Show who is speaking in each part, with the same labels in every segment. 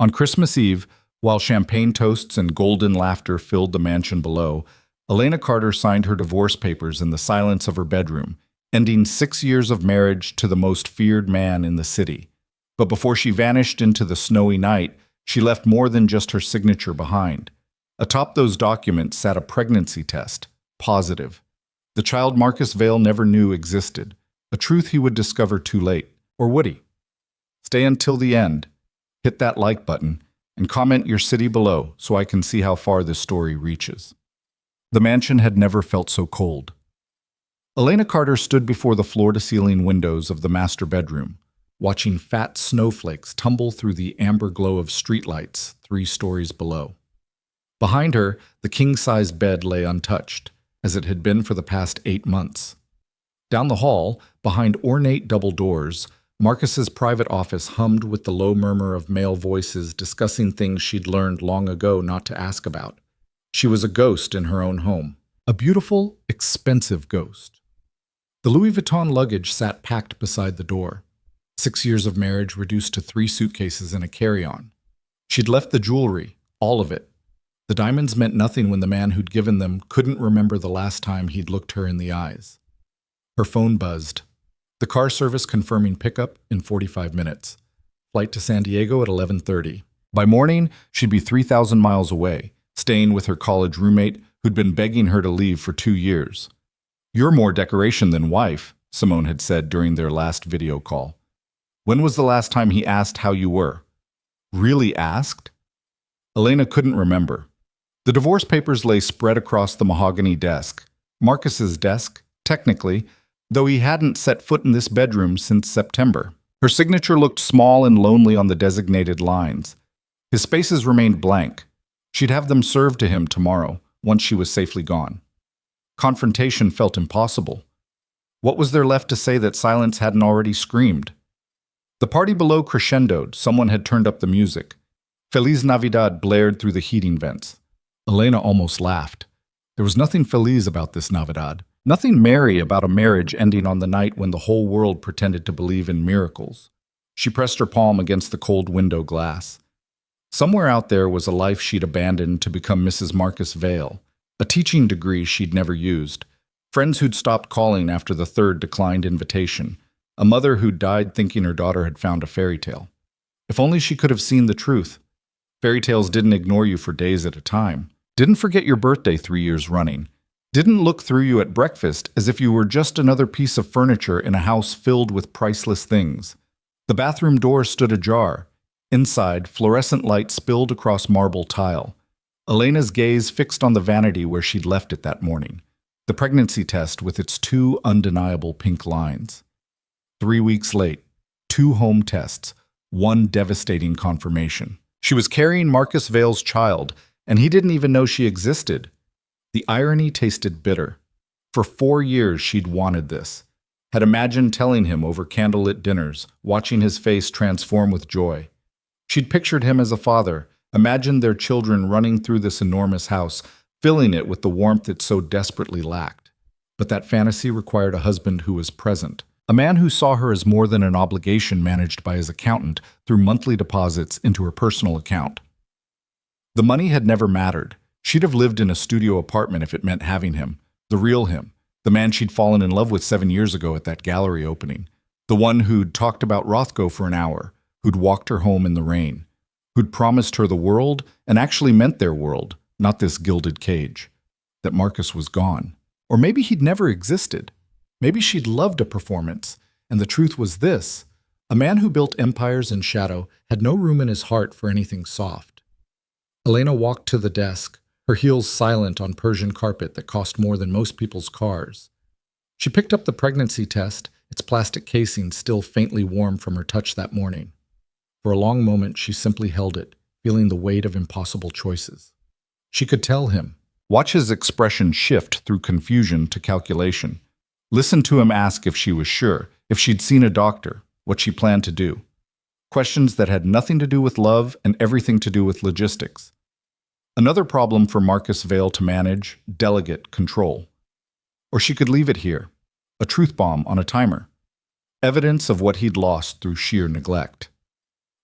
Speaker 1: On Christmas Eve, while champagne toasts and golden laughter filled the mansion below, Elena Carter signed her divorce papers in the silence of her bedroom, ending 6 years of marriage to the most feared man in the city. But before she vanished into the snowy night, she left more than just her signature behind. Atop those documents sat a pregnancy test, positive. The child Marcus Vale never knew existed, a truth he would discover too late. Or would he? Stay until the end, hit that like button, and comment your city below so I can see how far this story reaches. The mansion had never felt so cold. Elena Carter stood before the floor-to-ceiling windows of the master bedroom, watching fat snowflakes tumble through the amber glow of streetlights 3 stories below. Behind her, the king-sized bed lay untouched, as it had been for the past 8 months. Down the hall, behind ornate double doors, Marcus's private office hummed with the low murmur of male voices discussing things she'd learned long ago not to ask about. She was a ghost in her own home, a beautiful, expensive ghost. The Louis Vuitton luggage sat packed beside the door, 6 years of marriage reduced to 3 suitcases and a carry-on. She'd left the jewelry, all of it. The diamonds meant nothing when the man who'd given them couldn't remember the last time he'd looked her in the eyes. Her phone buzzed. The car service confirming pickup in 45 minutes. Flight to San Diego at 11:30. By morning, she'd be 3,000 miles away, staying with her college roommate who'd been begging her to leave for 2 years. "You're more decoration than wife," Simone had said during their last video call. When was the last time he asked how you were? Really asked? Elena couldn't remember. The divorce papers lay spread across the mahogany desk. Marcus's desk, technically, though he hadn't set foot in this bedroom since September. Her signature looked small and lonely on the designated lines. His spaces remained blank. She'd have them served to him tomorrow, once she was safely gone. Confrontation felt impossible. What was there left to say that silence hadn't already screamed? The party below crescendoed. Someone had turned up the music. Feliz Navidad blared through the heating vents. Elena almost laughed. There was nothing feliz about this Navidad. Nothing merry about a marriage ending on the night when the whole world pretended to believe in miracles. She pressed her palm against the cold window glass. Somewhere out there was a life she'd abandoned to become Mrs. Marcus Vale, a teaching degree she'd never used, friends who'd stopped calling after the 3rd declined invitation, a mother who'd died thinking her daughter had found a fairy tale. If only she could have seen the truth. Fairy tales didn't ignore you for days at a time, didn't forget your birthday 3 years running, didn't look through you at breakfast as if you were just another piece of furniture in a house filled with priceless things. The bathroom door stood ajar. Inside, fluorescent light spilled across marble tile. Elena's gaze fixed on the vanity where she'd left it that morning, the pregnancy test with its 2 undeniable pink lines. 3 weeks late, 2 home tests, 1 devastating confirmation. She was carrying Marcus Vale's child, and he didn't even know she existed. The irony tasted bitter. For 4 years she'd wanted this, had imagined telling him over candlelit dinners, watching his face transform with joy. She'd pictured him as a father, imagined their children running through this enormous house, filling it with the warmth it so desperately lacked. But that fantasy required a husband who was present, a man who saw her as more than an obligation managed by his accountant through monthly deposits into her personal account. The money had never mattered. She'd have lived in a studio apartment if it meant having him, the real him, the man she'd fallen in love with 7 years ago at that gallery opening, the one who'd talked about Rothko for an hour, who'd walked her home in the rain, who'd promised her the world and actually meant their world, not this gilded cage. That Marcus was gone. Or maybe he'd never existed. Maybe she'd loved a performance, and the truth was this: a man who built empires in shadow had no room in his heart for anything soft. Elena walked to the desk, her heels silent on Persian carpet that cost more than most people's cars. She picked up the pregnancy test, its plastic casing still faintly warm from her touch that morning. For a long moment she simply held it, feeling the weight of impossible choices. She could tell him. Watch his expression shift through confusion to calculation. Listen to him ask if she was sure, if she'd seen a doctor, what she planned to do. Questions that had nothing to do with love and everything to do with logistics. Another problem for Marcus Vale to manage: delegate control. Or she could leave it here, a truth bomb on a timer. Evidence of what he'd lost through sheer neglect.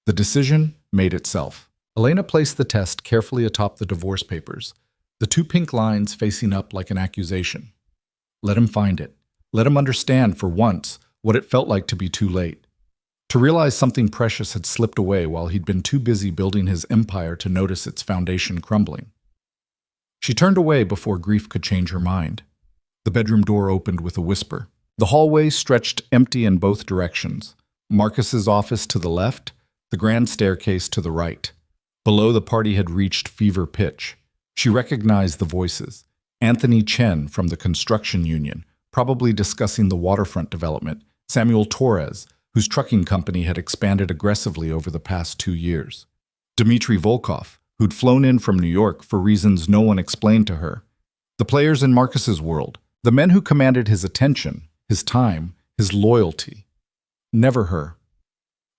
Speaker 1: The decision, made itself. Elena placed the test carefully atop the divorce papers, the two pink lines facing up like an accusation. Let him find it. Let him understand for once what it felt like to be too late. To realize something precious had slipped away while he'd been too busy building his empire to notice its foundation crumbling. She turned away before grief could change her mind. The bedroom door opened with a whisper. The hallway stretched empty in both directions. Marcus's office to the left, the grand staircase to the right. Below, the party had reached fever pitch. She recognized the voices. Anthony Chen from the construction union, probably discussing the waterfront development. Samuel Torres, whose trucking company had expanded aggressively over the past 2 years. Dmitry Volkov, who'd flown in from New York for reasons no one explained to her. The players in Marcus's world, the men who commanded his attention, his time, his loyalty. Never her.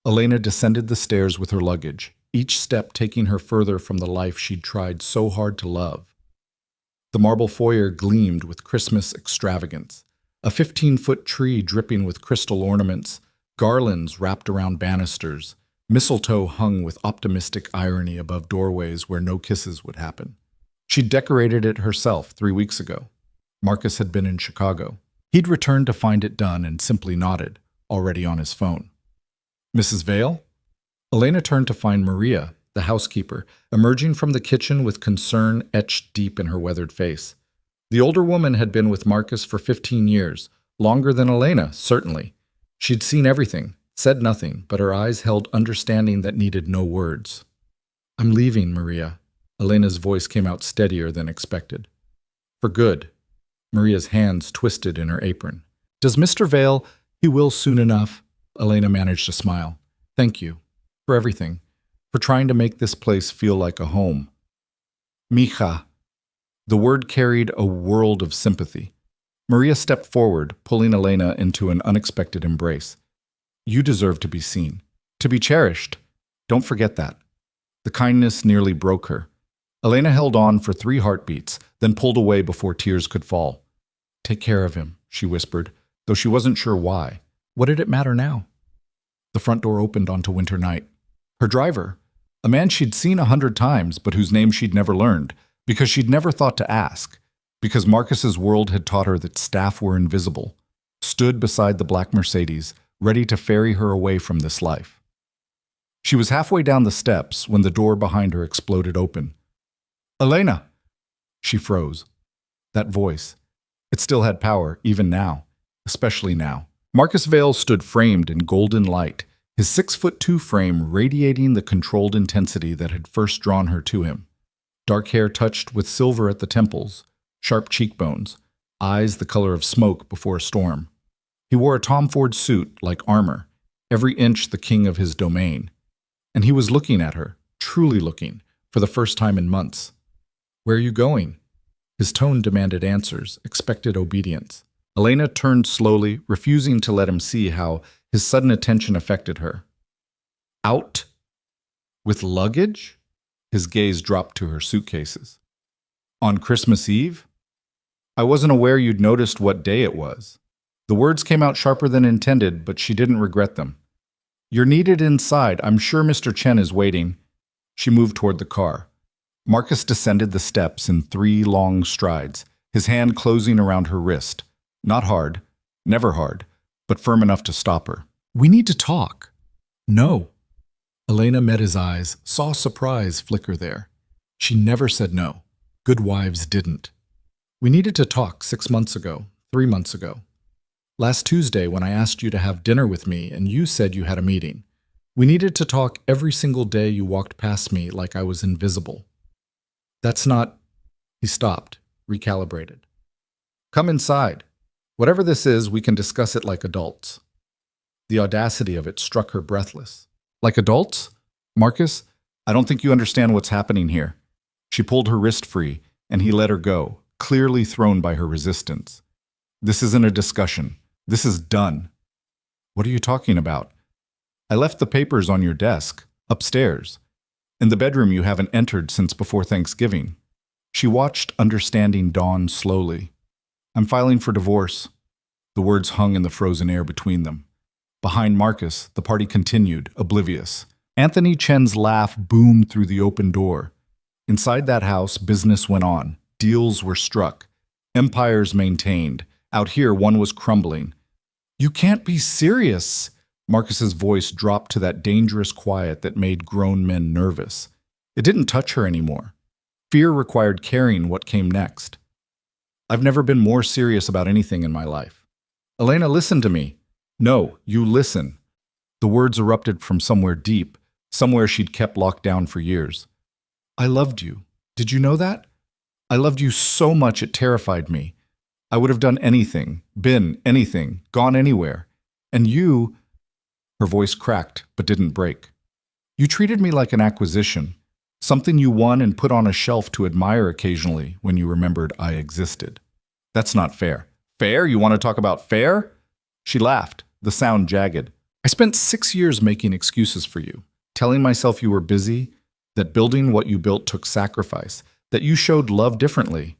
Speaker 1: Elena descended the stairs with her luggage, each step taking her further from the life she'd tried so hard to love. The marble foyer gleamed with Christmas extravagance. A 15-foot tree dripping with crystal ornaments, garlands wrapped around banisters, mistletoe hung with optimistic irony above doorways where no kisses would happen. She'd decorated it herself 3 weeks ago. Marcus had been in Chicago. He'd returned to find it done and simply nodded, already on his phone. Mrs. Vale? Elena turned to find Maria, the housekeeper, emerging from the kitchen with concern etched deep in her weathered face. The older woman had been with Marcus for 15 years, longer than Elena, certainly. She'd seen everything, said nothing, but her eyes held understanding that needed no words. I'm leaving, Maria. Elena's voice came out steadier than expected. For good. Maria's hands twisted in her apron. Does Mr. Vale? He will soon enough. Elena managed to smile. Thank you. For everything. For trying to make this place feel like a home. Mija. The word carried a world of sympathy. Maria stepped forward, pulling Elena into an unexpected embrace. You deserve to be seen, to be cherished. Don't forget that. The kindness nearly broke her. Elena held on for 3 heartbeats, then pulled away before tears could fall. Take care of him, she whispered, though she wasn't sure why. What did it matter now? The front door opened onto winter night. Her driver, a man she'd seen 100 times but whose name she'd never learned, because she'd never thought to ask, because Marcus's world had taught her that staff were invisible, stood beside the black Mercedes, ready to ferry her away from this life. She was halfway down the steps when the door behind her exploded open. Elena! She froze. That voice. It still had power, even now, especially now. Marcus Vale stood framed in golden light, his 6'2" frame radiating the controlled intensity that had first drawn her to him. Dark hair touched with silver at the temples, sharp cheekbones, eyes the color of smoke before a storm. He wore a Tom Ford suit like armor, every inch the king of his domain. And he was looking at her, truly looking, for the first time in months. Where are you going? His tone demanded answers, expected obedience. Elena turned slowly, refusing to let him see how his sudden attention affected her. Out? With luggage? His gaze dropped to her suitcases. On Christmas Eve? I wasn't aware you'd noticed what day it was. The words came out sharper than intended, but she didn't regret them. You're needed inside. I'm sure Mr. Chen is waiting. She moved toward the car. Marcus descended the steps in 3 long strides, his hand closing around her wrist. Not hard, never hard, but firm enough to stop her. We need to talk. No. Elena met his eyes, saw surprise flicker there. She never said no. Good wives didn't. We needed to talk 6 months ago, 3 months ago. Last Tuesday when I asked you to have dinner with me and you said you had a meeting. We needed to talk every single day you walked past me like I was invisible. That's not... He stopped, recalibrated. Come inside. Whatever this is, we can discuss it like adults. The audacity of it struck her breathless. Like adults? Marcus, I don't think you understand what's happening here. She pulled her wrist free, and he let her go, clearly thrown by her resistance. This isn't a discussion. This is done. What are you talking about? I left the papers on your desk, upstairs. In the bedroom you haven't entered since before Thanksgiving. She watched understanding dawn slowly. I'm filing for divorce. The words hung in the frozen air between them. Behind Marcus, the party continued, oblivious. Anthony Chen's laugh boomed through the open door. Inside that house, business went on. Deals were struck. Empires maintained. Out here, one was crumbling. "You can't be serious!" Marcus's voice dropped to that dangerous quiet that made grown men nervous. It didn't touch her anymore. Fear required carrying what came next. "I've never been more serious about anything in my life." "Elena, listen to me." "No, you listen." The words erupted from somewhere deep, somewhere she'd kept locked down for years. "I loved you. Did you know that? I loved you so much it terrified me. I would have done anything, been anything, gone anywhere. And you—" Her voice cracked, but didn't break. "You treated me like an acquisition, something you won and put on a shelf to admire occasionally when you remembered I existed. That's not fair." "Fair? You want to talk about fair?" She laughed, the sound jagged. "I spent 6 years making excuses for you, telling myself you were busy, that building what you built took sacrifice, that you showed love differently.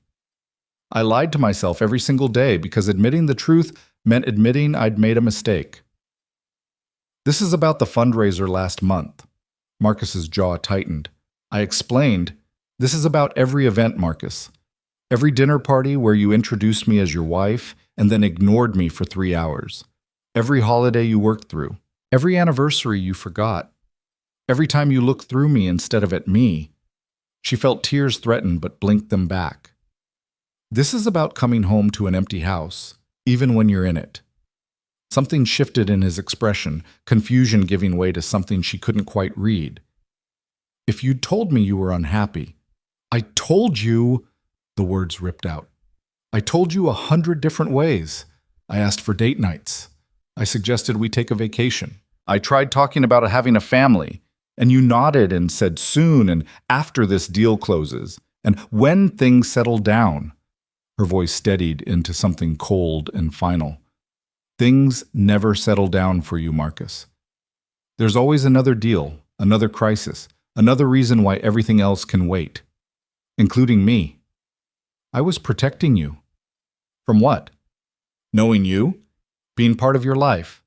Speaker 1: I lied to myself every single day because admitting the truth meant admitting I'd made a mistake." "This is about the fundraiser last month." Marcus's jaw tightened. "I explained, this is about every event, Marcus. Every dinner party where you introduced me as your wife and then ignored me for 3 hours. Every holiday you worked through. Every anniversary you forgot. Every time you looked through me instead of at me." She felt tears threaten but blinked them back. "This is about coming home to an empty house, even when you're in it." Something shifted in his expression, confusion giving way to something she couldn't quite read. "If you'd told me you were unhappy—" "I told you," the words ripped out. "I told you 100 different ways. I asked for date nights. I suggested we take a vacation. I tried talking about having a family, and you nodded and said soon and after this deal closes, and when things settle down." Her voice steadied into something cold and final. "Things never settle down for you, Marcus. There's always another deal, another crisis, another reason why everything else can wait, including me. I was protecting you." "From what?" "Knowing you, being part of your life."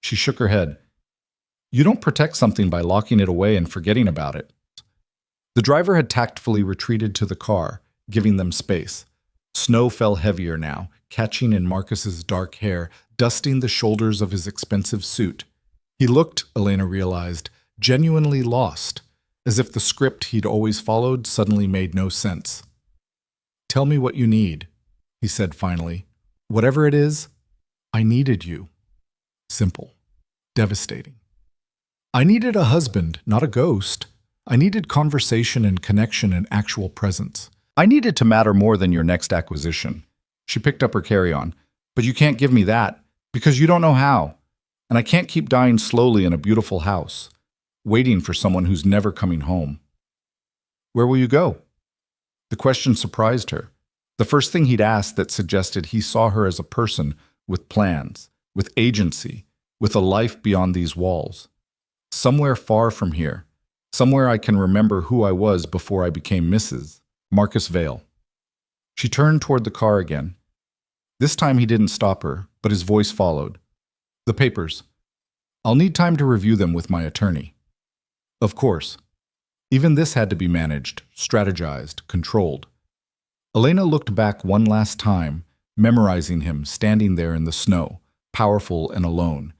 Speaker 1: She shook her head. "You don't protect something by locking it away and forgetting about it." The driver had tactfully retreated to the car, giving them space. Snow fell heavier now, catching in Marcus's dark hair, dusting the shoulders of his expensive suit. He looked, Elena realized, genuinely lost, as if the script he'd always followed suddenly made no sense. "Tell me what you need," he said finally. "Whatever it is, I needed you." Simple. Devastating. "I needed a husband, not a ghost. I needed conversation and connection and actual presence. I needed to matter more than your next acquisition." She picked up her carry-on. "But you can't give me that, because you don't know how. And I can't keep dying slowly in a beautiful house, waiting for someone who's never coming home." "Where will you go?" The question surprised her. The first thing he'd asked that suggested he saw her as a person with plans, with agency, with a life beyond these walls. "Somewhere far from here. Somewhere I can remember who I was before I became Mrs. Marcus Vale." She turned toward the car again. This time he didn't stop her, but his voice followed. "The papers. I'll need time to review them with my attorney." Of course. Even this had to be managed, strategized, controlled. Elena looked back one last time, memorizing him standing there in the snow, powerful and alone,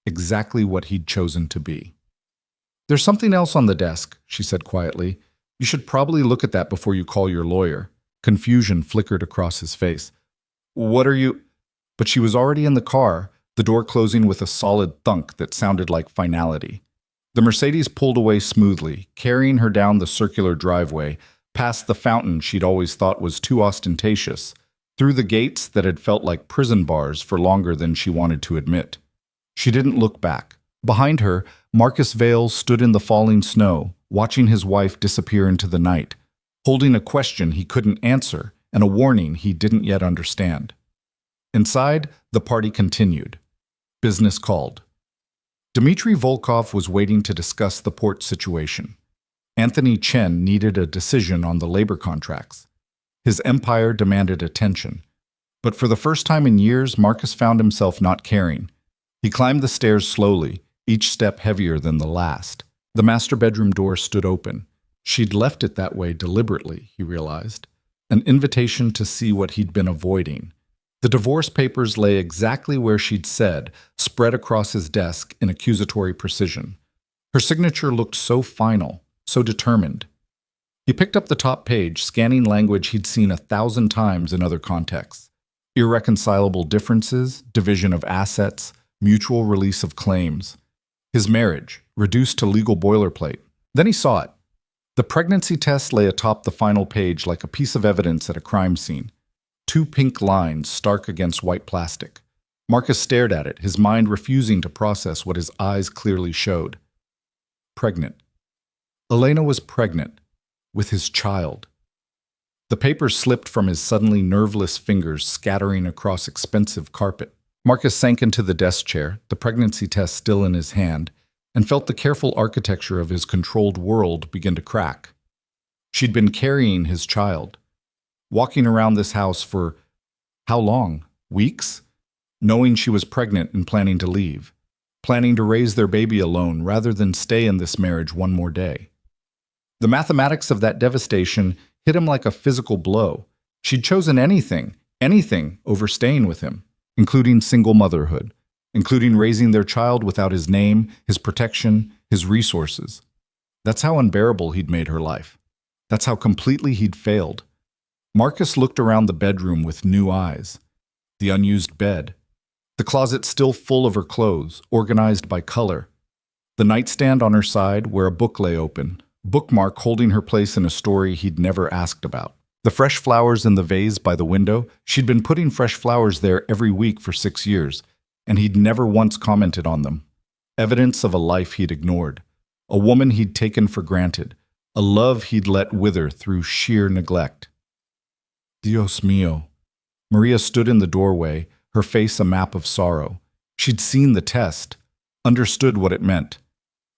Speaker 1: exactly what he'd chosen to be. "There's something else on the desk," she said quietly. "You should probably look at that before you call your lawyer." Confusion flickered across his face. "What are you—" But she was already in the car, the door closing with a solid thunk that sounded like finality. The Mercedes pulled away smoothly, carrying her down the circular driveway, past the fountain she'd always thought was too ostentatious, through the gates that had felt like prison bars for longer than she wanted to admit. She didn't look back. Behind her, Marcus Vale stood in the falling snow, watching his wife disappear into the night, holding a question he couldn't answer and a warning he didn't yet understand. Inside, the party continued. Business called. Dmitry Volkov was waiting to discuss the port situation. Anthony Chen needed a decision on the labor contracts. His empire demanded attention. But for the first time in years, Marcus found himself not caring. He climbed the stairs slowly, each step heavier than the last. The master bedroom door stood open. She'd left it that way deliberately, he realized. An invitation to see what he'd been avoiding. The divorce papers lay exactly where she'd said, spread across his desk in accusatory precision. Her signature looked so final, so determined. He picked up the top page, scanning language he'd seen 1,000 times in other contexts. Irreconcilable differences, division of assets, mutual release of claims. His marriage, reduced to legal boilerplate. Then he saw it. The pregnancy test lay atop the final page like a piece of evidence at a crime scene. 2 pink lines stark against white plastic. Marcus stared at it, his mind refusing to process what his eyes clearly showed. Pregnant. Elena was pregnant, with his child. The papers slipped from his suddenly nerveless fingers, scattering across expensive carpet. Marcus sank into the desk chair, the pregnancy test still in his hand, and felt the careful architecture of his controlled world begin to crack. She'd been carrying his child, walking around this house for how long? Weeks? Knowing she was pregnant and planning to leave, planning to raise their baby alone rather than stay in this marriage one more day. The mathematics of that devastation hit him like a physical blow. She'd chosen anything over staying with him, including single motherhood, including raising their child without his name, his protection, his resources. That's how unbearable he'd made her life. That's how completely he'd failed. Marcus looked around the bedroom with new eyes. The unused bed. The closet still full of her clothes, organized by color. The nightstand on her side where a book lay open, bookmark holding her place in a story he'd never asked about. The fresh flowers in the vase by the window, she'd been putting fresh flowers there every week for 6 years, and he'd never once commented on them. Evidence of a life he'd ignored, a woman he'd taken for granted, a love he'd let wither through sheer neglect. Dios mío. Maria stood in the doorway, her face a map of sorrow. She'd seen the test, understood what it meant.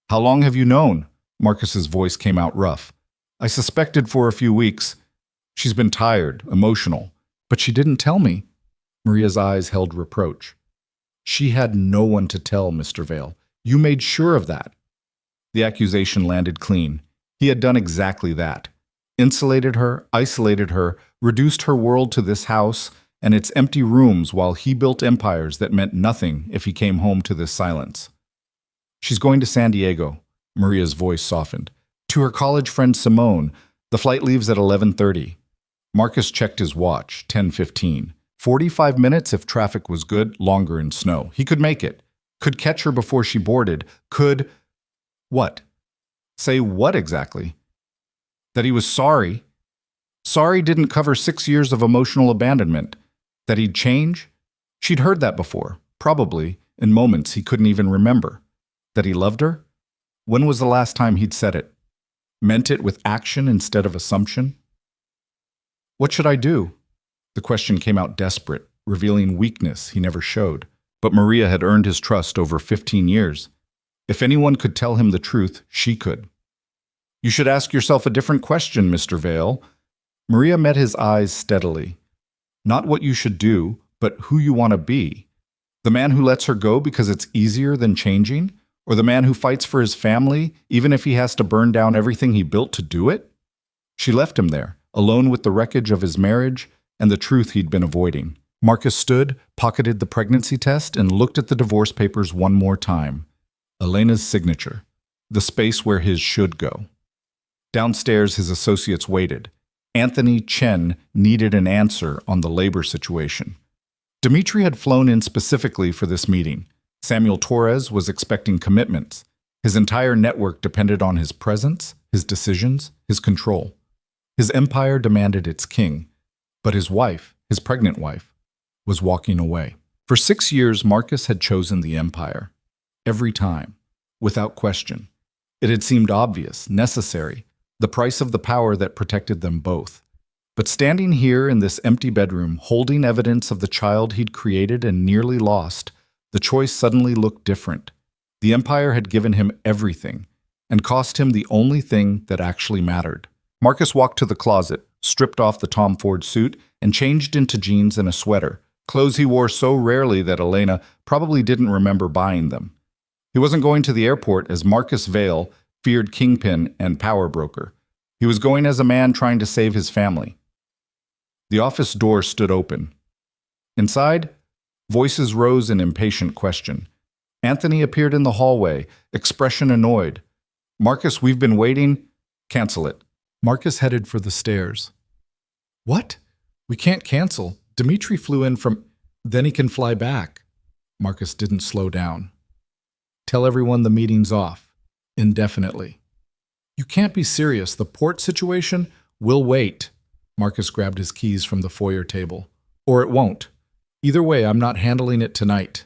Speaker 1: How long have you known? Marcus's voice came out rough. I suspected for a few weeks. She's been tired, emotional, but she didn't tell me. Maria's eyes held reproach. She had no one to tell, Mr. Vale. You made sure of that. The accusation landed clean. He had done exactly that. Insulated her, isolated her, reduced her world to this house and its empty rooms while he built empires that meant nothing if he came home to this silence. She's going to San Diego. Maria's voice softened. To her college friend Simone. The flight leaves at 11:30. Marcus checked his watch, 10:15. 45 minutes if traffic was good, longer in snow. He could make it. Could catch her before she boarded. Could... What? Say what exactly? That he was sorry. Sorry didn't cover 6 years of emotional abandonment. That he'd change? She'd heard that before, probably, in moments he couldn't even remember. That he loved her? When was the last time he'd said it? Meant it with action instead of assumption? What should I do? The question came out desperate, revealing weakness he never showed. But Maria had earned his trust over 15 years. If anyone could tell him the truth, she could. You should ask yourself a different question, Mr. Vale. Maria met his eyes steadily. Not what you should do, but who you want to be. The man who lets her go because it's easier than changing? Or the man who fights for his family, even if he has to burn down everything he built to do it? She left him there, alone with the wreckage of his marriage and the truth he'd been avoiding. Marcus stood, pocketed the pregnancy test, and looked at the divorce papers one more time. Elena's signature, the space where his should go. Downstairs, his associates waited. Anthony Chen needed an answer on the labor situation. Dimitri had flown in specifically for this meeting. Samuel Torres was expecting commitments. His entire network depended on his presence, his decisions, his control. His empire demanded its king, but his wife, his pregnant wife, was walking away. For 6 years, Marcus had chosen the empire. Every time, without question. It had seemed obvious, necessary, the price of the power that protected them both. But standing here in this empty bedroom, holding evidence of the child he'd created and nearly lost, the choice suddenly looked different. The empire had given him everything, and cost him the only thing that actually mattered. Marcus walked to the closet, stripped off the Tom Ford suit, and changed into jeans and a sweater, clothes he wore so rarely that Elena probably didn't remember buying them. He wasn't going to the airport as Marcus Vale, feared kingpin and power broker. He was going as a man trying to save his family. The office door stood open. Inside, voices rose in impatient question. Anthony appeared in the hallway, expression annoyed. "Marcus, we've been waiting." "Cancel it." Marcus headed for the stairs. "What? We can't cancel. Dmitri flew in from... Then he can fly back." Marcus didn't slow down. "Tell everyone the meeting's off. Indefinitely." "You can't be serious. The port situation will wait." Marcus grabbed his keys from the foyer table. "Or it won't. Either way, I'm not handling it tonight."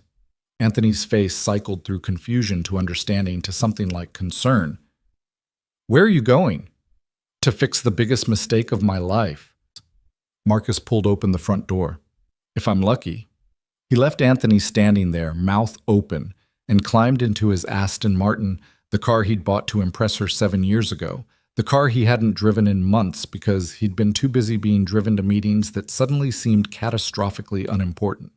Speaker 1: Anthony's face cycled through confusion to understanding to something like concern. "Where are you going?" "To fix the biggest mistake of my life." Marcus pulled open the front door. "If I'm lucky." He left Anthony standing there, mouth open, and climbed into his Aston Martin, the car he'd bought to impress her 7 years ago, the car he hadn't driven in months because he'd been too busy being driven to meetings that suddenly seemed catastrophically unimportant.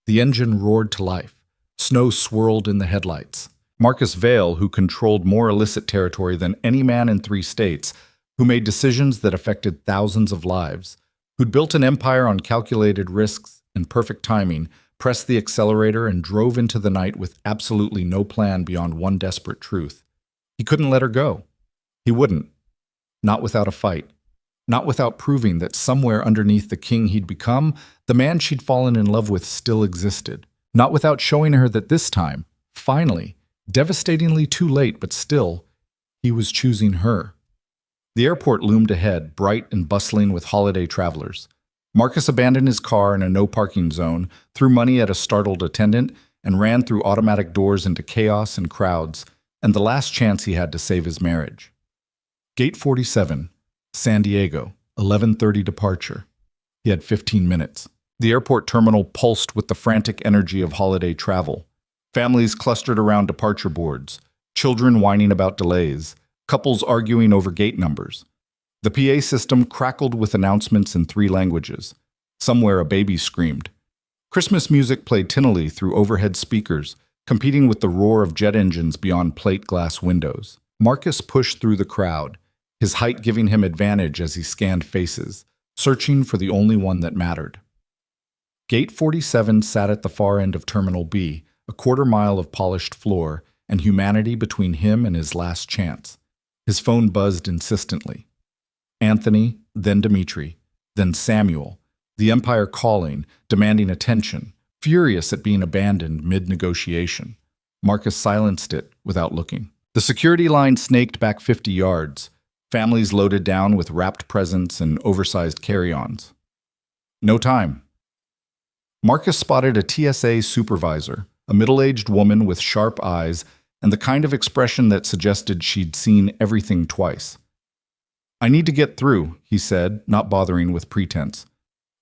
Speaker 1: The engine roared to life. Snow swirled in the headlights. Marcus Vale, who controlled more illicit territory than any man in 3 states, who made decisions that affected thousands of lives, who'd built an empire on calculated risks and perfect timing, pressed the accelerator and drove into the night with absolutely no plan beyond one desperate truth. He couldn't let her go. He wouldn't. Not without a fight. Not without proving that somewhere underneath the king he'd become, the man she'd fallen in love with still existed. Not without showing her that this time, finally, devastatingly too late, but still, he was choosing her. The airport loomed ahead, bright and bustling with holiday travelers. Marcus abandoned his car in a no-parking zone, threw money at a startled attendant, and ran through automatic doors into chaos and crowds, and the last chance he had to save his marriage. Gate 47, San Diego, 11:30 departure. He had 15 minutes. The airport terminal pulsed with the frantic energy of holiday travel. Families clustered around departure boards, children whining about delays, couples arguing over gate numbers. The PA system crackled with announcements in 3 languages. Somewhere a baby screamed. Christmas music played tinnily through overhead speakers, competing with the roar of jet engines beyond plate glass windows. Marcus pushed through the crowd, his height giving him advantage as he scanned faces, searching for the only one that mattered. Gate 47 sat at the far end of Terminal B, a quarter-mile of polished floor, and humanity between him and his last chance. His phone buzzed insistently. Anthony, then Dmitri, then Samuel, the Empire calling, demanding attention, furious at being abandoned mid-negotiation. Marcus silenced it without looking. The security line snaked back 50 yards, families loaded down with wrapped presents and oversized carry-ons. No time. Marcus spotted a TSA supervisor, a middle-aged woman with sharp eyes and the kind of expression that suggested she'd seen everything twice. "I need to get through," he said, not bothering with pretense.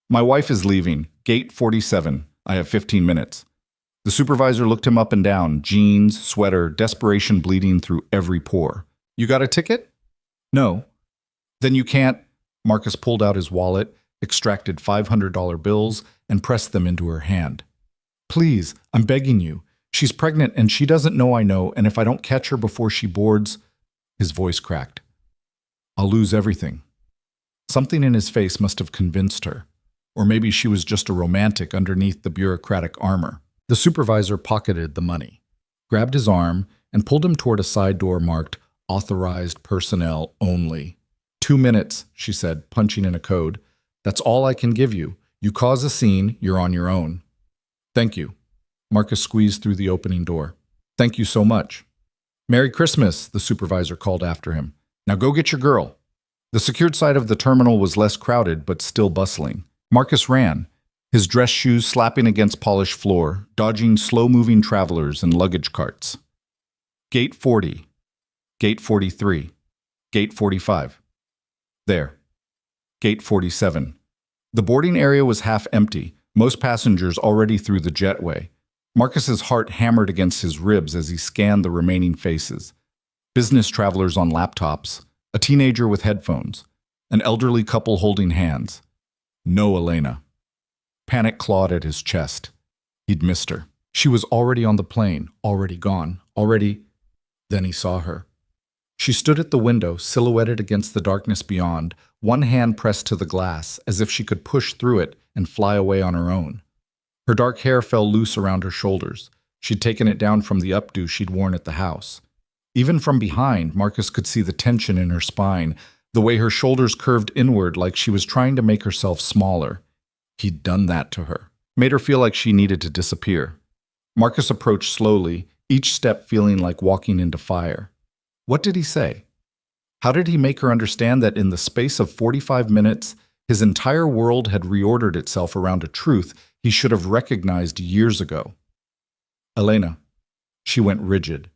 Speaker 1: "My wife is leaving. Gate 47. I have 15 minutes. The supervisor looked him up and down, jeans, sweater, desperation bleeding through every pore. "You got a ticket?" "No." "Then you can't." Marcus pulled out his wallet, extracted $500 bills, and pressed them into her hand. "Please, I'm begging you. She's pregnant and she doesn't know I know, and if I don't catch her before she boards..." His voice cracked. "I'll lose everything." Something in his face must have convinced her. Or maybe she was just a romantic underneath the bureaucratic armor. The supervisor pocketed the money, grabbed his arm, and pulled him toward a side door marked "Authorized Personnel Only." 2 minutes, she said, punching in a code. "That's all I can give you. You cause a scene, you're on your own." "Thank you." Marcus squeezed through the opening door. "Thank you so much." "Merry Christmas," the supervisor called after him. "Now go get your girl." The secured side of the terminal was less crowded, but still bustling. Marcus ran, his dress shoes slapping against polished floor, dodging slow-moving travelers and luggage carts. Gate 40. Gate 43. Gate 45. There. Gate 47. The boarding area was half empty, most passengers already through the jetway. Marcus's heart hammered against his ribs as he scanned the remaining faces. Business travelers on laptops, a teenager with headphones, an elderly couple holding hands. No Elena. Panic clawed at his chest. He'd missed her. She was already on the plane, already gone, already... Then he saw her. She stood at the window, silhouetted against the darkness beyond, one hand pressed to the glass, as if she could push through it and fly away on her own. Her dark hair fell loose around her shoulders. She'd taken it down from the updo she'd worn at the house. Even from behind, Marcus could see the tension in her spine, the way her shoulders curved inward like she was trying to make herself smaller. He'd done that to her, made her feel like she needed to disappear. Marcus approached slowly, each step feeling like walking into fire. What did he say? How did he make her understand that in the space of 45 minutes, his entire world had reordered itself around a truth he should have recognized years ago? Elena. She went rigid.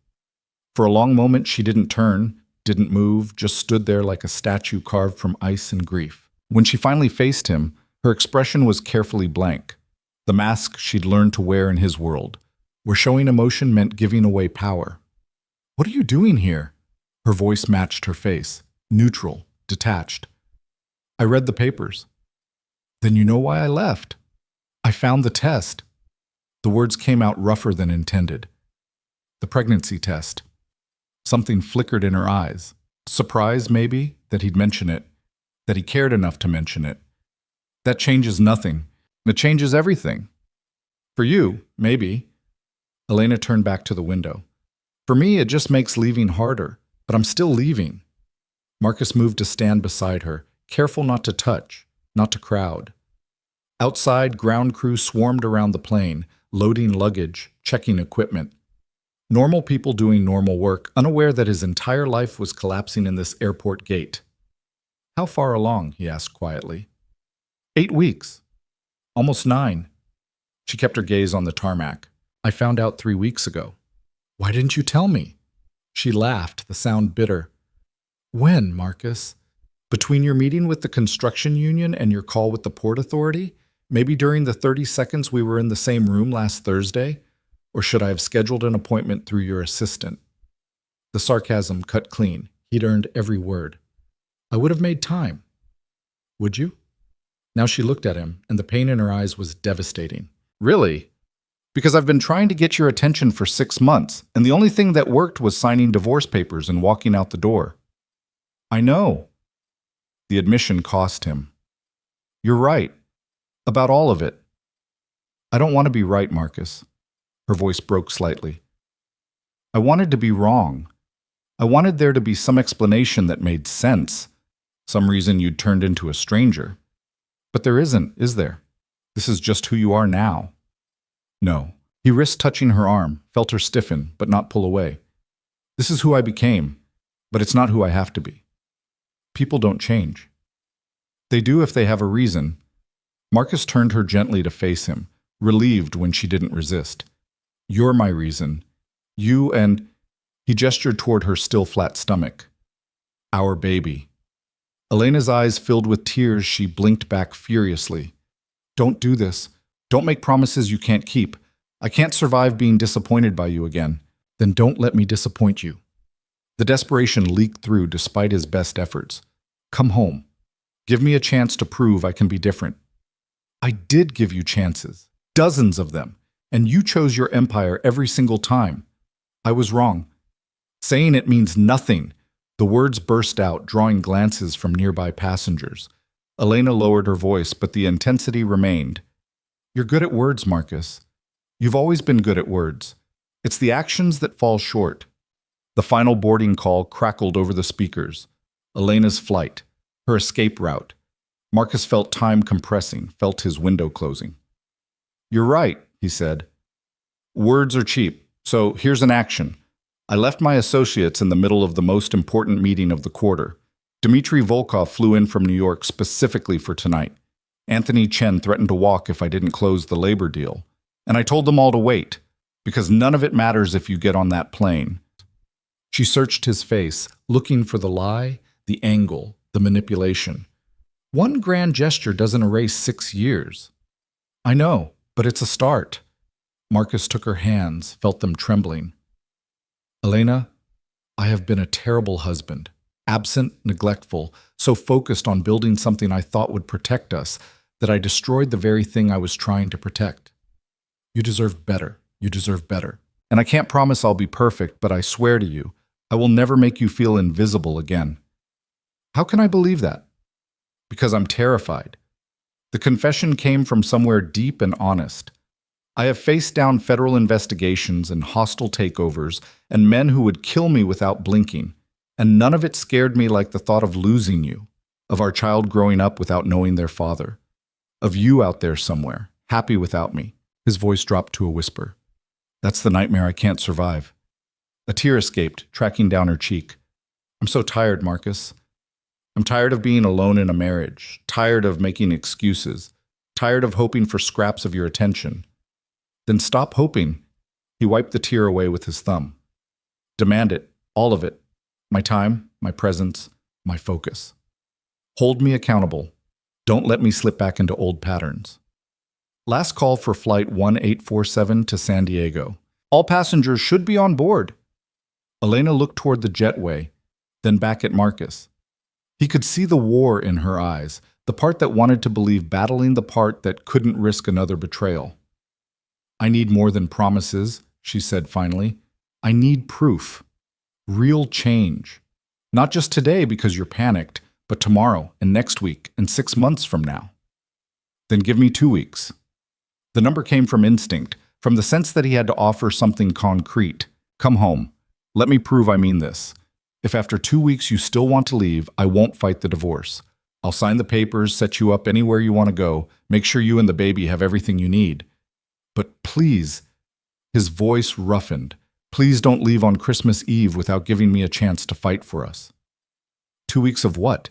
Speaker 1: For a long moment, she didn't turn, didn't move, just stood there like a statue carved from ice and grief. When she finally faced him, her expression was carefully blank, the mask she'd learned to wear in his world, where showing emotion meant giving away power. What are you doing here? Her voice matched her face, neutral, detached. I read the papers. Then you know why I left. I found the test. The words came out rougher than intended. The pregnancy test. Something flickered in her eyes. Surprise, maybe, that he'd mention it, that he cared enough to mention it. That changes nothing. It changes everything. For you, maybe. Elena turned back to the window. For me, it just makes leaving harder, but I'm still leaving. Marcus moved to stand beside her, careful not to touch, not to crowd. Outside, ground crew swarmed around the plane, loading luggage, checking equipment. Normal people doing normal work, unaware that his entire life was collapsing in this airport gate. How far along? He asked quietly. 8 weeks. Almost 9. She kept her gaze on the tarmac. I found out 3 weeks ago. Why didn't you tell me? She laughed, the sound bitter. When, Marcus? Between your meeting with the construction union and your call with the Port Authority? Maybe during the 30 seconds we were in the same room last Thursday? Or should I have scheduled an appointment through your assistant? The sarcasm cut clean. He'd earned every word. I would have made time. Would you? Now she looked at him, and the pain in her eyes was devastating. Really? Because I've been trying to get your attention for 6 months, and the only thing that worked was signing divorce papers and walking out the door. I know. The admission cost him. You're right. About all of it. I don't want to be right, Marcus. Her voice broke slightly. I wanted to be wrong. I wanted there to be some explanation that made sense. Some reason you'd turned into a stranger. But there isn't, is there? This is just who you are now. No. He risked touching her arm, felt her stiffen, but not pull away. This is who I became, but it's not who I have to be. People don't change. They do if they have a reason. Marcus turned her gently to face him, relieved when she didn't resist. You're my reason. You and... He gestured toward her still flat stomach. Our baby. Elena's eyes filled with tears. She blinked back furiously. Don't do this. Don't make promises you can't keep. I can't survive being disappointed by you again. Then don't let me disappoint you. The desperation leaked through despite his best efforts. Come home. Give me a chance to prove I can be different. I did give you chances. Dozens of them. And you chose your empire every single time. I was wrong. Saying it means nothing. The words burst out, drawing glances from nearby passengers. Elena lowered her voice, but the intensity remained. You're good at words, Marcus. You've always been good at words. It's the actions that fall short. The final boarding call crackled over the speakers. Elena's flight, her escape route. Marcus felt time compressing, felt his window closing. You're right, he said. Words are cheap, so here's an action. I left my associates in the middle of the most important meeting of the quarter. Dmitry Volkov flew in from New York specifically for tonight. Anthony Chen threatened to walk if I didn't close the labor deal. And I told them all to wait, because none of it matters if you get on that plane. She searched his face, looking for the lie, the angle, the manipulation. One grand gesture doesn't erase 6 years. I know, but it's a start. Marcus took her hands, felt them trembling. Elena, I have been a terrible husband, absent, neglectful, so focused on building something I thought would protect us that I destroyed the very thing I was trying to protect. You deserve better. You deserve better. And I can't promise I'll be perfect, but I swear to you, I will never make you feel invisible again. How can I believe that? Because I'm terrified. The confession came from somewhere deep and honest. I have faced down federal investigations and hostile takeovers and men who would kill me without blinking, and none of it scared me like the thought of losing you, of our child growing up without knowing their father, of you out there somewhere, happy without me. His voice dropped to a whisper. That's the nightmare I can't survive. A tear escaped, tracking down her cheek. I'm so tired, Marcus. I'm tired of being alone in a marriage, tired of making excuses, tired of hoping for scraps of your attention. Then stop hoping. He wiped the tear away with his thumb. Demand it, all of it. My time, my presence, my focus. Hold me accountable. Don't let me slip back into old patterns. Last call for Flight 1847 to San Diego. All passengers should be on board. Elena looked toward the jetway, then back at Marcus. He could see the war in her eyes, the part that wanted to believe battling the part that couldn't risk another betrayal. I need more than promises, she said finally. I need proof. Real change. Not just today because you're panicked, but tomorrow and next week and 6 months from now. Then give me 2 weeks. The number came from instinct, from the sense that he had to offer something concrete. Come home. Let me prove I mean this. If after 2 weeks you still want to leave, I won't fight the divorce. I'll sign the papers, set you up anywhere you want to go, make sure you and the baby have everything you need. But please, his voice roughened, please don't leave on Christmas Eve without giving me a chance to fight for us. 2 weeks of what?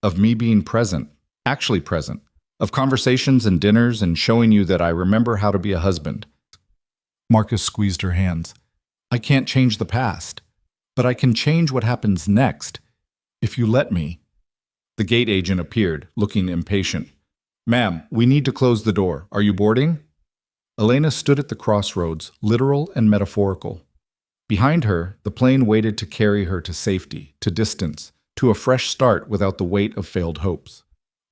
Speaker 1: Of me being present, actually present, of conversations and dinners and showing you that I remember how to be a husband. Marcus squeezed her hands. I can't change the past, but I can change what happens next, if you let me. The gate agent appeared, looking impatient. Ma'am, we need to close the door. Are you boarding? Elena stood at the crossroads, literal and metaphorical. Behind her, the plane waited to carry her to safety, to distance, to a fresh start without the weight of failed hopes.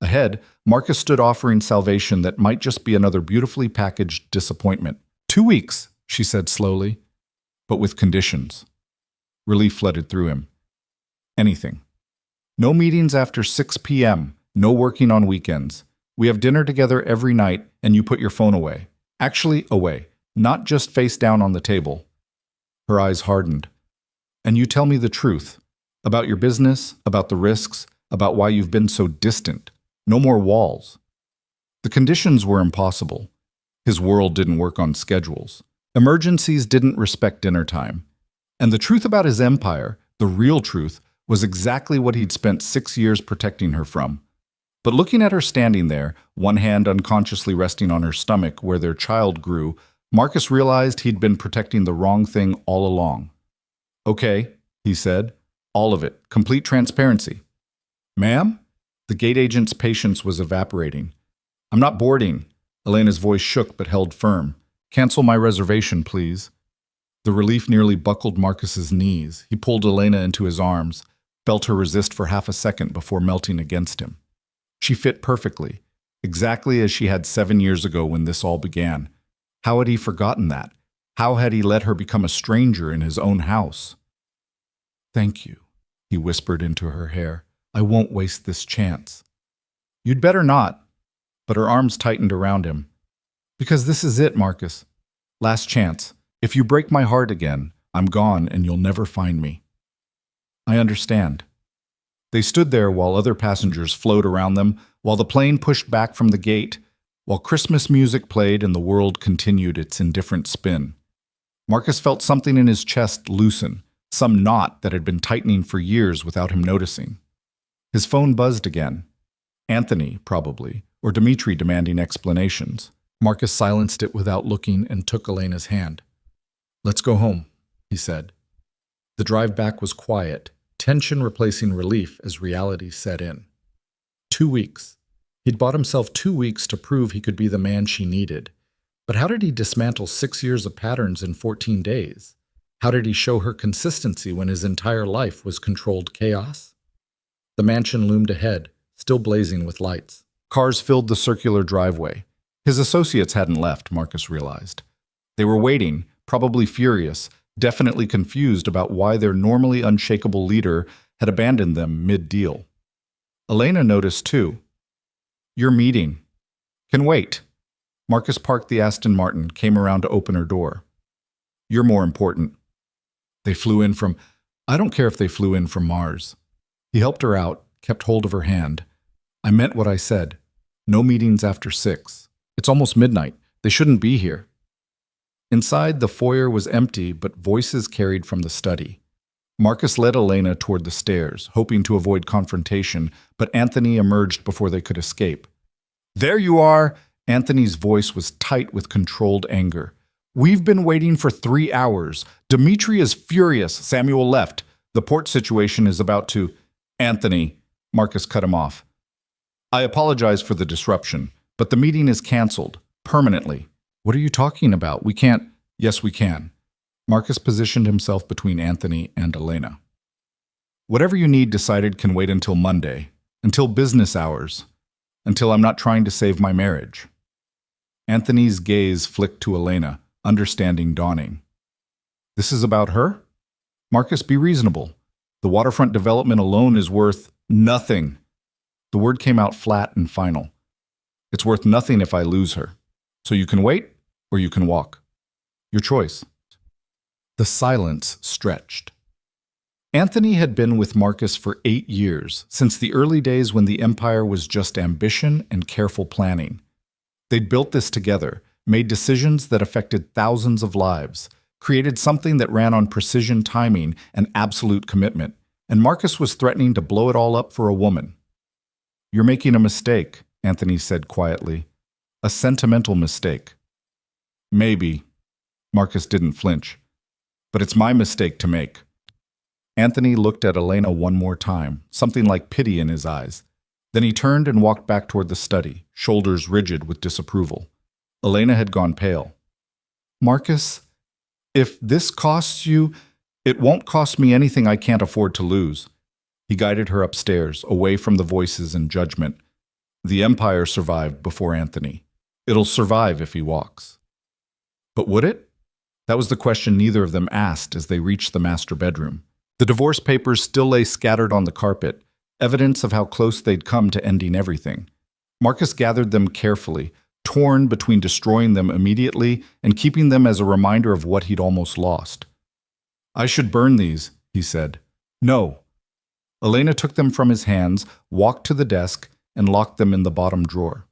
Speaker 1: Ahead, Marcus stood offering salvation that might just be another beautifully packaged disappointment. 2 weeks, she said slowly, but with conditions. Relief flooded through him. Anything. No meetings after 6 p.m., no working on weekends. We have dinner together every night, and you put your phone away. Actually, away, not just face down on the table. Her eyes hardened. And you tell me the truth. About your business, about the risks, about why you've been so distant. No more walls. The conditions were impossible. His world didn't work on schedules. Emergencies didn't respect dinner time. And the truth about his empire, the real truth, was exactly what he'd spent 6 years protecting her from. But looking at her standing there, one hand unconsciously resting on her stomach where their child grew, Marcus realized he'd been protecting the wrong thing all along. Okay, he said. All of it. Complete transparency. Ma'am? The gate agent's patience was evaporating. I'm not boarding. Elena's voice shook but held firm. Cancel my reservation, please. The relief nearly buckled Marcus's knees. He pulled Elena into his arms, felt her resist for half a second before melting against him. She fit perfectly, exactly as she had 7 years ago when this all began. How had he forgotten that? How had he let her become a stranger in his own house? Thank you, he whispered into her hair. I won't waste this chance. You'd better not. But her arms tightened around him. Because this is it, Marcus. Last chance. If you break my heart again, I'm gone and you'll never find me. I understand. They stood there while other passengers flowed around them, while the plane pushed back from the gate, while Christmas music played and the world continued its indifferent spin. Marcus felt something in his chest loosen, some knot that had been tightening for years without him noticing. His phone buzzed again. Anthony, probably, or Dmitri demanding explanations. Marcus silenced it without looking and took Elena's hand. Let's go home, he said. The drive back was quiet, tension replacing relief as reality set in. 2 weeks. He'd bought himself 2 weeks to prove he could be the man she needed. But how did he dismantle 6 years of patterns in 14 days? How did he show her consistency when his entire life was controlled chaos? The mansion loomed ahead, still blazing with lights. Cars filled the circular driveway. His associates hadn't left, Marcus realized. They were waiting, probably furious, definitely confused about why their normally unshakable leader had abandoned them mid-deal. Elena noticed too. "Your meeting. Can wait." Marcus parked the Aston Martin, came around to open her door. "You're more important." They flew in from... I don't care if they flew in from Mars. He helped her out, kept hold of her hand. "I meant what I said. No meetings after 6. It's almost midnight. They shouldn't be here." Inside, the foyer was empty, but voices carried from the study. Marcus led Elena toward the stairs, hoping to avoid confrontation, but Anthony emerged before they could escape. "There you are!" Anthony's voice was tight with controlled anger. "We've been waiting for 3 hours. Dimitri is furious. Samuel left. The port situation is about to..." "Anthony," Marcus cut him off. "I apologize for the disruption, but the meeting is canceled. Permanently." "What are you talking about? We can't..." "Yes, we can." Marcus positioned himself between Anthony and Elena. "Whatever you need decided can wait until Monday, until business hours, until I'm not trying to save my marriage." Anthony's gaze flicked to Elena, understanding dawning. "This is about her? Marcus, be reasonable. The waterfront development alone is worth nothing." The word came out flat and final. "It's worth nothing if I lose her. So you can wait, or you can walk. Your choice." The silence stretched. Anthony had been with Marcus for 8 years, since the early days when the empire was just ambition and careful planning. They'd built this together, made decisions that affected thousands of lives, created something that ran on precision timing and absolute commitment, and Marcus was threatening to blow it all up for a woman. "You're making a mistake," Anthony said quietly. "A sentimental mistake." "Maybe." Marcus didn't flinch. "But it's my mistake to make." Anthony looked at Elena one more time, something like pity in his eyes. Then he turned and walked back toward the study, shoulders rigid with disapproval. Elena had gone pale. "Marcus, if this costs you, it won't cost me anything I can't afford to lose." He guided her upstairs, away from the voices and judgment. The Empire survived before Anthony. It'll survive if he walks. But would it? That was the question neither of them asked as they reached the master bedroom. The divorce papers still lay scattered on the carpet, evidence of how close they'd come to ending everything. Marcus gathered them carefully, torn between destroying them immediately and keeping them as a reminder of what he'd almost lost. "I should burn these," he said. "No." Elena took them from his hands, walked to the desk, and locked them in the bottom drawer.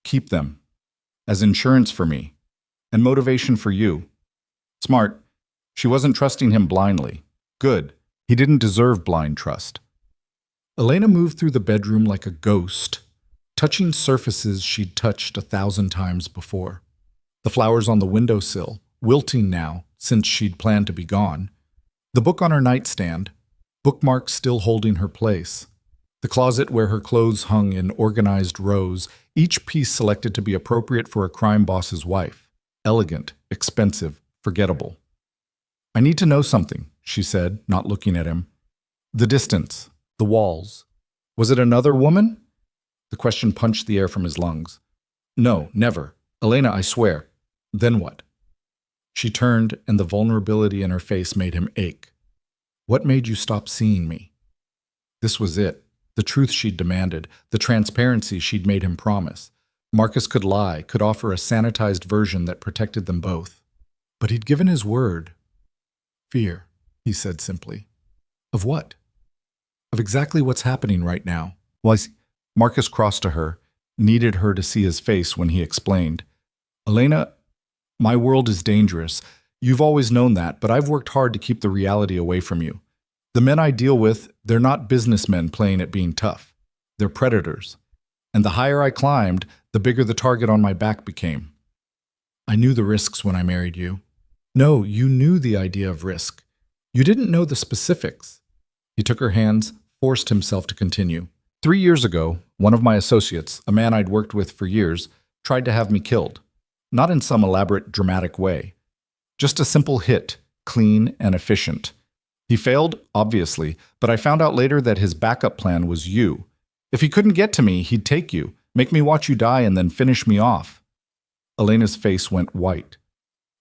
Speaker 1: "Keep them. As insurance for me. And motivation for you." Smart. She wasn't trusting him blindly. Good. He didn't deserve blind trust. Elena moved through the bedroom like a ghost, touching surfaces she'd touched 1,000 times before. The flowers on the windowsill, wilting now, since she'd planned to be gone. The book on her nightstand, bookmarks still holding her place. The closet where her clothes hung in organized rows, each piece selected to be appropriate for a crime boss's wife. Elegant, expensive, forgettable. "I need to know something," she said, not looking at him. "The distance, the walls. Was it another woman?" The question punched the air from his lungs. "No, never. Elena, I swear." "Then what?" She turned, and the vulnerability in her face made him ache. "What made you stop seeing me?" This was it. The truth she'd demanded, the transparency she'd made him promise. Marcus could lie, could offer a sanitized version that protected them both. But he'd given his word. "Fear," he said simply. "Of what?" "Of exactly what's happening right now." Marcus crossed to her, needed her to see his face when he explained. "Elena, my world is dangerous. You've always known that, but I've worked hard to keep the reality away from you. The men I deal with, they're not businessmen playing at being tough. They're predators. And the higher I climbed, the bigger the target on my back became. I knew the risks when I married you." "No, you knew the idea of risk. You didn't know the specifics." He took her hands, forced himself to continue. 3 years ago, one of my associates, a man I'd worked with for years, tried to have me killed. Not in some elaborate, dramatic way. Just a simple hit, clean and efficient. He failed, obviously, but I found out later that his backup plan was you. If he couldn't get to me, he'd take you, make me watch you die, and then finish me off. Elena's face went white.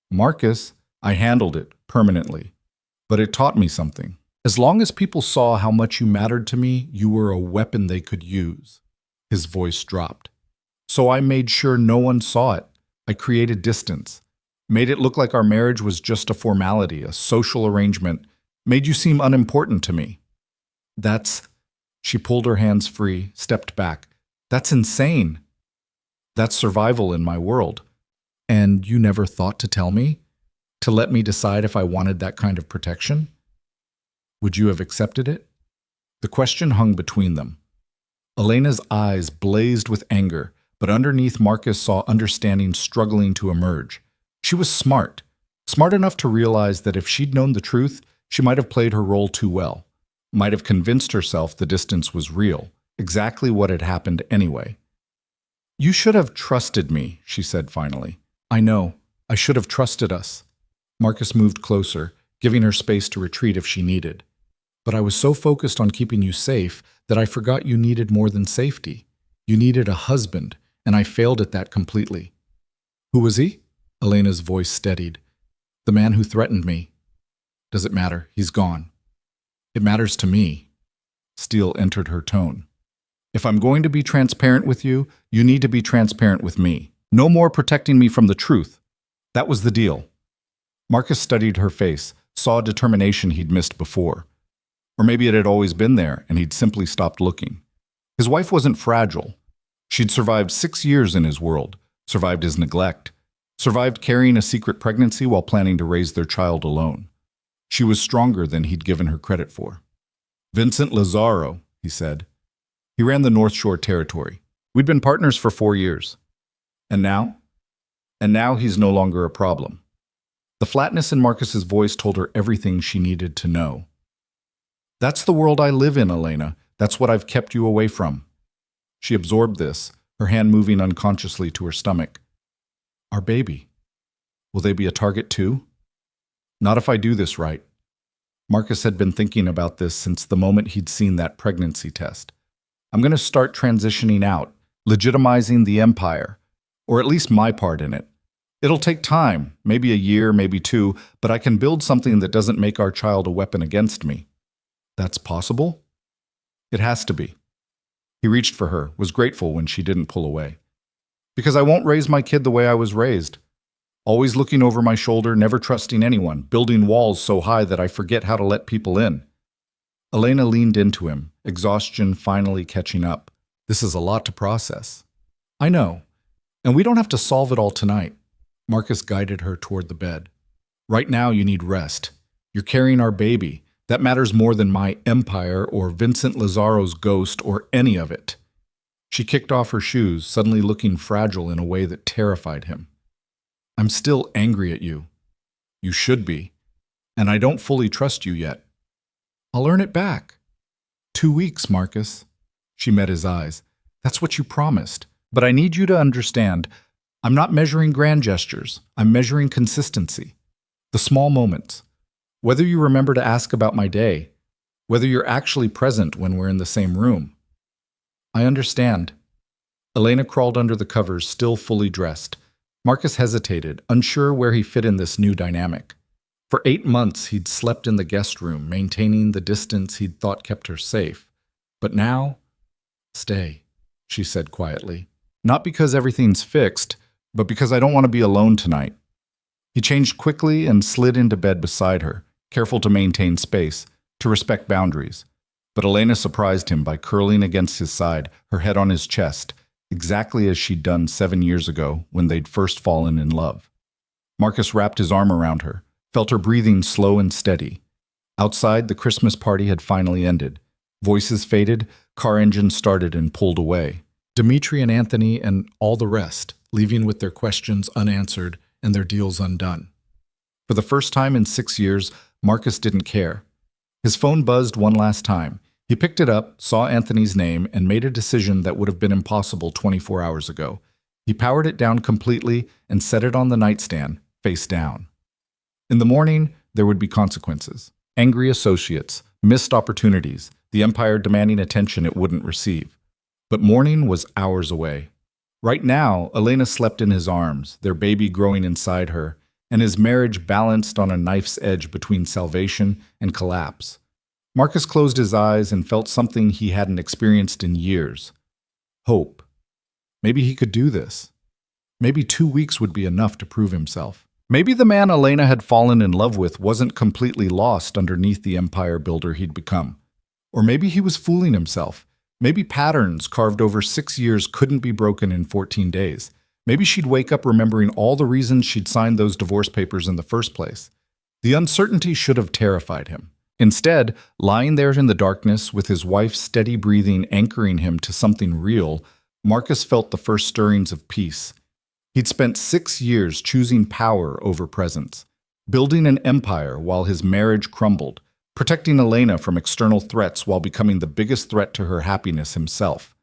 Speaker 1: "Marcus, I handled it permanently. But it taught me something. As long as people saw how much you mattered to me, you were a weapon they could use. His voice dropped. So I made sure no one saw it. I created distance. Made it look like our marriage was just a formality, a social arrangement. Made you seem unimportant to me. That's... She pulled her hands free, stepped back. That's insane. That's survival in my world. And you never thought to tell me? To let me decide if I wanted that kind of protection? Would you have accepted it? The question hung between them. Elena's eyes blazed with anger, but underneath Marcus saw understanding struggling to emerge. She was smart enough to realize that if she'd known the truth, she might have played her role too well, might have convinced herself the distance was real, exactly what had happened anyway. You should have trusted me, she said finally. I know. I should have trusted us. Marcus moved closer, giving her space to retreat if she needed. But I was so focused on keeping you safe that I forgot you needed more than safety. You needed a husband, and I failed at that completely. Who was he? Elena's voice steadied. The man who threatened me. Does it matter? He's gone. It matters to me. Steel entered her tone. If I'm going to be transparent with you, you need to be transparent with me. No more protecting me from the truth. That was the deal. Marcus studied her face, saw determination he'd missed before. Or maybe it had always been there and he'd simply stopped looking. His wife wasn't fragile. She'd survived 6 years in his world, survived his neglect, survived carrying a secret pregnancy while planning to raise their child alone. She was stronger than he'd given her credit for. Vincent Lazaro, he said. He ran the North Shore territory. We'd been partners for 4 years. And now? And now he's no longer a problem. The flatness in Marcus's voice told her everything she needed to know. That's the world I live in, Elena. That's what I've kept you away from. She absorbed this, her hand moving unconsciously to her stomach. Our baby. Will they be a target too? Not if I do this right. Marcus had been thinking about this since the moment he'd seen that pregnancy test. I'm going to start transitioning out, legitimizing the empire, or at least my part in it. It'll take time, maybe a year, maybe 2, but I can build something that doesn't make our child a weapon against me. That's possible? It has to be. He reached for her, was grateful when she didn't pull away. Because I won't raise my kid the way I was raised. Always looking over my shoulder, never trusting anyone, building walls so high that I forget how to let people in. Elena leaned into him, exhaustion finally catching up. This is a lot to process. I know. And we don't have to solve it all tonight. Marcus guided her toward the bed. Right now you need rest. You're carrying our baby. That matters more than my empire or Vincent Lazaro's ghost or any of it. She kicked off her shoes, suddenly looking fragile in a way that terrified him. I'm still angry at you. You should be. And I don't fully trust you yet. I'll earn it back. 2 weeks, Marcus. She met his eyes. That's what you promised. But I need you to understand, I'm not measuring grand gestures. I'm measuring consistency. The small moments. Whether you remember to ask about my day, whether you're actually present when we're in the same room. I understand. Elena crawled under the covers, still fully dressed. Marcus hesitated, unsure where he fit in this new dynamic. For 8 months, he'd slept in the guest room, maintaining the distance he'd thought kept her safe. But now, stay, she said quietly. Not because everything's fixed, but because I don't want to be alone tonight. He changed quickly and slid into bed beside her, careful to maintain space, to respect boundaries. But Elena surprised him by curling against his side, her head on his chest, exactly as she'd done 7 years ago when they'd first fallen in love. Marcus wrapped his arm around her, felt her breathing slow and steady. Outside, the Christmas party had finally ended. Voices faded, car engines started and pulled away. Dimitri and Anthony and all the rest, leaving with their questions unanswered and their deals undone. For the first time in 6 years, Marcus didn't care. His phone buzzed one last time. He picked it up, saw Anthony's name, and made a decision that would have been impossible 24 hours ago. He powered it down completely and set it on the nightstand, face down. In the morning, there would be consequences. Angry associates, missed opportunities, the empire demanding attention it wouldn't receive. But morning was hours away. Right now, Elena slept in his arms, their baby growing inside her, and his marriage balanced on a knife's edge between salvation and collapse. Marcus closed his eyes and felt something he hadn't experienced in years. Hope. Maybe he could do this. Maybe 2 weeks would be enough to prove himself. Maybe the man Elena had fallen in love with wasn't completely lost underneath the empire builder he'd become. Or maybe he was fooling himself. Maybe patterns carved over 6 years couldn't be broken in 14 days. Maybe she'd wake up remembering all the reasons she'd signed those divorce papers in the first place. The uncertainty should have terrified him. Instead, lying there in the darkness with his wife's steady breathing anchoring him to something real, Marcus felt the first stirrings of peace. He'd spent 6 years choosing power over presence, building an empire while his marriage crumbled, protecting Elena from external threats while becoming the biggest threat to her happiness himself.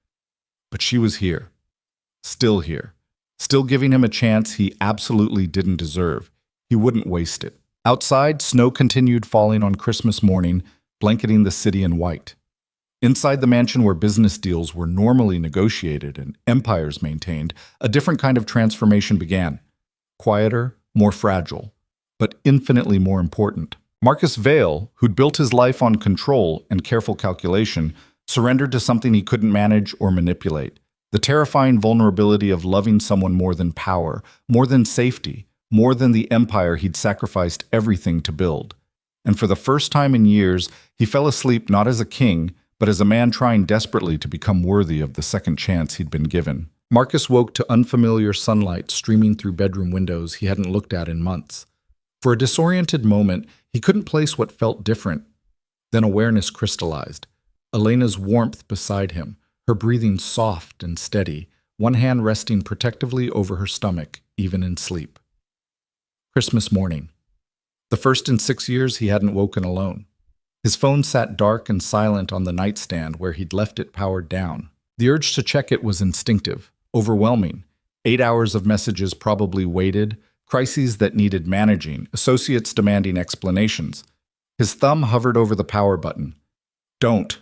Speaker 1: But she was here, still giving him a chance he absolutely didn't deserve. He wouldn't waste it. Outside, snow continued falling on Christmas morning, blanketing the city in white. Inside the mansion where business deals were normally negotiated and empires maintained, a different kind of transformation began. Quieter, more fragile, but infinitely more important. Marcus Vale, who'd built his life on control and careful calculation, surrendered to something he couldn't manage or manipulate. The terrifying vulnerability of loving someone more than power, more than safety, more than the empire he'd sacrificed everything to build. And for the first time in years, he fell asleep not as a king, but as a man trying desperately to become worthy of the second chance he'd been given. Marcus woke to unfamiliar sunlight streaming through bedroom windows he hadn't looked at in months. For a disoriented moment, he couldn't place what felt different. Then awareness crystallized. Elena's warmth beside him, her breathing soft and steady, one hand resting protectively over her stomach, even in sleep. Christmas morning. The first in 6 years he hadn't woken alone. His phone sat dark and silent on the nightstand where he'd left it powered down. The urge to check it was instinctive, overwhelming. 8 hours of messages probably waited, crises that needed managing, associates demanding explanations. His thumb hovered over the power button. Don't.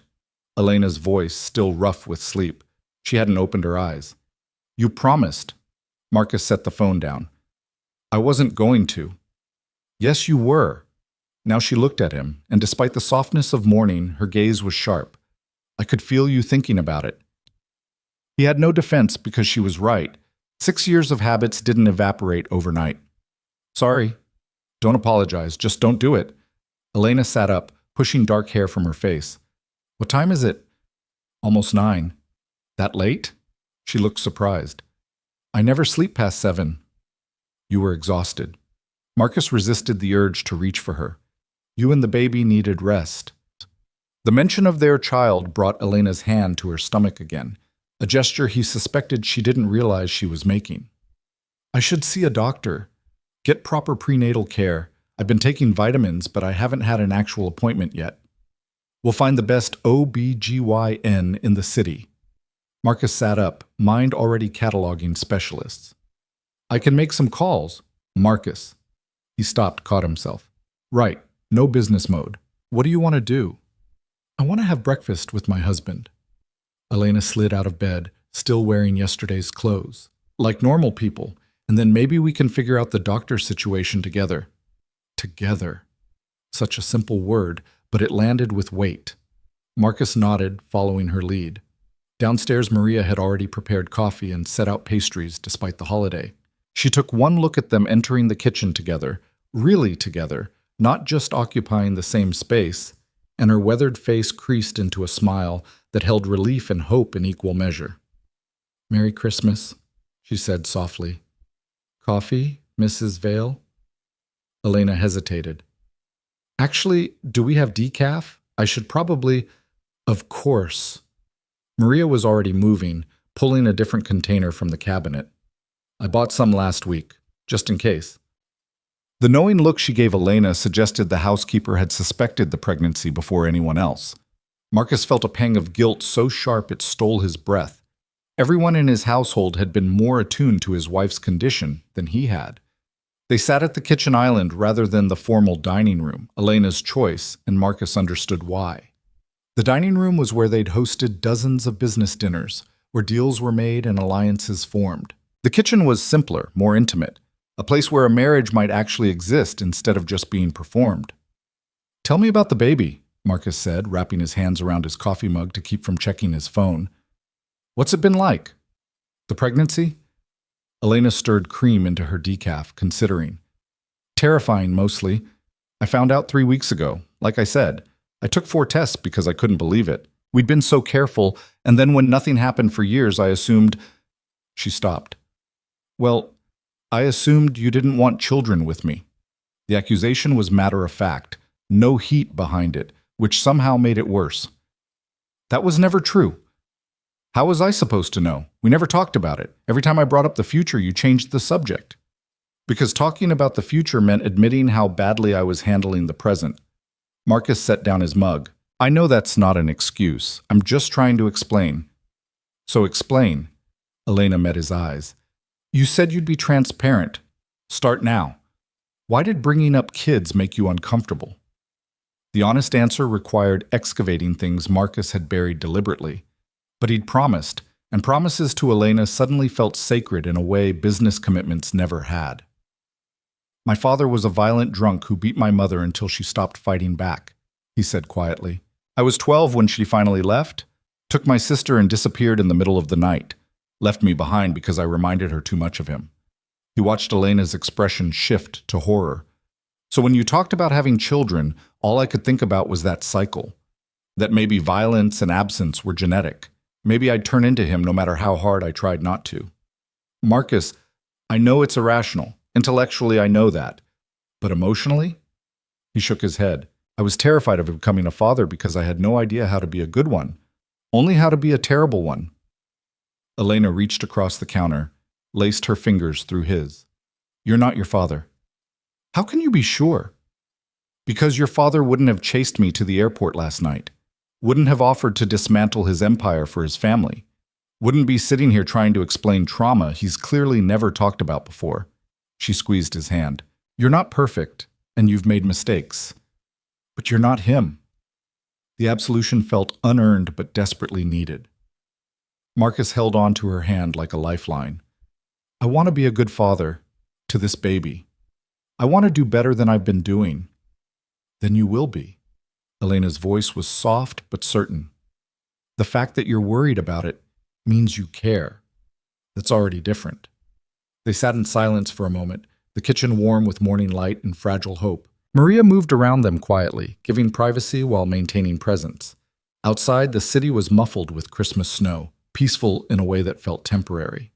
Speaker 1: Elena's voice, still rough with sleep. She hadn't opened her eyes. You promised. Marcus set the phone down. I wasn't going to. Yes, you were. Now she looked at him, and despite the softness of morning, her gaze was sharp. I could feel you thinking about it. He had no defense because she was right. 6 years of habits didn't evaporate overnight. Sorry. Don't apologize. Just don't do it. Elena sat up, pushing dark hair from her face. What time is it? Almost 9. That late? She looked surprised. I never sleep past 7. You were exhausted. Marcus resisted the urge to reach for her. You and the baby needed rest. The mention of their child brought Elena's hand to her stomach again, a gesture he suspected she didn't realize she was making. I should see a doctor. Get proper prenatal care. I've been taking vitamins, but I haven't had an actual appointment yet. We'll find the best OB/GYN in the city. Marcus sat up, mind already cataloging specialists. I can make some calls. Marcus. He stopped, caught himself. Right, no business mode. What do you want to do? I want to have breakfast with my husband. Elena slid out of bed, still wearing yesterday's clothes. Like normal people, and then maybe we can figure out the doctor situation together. Together. Such a simple word, but it landed with weight. Marcus nodded, following her lead. Downstairs, Maria had already prepared coffee and set out pastries despite the holiday. She took one look at them entering the kitchen together, really together, not just occupying the same space, and her weathered face creased into a smile that held relief and hope in equal measure. Merry Christmas, she said softly. Coffee, Mrs. Vale? Elena hesitated. Actually, do we have decaf? I should probably... Of course. Maria was already moving, pulling a different container from the cabinet. I bought some last week, just in case. The knowing look she gave Elena suggested the housekeeper had suspected the pregnancy before anyone else. Marcus felt a pang of guilt so sharp it stole his breath. Everyone in his household had been more attuned to his wife's condition than he had. They sat at the kitchen island rather than the formal dining room, Elena's choice, and Marcus understood why. The dining room was where they'd hosted dozens of business dinners, where deals were made and alliances formed. The kitchen was simpler, more intimate, A place where a marriage might actually exist instead of just being performed. Tell me about the baby, Marcus said, wrapping his hands around his coffee mug to keep from checking his phone. What's it been like? The pregnancy? Elena stirred cream into her decaf, considering. Terrifying, mostly. I found out 3 weeks ago. Like I said, I took 4 tests because I couldn't believe it. We'd been so careful, and then when nothing happened for years, I assumed... She stopped. Well, I assumed you didn't want children with me. The accusation was matter of fact, no heat behind it, which somehow made it worse. That was never true. How was I supposed to know? We never talked about it. Every time I brought up the future, you changed the subject. Because talking about the future meant admitting how badly I was handling the present. Marcus set down his mug. I know that's not an excuse. I'm just trying to explain. So explain. Elena met his eyes. You said you'd be transparent. Start now. Why did bringing up kids make you uncomfortable? The honest answer required excavating things Marcus had buried deliberately. But he'd promised, and promises to Elena suddenly felt sacred in a way business commitments never had. My father was a violent drunk who beat my mother until she stopped fighting back, he said quietly. I was 12 when she finally left, took my sister and disappeared in the middle of the night, left me behind because I reminded her too much of him. He watched Elena's expression shift to horror. So when you talked about having children, all I could think about was that cycle. That maybe violence and absence were genetic. Maybe I'd turn into him no matter how hard I tried not to. Marcus, I know it's irrational. Intellectually, I know that. But emotionally? He shook his head. I was terrified of becoming a father because I had no idea how to be a good one. Only how to be a terrible one. Elena reached across the counter, laced her fingers through his. You're not your father. How can you be sure? Because your father wouldn't have chased me to the airport last night. Wouldn't have offered to dismantle his empire for his family. Wouldn't be sitting here trying to explain trauma he's clearly never talked about before. She squeezed his hand. You're not perfect, and you've made mistakes. But you're not him. The absolution felt unearned but desperately needed. Marcus held on to her hand like a lifeline. I want to be a good father to this baby. I want to do better than I've been doing. Then you will be. Elena's voice was soft but certain. The fact that you're worried about it means you care. That's already different. They sat in silence for a moment, the kitchen warm with morning light and fragile hope. Maria moved around them quietly, giving privacy while maintaining presence. Outside, the city was muffled with Christmas snow, peaceful in a way that felt temporary.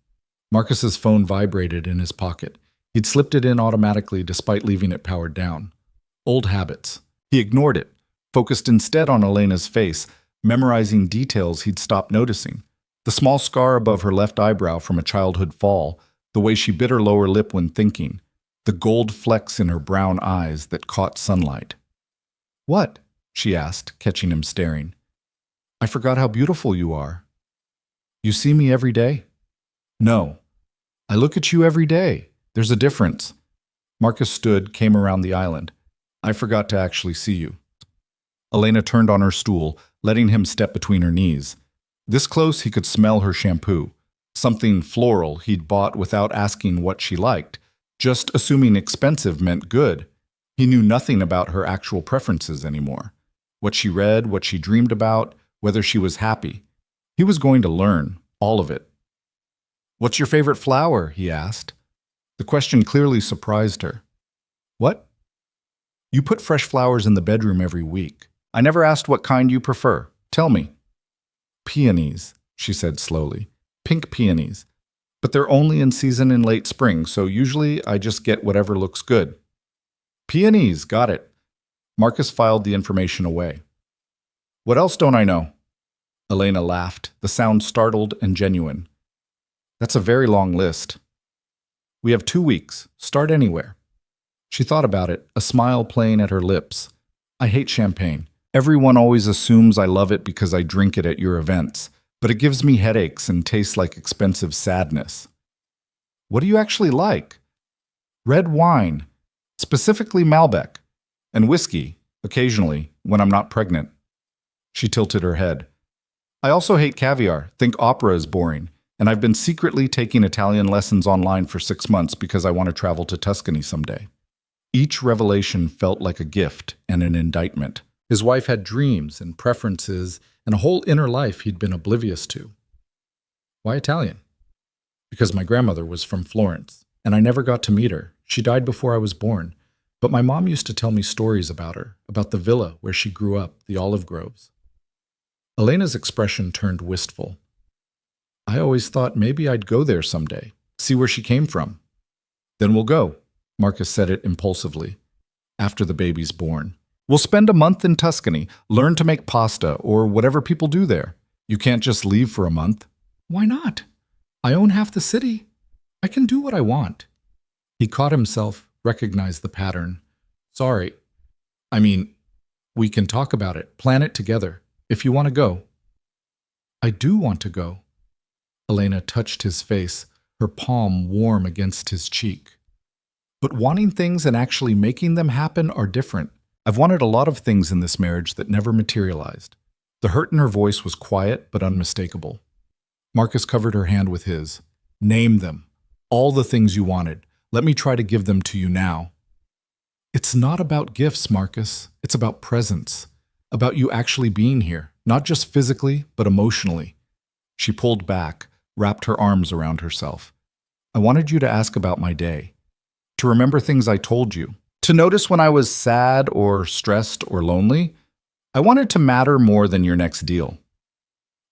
Speaker 1: Marcus's phone vibrated in his pocket. He'd slipped it in automatically despite leaving it powered down. Old habits. He ignored it, focused instead on Elena's face, memorizing details he'd stopped noticing. The small scar above her left eyebrow from a childhood fall, the way she bit her lower lip when thinking, the gold flecks in her brown eyes that caught sunlight. What? She asked, catching him staring. I forgot how beautiful you are. You see me every day? No. I look at you every day. There's a difference. Marcus stood, came around the island. I forgot to actually see you. Elena turned on her stool, letting him step between her knees. This close, he could smell her shampoo. Something floral he'd bought without asking what she liked, just assuming expensive meant good. He knew nothing about her actual preferences anymore. What she read, what she dreamed about, whether she was happy. He was going to learn, all of it. What's your favorite flower? He asked. The question clearly surprised her. What? You put fresh flowers in the bedroom every week. I never asked what kind you prefer. Tell me. Peonies, she said slowly. Pink peonies. But they're only in season in late spring, so usually I just get whatever looks good. Peonies, got it. Marcus filed the information away. What else don't I know? Elena laughed, the sound startled and genuine. That's a very long list. We have 2 weeks. Start anywhere. She thought about it, a smile playing at her lips. I hate champagne. Everyone always assumes I love it because I drink it at your events, but it gives me headaches and tastes like expensive sadness. What do you actually like? Red wine, specifically Malbec, and whiskey, occasionally, when I'm not pregnant. She tilted her head. I also hate caviar. Think opera is boring. And I've been secretly taking Italian lessons online for 6 months because I want to travel to Tuscany someday. Each revelation felt like a gift and an indictment. His wife had dreams and preferences and a whole inner life he'd been oblivious to. Why Italian? Because my grandmother was from Florence, and I never got to meet her. She died before I was born. But my mom used to tell me stories about her, about the villa where she grew up, the olive groves. Elena's expression turned wistful. I always thought maybe I'd go there someday, see where she came from. Then we'll go, Marcus said it impulsively, after the baby's born. We'll spend a month in Tuscany, learn to make pasta or whatever people do there. You can't just leave for a month. Why not? I own half the city. I can do what I want. He caught himself, recognized the pattern. Sorry. We can talk about it, plan it together, if you want to go. I do want to go. Elena touched his face, her palm warm against his cheek. But wanting things and actually making them happen are different. I've wanted a lot of things in this marriage that never materialized. The hurt in her voice was quiet but unmistakable. Marcus covered her hand with his. Name them. All the things you wanted. Let me try to give them to you now. It's not about gifts, Marcus. It's about presence. About you actually being here. Not just physically, but emotionally. She pulled back, wrapped her arms around herself. I wanted you to ask about my day. To remember things I told you. To notice when I was sad or stressed or lonely. I wanted to matter more than your next deal.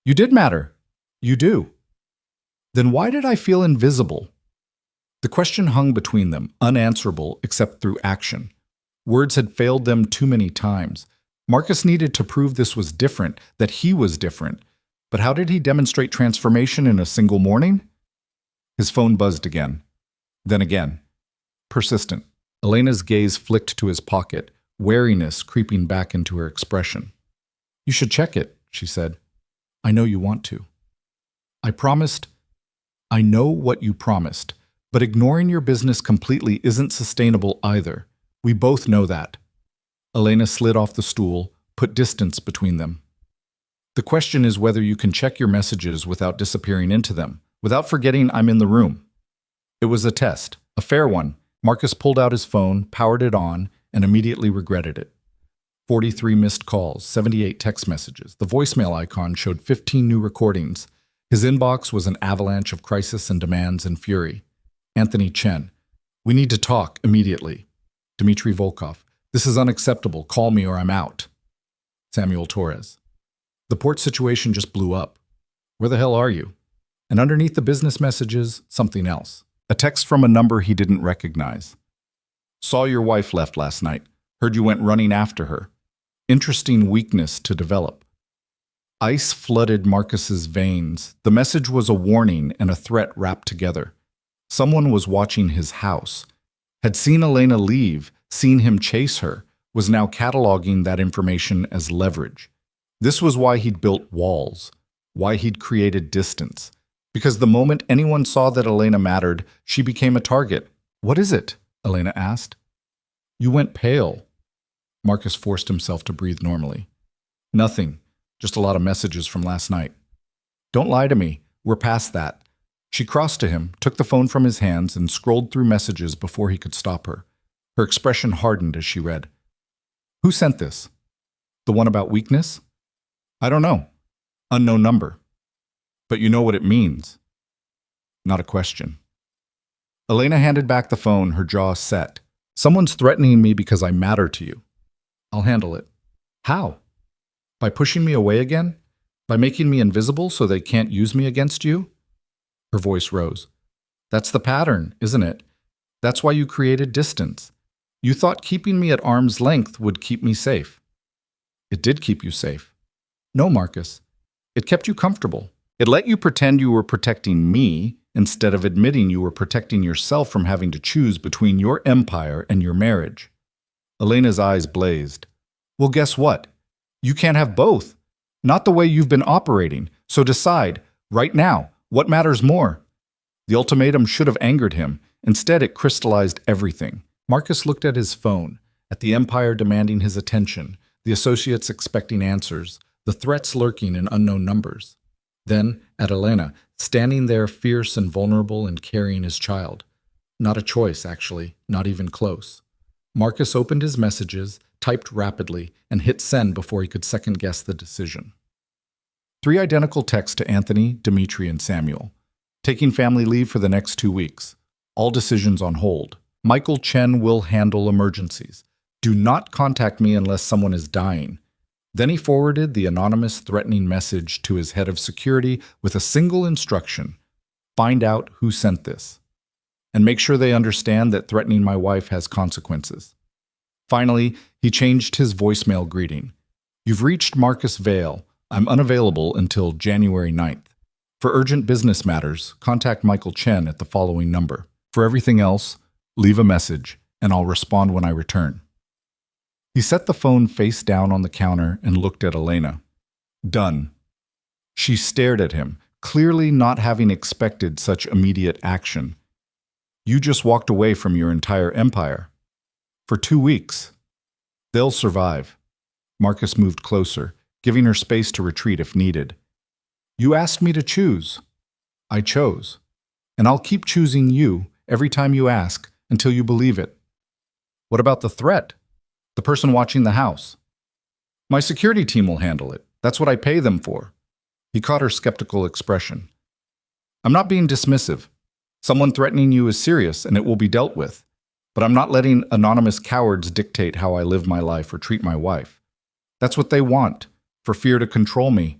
Speaker 1: You did matter. You do. Then why did I feel invisible? The question hung between them, unanswerable except through action. Words had failed them too many times. Marcus needed to prove this was different, that he was different. But how did he demonstrate transformation in a single morning? His phone buzzed again. Then again. Persistent. Elena's gaze flicked to his pocket, wariness creeping back into her expression. You should check it, she said. I know you want to. I promised. I know what you promised, but ignoring your business completely isn't sustainable either. We both know that. Elena slid off the stool, put distance between them. The question is whether you can check your messages without disappearing into them, without forgetting I'm in the room. It was a test, a fair one. Marcus pulled out his phone, powered it on, and immediately regretted it. 43 missed calls, 78 text messages. The voicemail icon showed 15 new recordings. His inbox was an avalanche of crisis and demands and fury. Anthony Chen. We need to talk immediately. Dmitry Volkov. This is unacceptable. Call me or I'm out. Samuel Torres. The port situation just blew up. Where the hell are you? And underneath the business messages, something else. A text from a number he didn't recognize. Saw your wife left last night. Heard you went running after her. Interesting weakness to develop. Ice flooded Marcus's veins. The message was a warning and a threat wrapped together. Someone was watching his house. Had seen Elena leave, seen him chase her, was now cataloging that information as leverage. This was why he'd built walls, why he'd created distance. Because the moment anyone saw that Elena mattered, she became a target. What is it? Elena asked. You went pale. Marcus forced himself to breathe normally. Nothing. Just a lot of messages from last night. Don't lie to me. We're past that. She crossed to him, took the phone from his hands, and scrolled through messages before he could stop her. Her expression hardened as she read. Who sent this? The one about weakness? I don't know. Unknown number. But you know what it means. Not a question. Elena handed back the phone, her jaw set. Someone's threatening me because I matter to you. I'll handle it. How? By pushing me away again? By making me invisible so they can't use me against you? Her voice rose. That's the pattern, isn't it? That's why you created distance. You thought keeping me at arm's length would keep me safe. It did keep you safe. No, Marcus. It kept you comfortable. It let you pretend you were protecting me instead of admitting you were protecting yourself from having to choose between your empire and your marriage. Elena's eyes blazed. Well, guess what? You can't have both. Not the way you've been operating. So decide, right now, what matters more? The ultimatum should have angered him. Instead, it crystallized everything. Marcus looked at his phone, at the empire demanding his attention, the associates expecting answers, the threats lurking in unknown numbers. Then, at Elena, standing there fierce and vulnerable and carrying his child. Not a choice, actually, not even close. Marcus opened his messages, typed rapidly, and hit send before he could second-guess the decision. 3 identical texts to Anthony, Dimitri, and Samuel. Taking family leave for the next 2 weeks. All decisions on hold. Michael Chen will handle emergencies. Do not contact me unless someone is dying. Then he forwarded the anonymous threatening message to his head of security with a single instruction. Find out who sent this. And make sure they understand that threatening my wife has consequences. Finally, he changed his voicemail greeting. You've reached Marcus Vale. I'm unavailable until January 9th. For urgent business matters, contact Michael Chen at the following number. For everything else, leave a message, and I'll respond when I return. He set the phone face down on the counter and looked at Elena. Done. She stared at him, clearly not having expected such immediate action. You just walked away from your entire empire. For 2 weeks. They'll survive. Marcus moved closer, giving her space to retreat if needed. You asked me to choose. I chose. And I'll keep choosing you every time you ask until you believe it. What about the threat? The person watching the house? My security team will handle it. That's what I pay them for. He caught her skeptical expression. I'm not being dismissive. Someone threatening you is serious and it will be dealt with. But I'm not letting anonymous cowards dictate how I live my life or treat my wife. That's what they want, for fear to control me.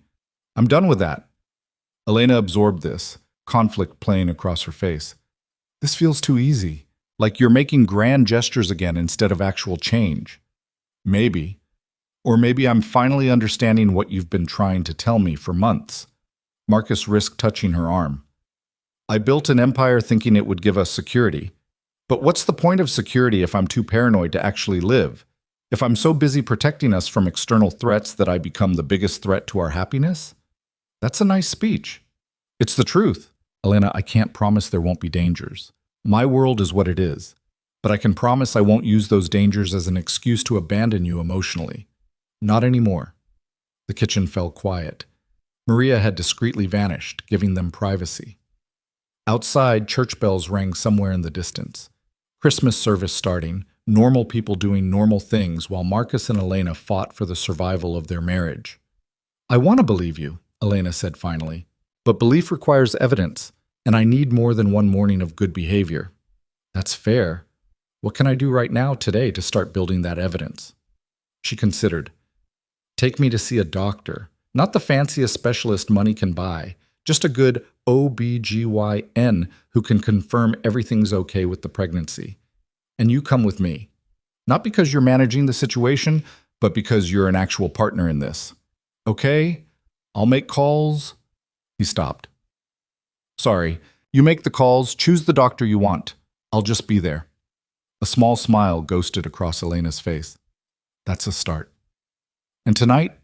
Speaker 1: I'm done with that. Elena absorbed this, conflict playing across her face. This feels too easy, like you're making grand gestures again instead of actual change. Maybe. Or maybe I'm finally understanding what you've been trying to tell me for months. Marcus risked touching her arm. I built an empire thinking it would give us security. But what's the point of security if I'm too paranoid to actually live? If I'm so busy protecting us from external threats that I become the biggest threat to our happiness? That's a nice speech. It's the truth. Elena, I can't promise there won't be dangers. My world is what it is. But I can promise I won't use those dangers as an excuse to abandon you emotionally. Not anymore. The kitchen fell quiet. Maria had discreetly vanished, giving them privacy. Outside, church bells rang somewhere in the distance. Christmas service starting, normal people doing normal things while Marcus and Elena fought for the survival of their marriage. I want to believe you, Elena said finally. But belief requires evidence, and I need more than one morning of good behavior. That's fair. What can I do right now, today, to start building that evidence? She considered. Take me to see a doctor. Not the fanciest specialist money can buy. Just a good OBGYN who can confirm everything's okay with the pregnancy. And you come with me. Not because you're managing the situation, but because you're an actual partner in this. Okay? I'll make calls. He stopped. Sorry. You make the calls. Choose the doctor you want. I'll just be there. A small smile ghosted across Elena's face. That's a start. And tonight,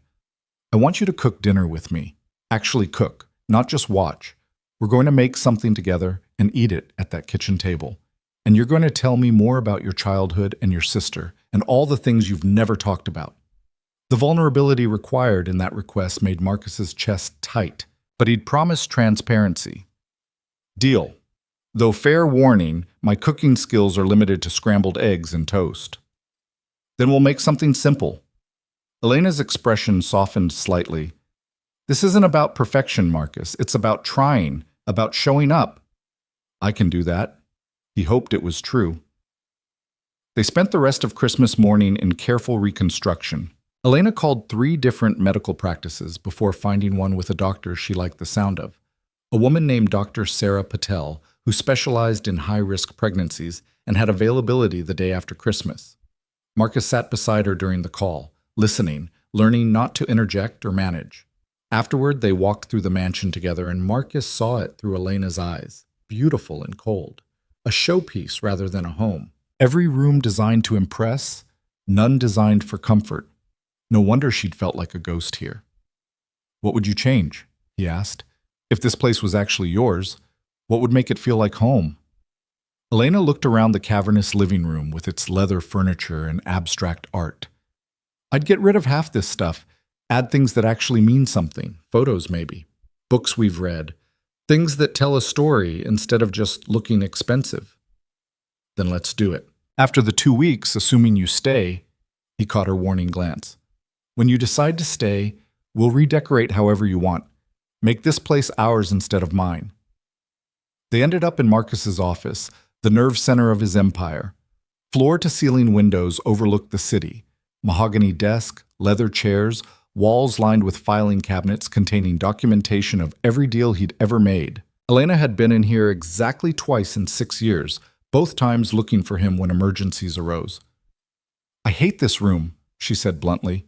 Speaker 1: I want you to cook dinner with me. Actually cook, not just watch. We're going to make something together and eat it at that kitchen table. And you're going to tell me more about your childhood and your sister and all the things you've never talked about. The vulnerability required in that request made Marcus's chest tight, but he'd promised transparency. Deal. Though fair warning, my cooking skills are limited to scrambled eggs and toast. Then we'll make something simple. Elena's expression softened slightly. This isn't about perfection, Marcus. It's about trying, about showing up. I can do that. He hoped it was true. They spent the rest of Christmas morning in careful reconstruction. Elena called 3 different medical practices before finding one with a doctor she liked the sound of. A woman named Dr. Sarah Patel, who specialized in high-risk pregnancies and had availability the day after Christmas. Marcus sat beside her during the call, listening, learning not to interject or manage. Afterward, they walked through the mansion together, and Marcus saw it through Elena's eyes, beautiful and cold. A showpiece rather than a home. Every room designed to impress, none designed for comfort. No wonder she'd felt like a ghost here. What would you change? He asked. If this place was actually yours, what would make it feel like home? Elena looked around the cavernous living room with its leather furniture and abstract art. I'd get rid of half this stuff, add things that actually mean something, photos maybe. books we've read, things that tell a story instead of just looking expensive. Then let's do it. After the 2 weeks, assuming you stay, he caught her warning glance. When you decide to stay, we'll redecorate however you want. Make this place ours instead of mine. They ended up in Marcus's office, the nerve center of his empire. Floor-to-ceiling windows overlooked the city. Mahogany desk, leather chairs, walls lined with filing cabinets containing documentation of every deal he'd ever made. Elena had been in here exactly twice in 6 years, both times looking for him when emergencies arose. "I hate this room," she said bluntly.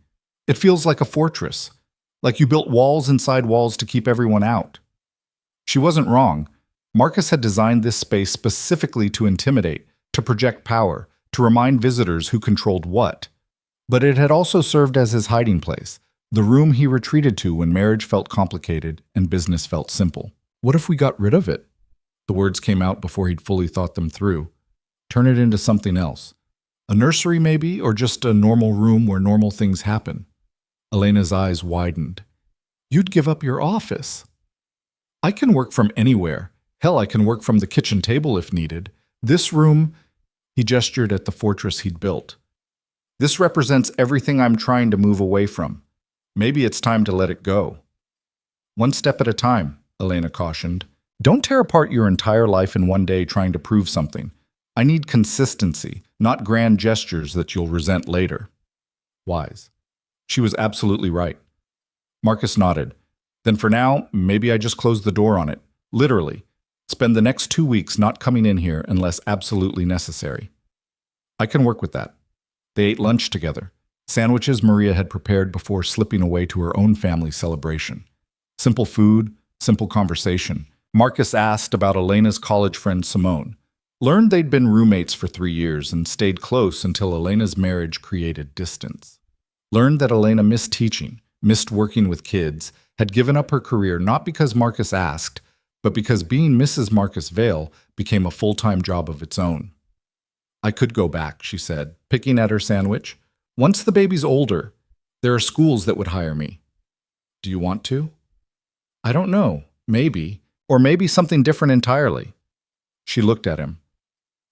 Speaker 1: "It feels like a fortress, like you built walls inside walls to keep everyone out." She wasn't wrong. Marcus had designed this space specifically to intimidate, to project power, to remind visitors who controlled what. But it had also served as his hiding place, the room he retreated to when marriage felt complicated and business felt simple. What if we got rid of it? The words came out before he'd fully thought them through. Turn it into something else. A nursery maybe, or just a normal room where normal things happen. Elena's eyes widened. "You'd give up your office." "I can work from anywhere. Hell, I can work from the kitchen table if needed. This room," he gestured at the fortress he'd built. "This represents everything I'm trying to move away from. Maybe it's time to let it go." "One step at a time," Elena cautioned. "Don't tear apart your entire life in one day trying to prove something. I need consistency, not grand gestures that you'll resent later." Wise. She was absolutely right. Marcus nodded. "Then for now, maybe I just close the door on it. Literally. Spend the next 2 weeks not coming in here unless absolutely necessary." "I can work with that." They ate lunch together. Sandwiches Maria had prepared before slipping away to her own family celebration. Simple food, simple conversation. Marcus asked about Elena's college friend Simone. Learned they'd been roommates for 3 years and stayed close until Elena's marriage created distance. Learned that Elena missed teaching, missed working with kids, had given up her career not because Marcus asked, but because being Mrs. Marcus Vale became a full-time job of its own. "I could go back," she said, picking at her sandwich. "Once the baby's older, there are schools that would hire me." "Do you want to?" "I don't know. Maybe. Or maybe something different entirely." She looked at him.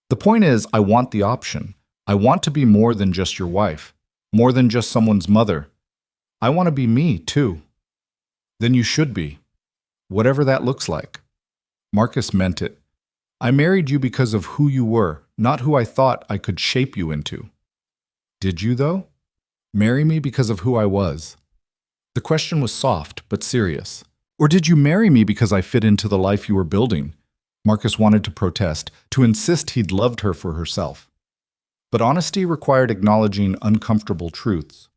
Speaker 1: "The point is, I want the option. I want to be more than just your wife, more than just someone's mother. I want to be me, too." "Then you should be. Whatever that looks like." Marcus meant it. "I married you because of who you were, not who I thought I could shape you into." "Did you, though? Marry me because of who I was?" The question was soft, but serious. "Or did you marry me because I fit into the life you were building?" Marcus wanted to protest, to insist he'd loved her for herself. But honesty required acknowledging uncomfortable truths.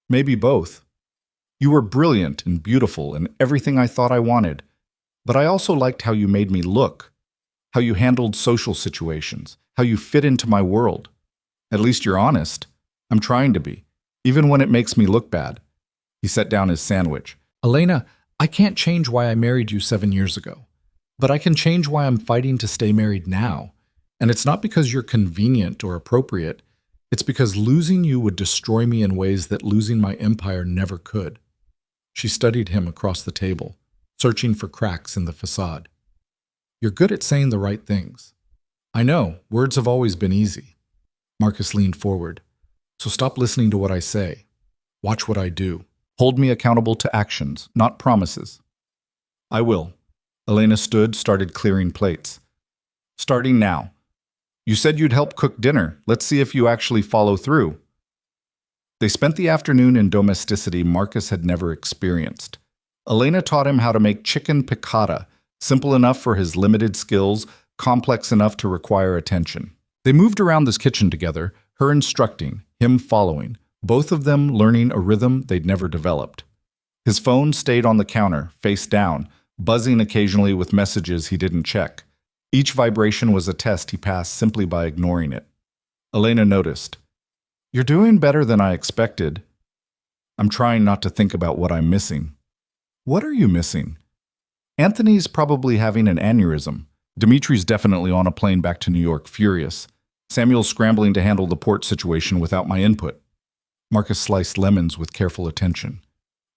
Speaker 1: "Maybe both. You were brilliant and beautiful and everything I thought I wanted. But I also liked how you made me look, how you handled social situations, how you fit into my world. At least you're honest. I'm trying to be, even when it makes me look bad." He set down his sandwich. "Elena, I can't change why I married you 7 years ago. But I can change why I'm fighting to stay married now. And it's not because you're convenient or appropriate. It's because losing you would destroy me in ways that losing my empire never could." She studied him across the table, searching for cracks in the facade. "You're good at saying the right things." "I know, words have always been easy." Marcus leaned forward. "So stop listening to what I say. Watch what I do. Hold me accountable to actions, not promises." "I will." Elena stood, started clearing plates. "Starting now. You said you'd help cook dinner. Let's see if you actually follow through." They spent the afternoon in domesticity Marcus had never experienced. Elena taught him how to make chicken piccata, simple enough for his limited skills, complex enough to require attention. They moved around this kitchen together, her instructing, him following, both of them learning a rhythm they'd never developed. His phone stayed on the counter, face down, buzzing occasionally with messages he didn't check. Each vibration was a test he passed simply by ignoring it. Elena noticed. "You're doing better than I expected." "I'm trying not to think about what I'm missing." "What are you missing?" "Anthony's probably having an aneurysm. Dimitri's definitely on a plane back to New York, furious. Samuel's scrambling to handle the port situation without my input." Marcus sliced lemons with careful attention.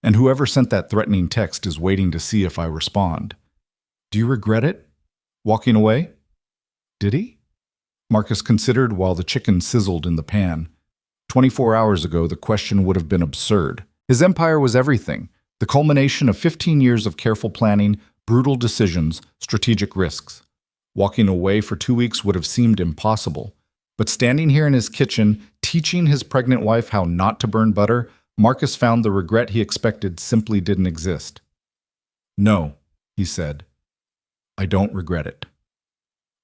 Speaker 1: And whoever sent that threatening text is waiting to see if I respond. Do you regret it? Walking away? Did he? Marcus considered while the chicken sizzled in the pan. 24 hours ago, the question would have been absurd. His empire was everything, the culmination of 15 years of careful planning, brutal decisions, strategic risks. Walking away for 2 weeks would have seemed impossible. But standing here in his kitchen, teaching his pregnant wife how not to burn butter, Marcus found the regret he expected simply didn't exist. No, he said. I don't regret it.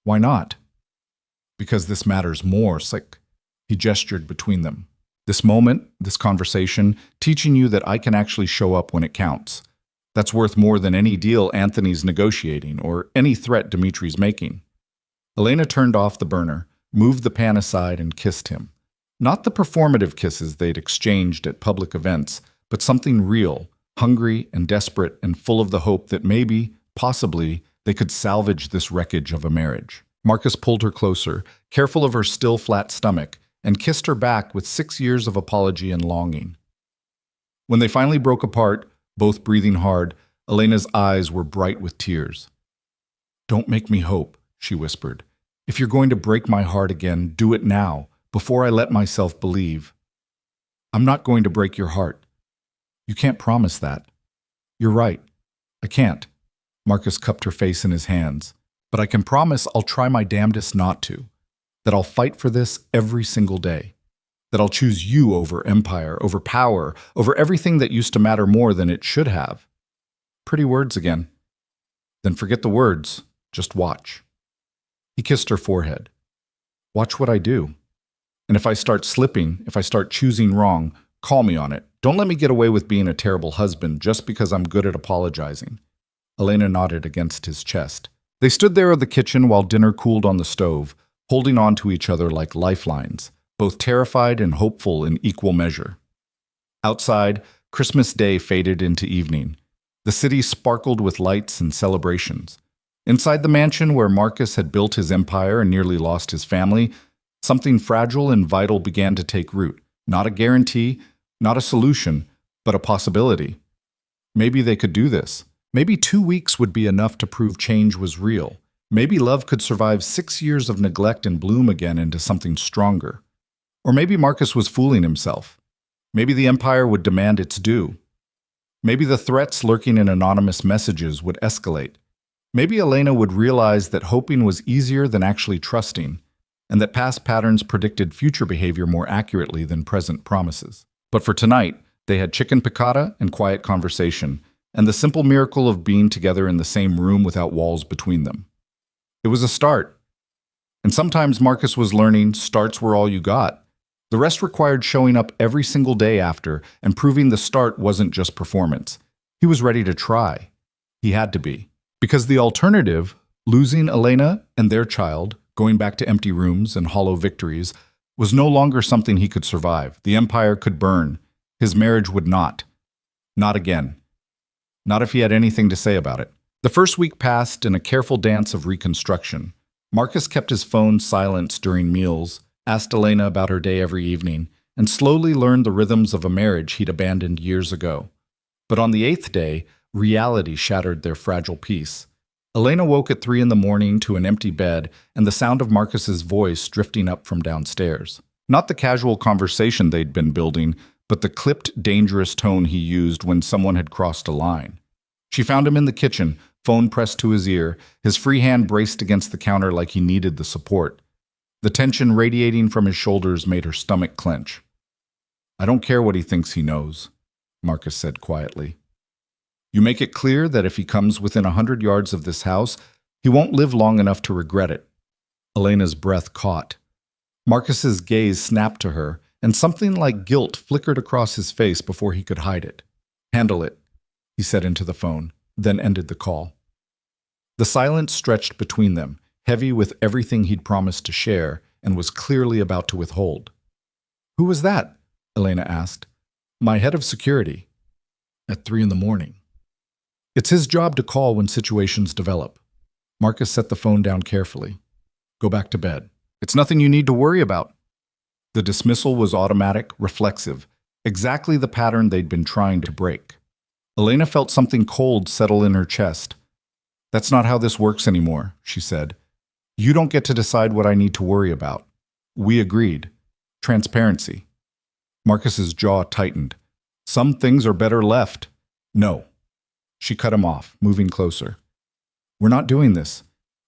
Speaker 1: Why not? Because this matters more, he gestured between them. This moment, this conversation, teaching you that I can actually show up when it counts. That's worth more than any deal Anthony's negotiating or any threat Dimitri's making. Elena turned off the burner, moved the pan aside, and kissed him. Not the performative kisses they'd exchanged at public events, but something real, hungry and desperate and full of the hope that maybe, possibly, they could salvage this wreckage of a marriage. Marcus pulled her closer, careful of her still flat stomach, and kissed her back with 6 years of apology and longing. When they finally broke apart, both breathing hard, Elena's eyes were bright with tears. Don't make me hope, she whispered. If you're going to break my heart again, do it now, before I let myself believe. I'm not going to break your heart. You can't promise that. You're right. I can't. Marcus cupped her face in his hands. But I can promise I'll try my damnedest not to. That I'll fight for this every single day. That I'll choose you over empire, over power, over everything that used to matter more than it should have. Pretty words again. Then forget the words. Just watch. He kissed her forehead. Watch what I do. And if I start slipping, if I start choosing wrong, call me on it. Don't let me get away with being a terrible husband just because I'm good at apologizing. Elena nodded against his chest. They stood there in the kitchen while dinner cooled on the stove, holding on to each other like lifelines, both terrified and hopeful in equal measure. Outside, Christmas Day faded into evening. The city sparkled with lights and celebrations. Inside the mansion where Marcus had built his empire and nearly lost his family, something fragile and vital began to take root. Not a guarantee, not a solution, but a possibility. Maybe they could do this. Maybe 2 weeks would be enough to prove change was real. Maybe love could survive 6 years of neglect and bloom again into something stronger. Or maybe Marcus was fooling himself. Maybe the empire would demand its due. Maybe the threats lurking in anonymous messages would escalate. Maybe Elena would realize that hoping was easier than actually trusting, and that past patterns predicted future behavior more accurately than present promises. But for tonight, they had chicken piccata and quiet conversation, and the simple miracle of being together in the same room without walls between them. It was a start. And sometimes Marcus was learning starts were all you got. The rest required showing up every single day after and proving the start wasn't just performance. He was ready to try. He had to be. Because the alternative, losing Elena and their child, going back to empty rooms and hollow victories, was no longer something he could survive. The empire could burn. His marriage would not. Not again. Not if he had anything to say about it. The first week passed in a careful dance of reconstruction. Marcus kept his phone silenced during meals, asked Elena about her day every evening, and slowly learned the rhythms of a marriage he'd abandoned years ago. But on the 8th day, reality shattered their fragile peace. Elena woke at 3 in the morning to an empty bed and the sound of Marcus's voice drifting up from downstairs. Not the casual conversation they'd been building, but the clipped, dangerous tone he used when someone had crossed a line. She found him in the kitchen, phone pressed to his ear, his free hand braced against the counter like he needed the support. The tension radiating from his shoulders made her stomach clench. I don't care what he thinks he knows, Marcus said quietly. You make it clear that if he comes within 100 yards of this house, he won't live long enough to regret it. Elena's breath caught. Marcus's gaze snapped to her, and something like guilt flickered across his face before he could hide it. Handle it, he said into the phone, then ended the call. The silence stretched between them, heavy with everything he'd promised to share and was clearly about to withhold. Who was that? Elena asked. My head of security. At 3 in the morning. It's his job to call when situations develop. Marcus set the phone down carefully. Go back to bed. It's nothing you need to worry about. The dismissal was automatic, reflexive, exactly the pattern they'd been trying to break. Elena felt something cold settle in her chest. That's not how this works anymore, she said. You don't get to decide what I need to worry about. We agreed. Transparency. Marcus's jaw tightened. Some things are better left. No. She cut him off, moving closer. We're not doing this.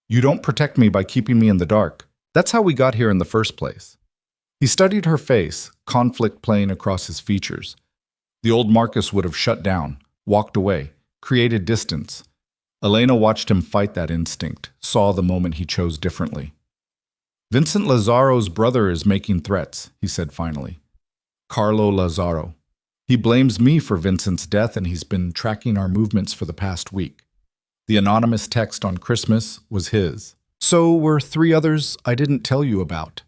Speaker 1: You don't protect me by keeping me in the dark. That's how we got here in the first place. He studied her face, conflict playing across his features. The old Marcus would have shut down, walked away, created distance. Elena watched him fight that instinct, saw the moment he chose differently. Vincent Lazzaro's brother is making threats, he said finally. Carlo Lazzaro. He blames me for Vincent's death and he's been tracking our movements for the past week. The anonymous text on Christmas was his. So were 3 others I didn't tell you about.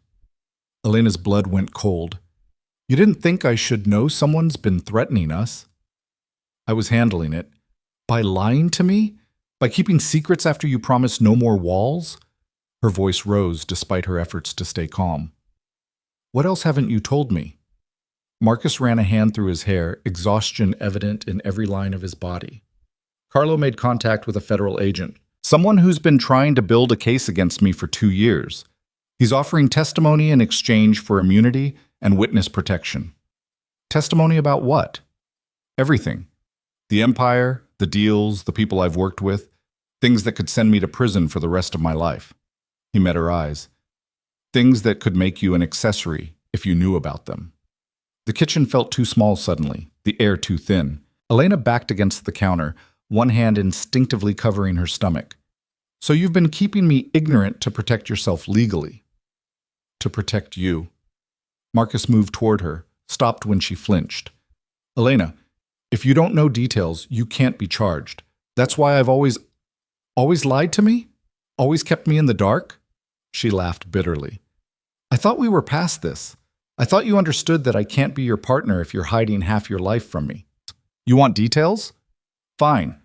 Speaker 1: Elena's blood went cold. You didn't think I should know someone's been threatening us? I was handling it. By lying to me? By keeping secrets after you promised no more walls? Her voice rose despite her efforts to stay calm. What else haven't you told me? Marcus ran a hand through his hair, exhaustion evident in every line of his body. Carlo made contact with a federal agent, someone who's been trying to build a case against me for 2 years. He's offering testimony in exchange for immunity and witness protection. Testimony about what? Everything. The empire, the deals, the people I've worked with, things that could send me to prison for the rest of my life. He met her eyes. Things that could make you an accessory if you knew about them. The kitchen felt too small suddenly, the air too thin. Elena backed against the counter, one hand instinctively covering her stomach. So you've been keeping me ignorant to protect yourself legally. To protect you. Marcus moved toward her, stopped when she flinched. Elena, if you don't know details, you can't be charged. That's why I've always lied to me? Always kept me in the dark? She laughed bitterly. I thought we were past this. I thought you understood that I can't be your partner if you're hiding half your life from me. You want details? Fine.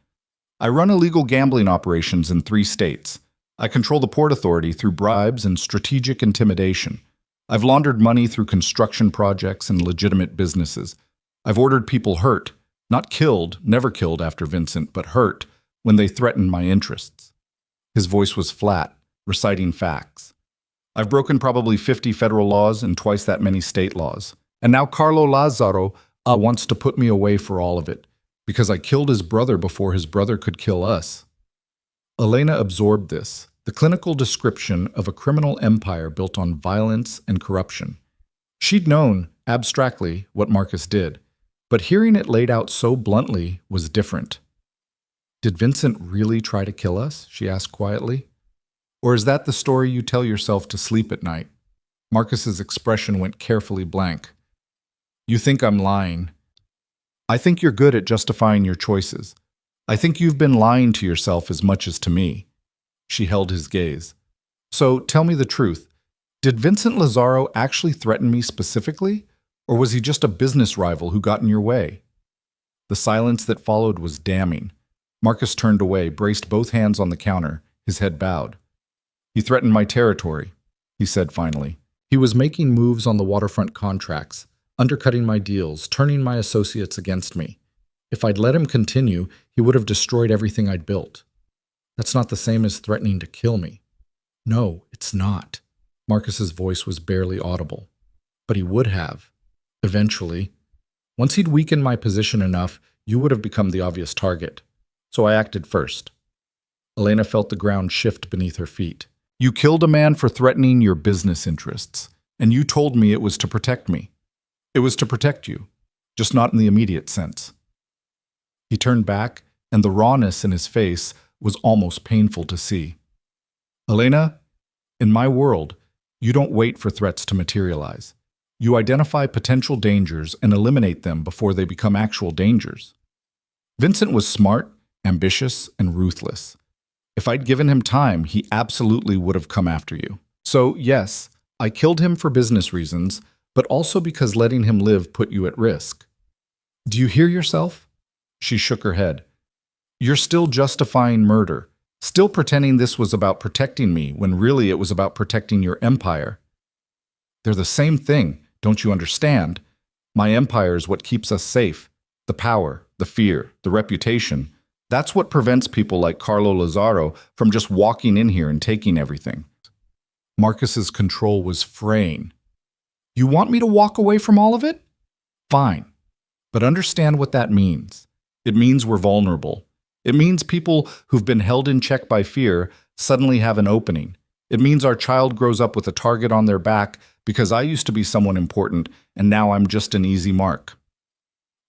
Speaker 1: I run illegal gambling operations in 3 states. I control the Port Authority through bribes and strategic intimidation. I've laundered money through construction projects and legitimate businesses. I've ordered people hurt, not killed, never killed after Vincent, but hurt when they threatened my interests. His voice was flat, reciting facts. I've broken probably 50 federal laws and twice that many state laws. And now Carlo Lazzaro wants to put me away for all of it, because I killed his brother before his brother could kill us. Elena absorbed this, the clinical description of a criminal empire built on violence and corruption. She'd known, abstractly, what Marcus did, but hearing it laid out so bluntly was different. Did Vincent really try to kill us? She asked quietly. Or is that the story you tell yourself to sleep at night? Marcus's expression went carefully blank. You think I'm lying. I think you're good at justifying your choices. I think you've been lying to yourself as much as to me. She held his gaze. So tell me the truth. Did Vincent Lazzaro actually threaten me specifically? Or was he just a business rival who got in your way? The silence that followed was damning. Marcus turned away, braced both hands on the counter, his head bowed. He threatened my territory, he said finally. He was making moves on the waterfront contracts, undercutting my deals, turning my associates against me. If I'd let him continue, he would have destroyed everything I'd built. That's not the same as threatening to kill me. No, it's not. Marcus's voice was barely audible. But he would have. Eventually. Once he'd weakened my position enough, you would have become the obvious target. So I acted first. Elena felt the ground shift beneath her feet. You killed a man for threatening your business interests, and you told me it was to protect me. It was to protect you, just not in the immediate sense. He turned back, and the rawness in his face was almost painful to see. Elena, in my world, you don't wait for threats to materialize. You identify potential dangers and eliminate them before they become actual dangers. Vincent was smart, ambitious, and ruthless. If I'd given him time, he absolutely would have come after you. So, yes, I killed him for business reasons, but also because letting him live put you at risk. Do you hear yourself? She shook her head. You're still justifying murder, still pretending this was about protecting me when really it was about protecting your empire. They're the same thing, don't you understand? My empire is what keeps us safe. The power, the fear, the reputation. That's what prevents people like Carlo Lazzaro from just walking in here and taking everything. Marcus's control was fraying. You want me to walk away from all of it? Fine. But understand what that means. It means we're vulnerable. It means people who've been held in check by fear suddenly have an opening. It means our child grows up with a target on their back because I used to be someone important and now I'm just an easy mark.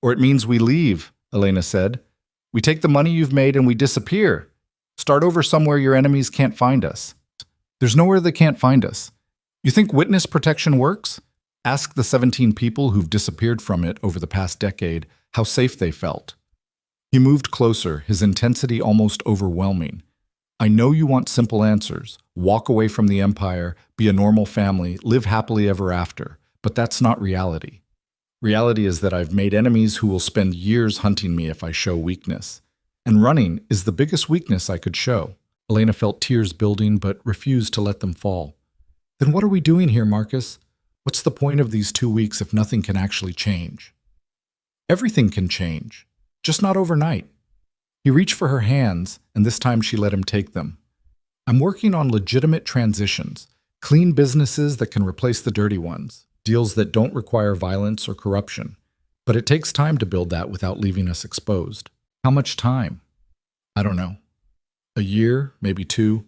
Speaker 1: Or it means we leave, Elena said. We take the money you've made and we disappear. Start over somewhere your enemies can't find us. There's nowhere they can't find us. You think witness protection works? Ask the 17 people who've disappeared from it over the past decade how safe they felt. He moved closer, his intensity almost overwhelming. I know you want simple answers. Walk away from the empire, be a normal family, live happily ever after. But that's not reality. Reality is that I've made enemies who will spend years hunting me if I show weakness. And running is the biggest weakness I could show. Elena felt tears building but refused to let them fall. Then what are we doing here, Marcus? What's the point of these 2 weeks if nothing can actually change? Everything can change, just not overnight. He reached for her hands, and this time she let him take them. I'm working on legitimate transitions, clean businesses that can replace the dirty ones, deals that don't require violence or corruption. But it takes time to build that without leaving us exposed. How much time? I don't know. A year, maybe 2.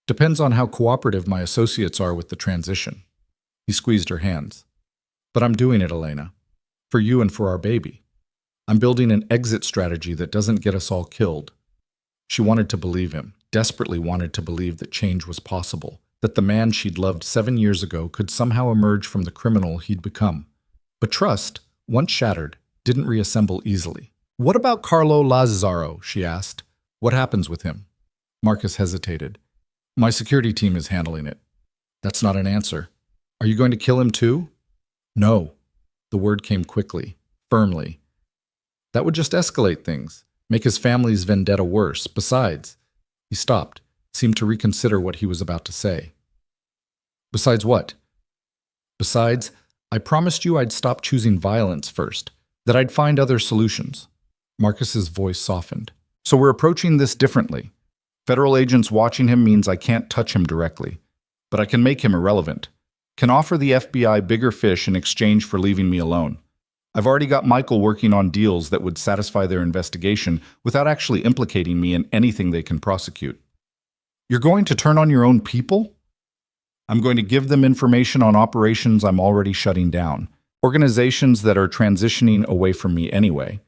Speaker 1: Depends on how cooperative my associates are with the transition. He squeezed her hands. But I'm doing it, Elena. For you and for our baby. I'm building an exit strategy that doesn't get us all killed. She wanted to believe him, desperately wanted to believe that change was possible, that the man she'd loved 7 years ago could somehow emerge from the criminal he'd become. But trust, once shattered, didn't reassemble easily. What about Carlo Lazzaro? She asked. What happens with him? Marcus hesitated. My security team is handling it. That's not an answer. Are you going to kill him too? No. The word came quickly, firmly. That would just escalate things, make his family's vendetta worse. Besides, he stopped, seemed to reconsider what he was about to say. Besides what? Besides, I promised you I'd stop choosing violence first, that I'd find other solutions. Marcus's voice softened. So we're approaching this differently. Federal agents watching him means I can't touch him directly, but I can make him irrelevant. Can offer the FBI bigger fish in exchange for leaving me alone. I've already got Michael working on deals that would satisfy their investigation without actually implicating me in anything they can prosecute. You're going to turn on your own people? I'm going to give them information on operations I'm already shutting down, organizations that are transitioning away from me anyway.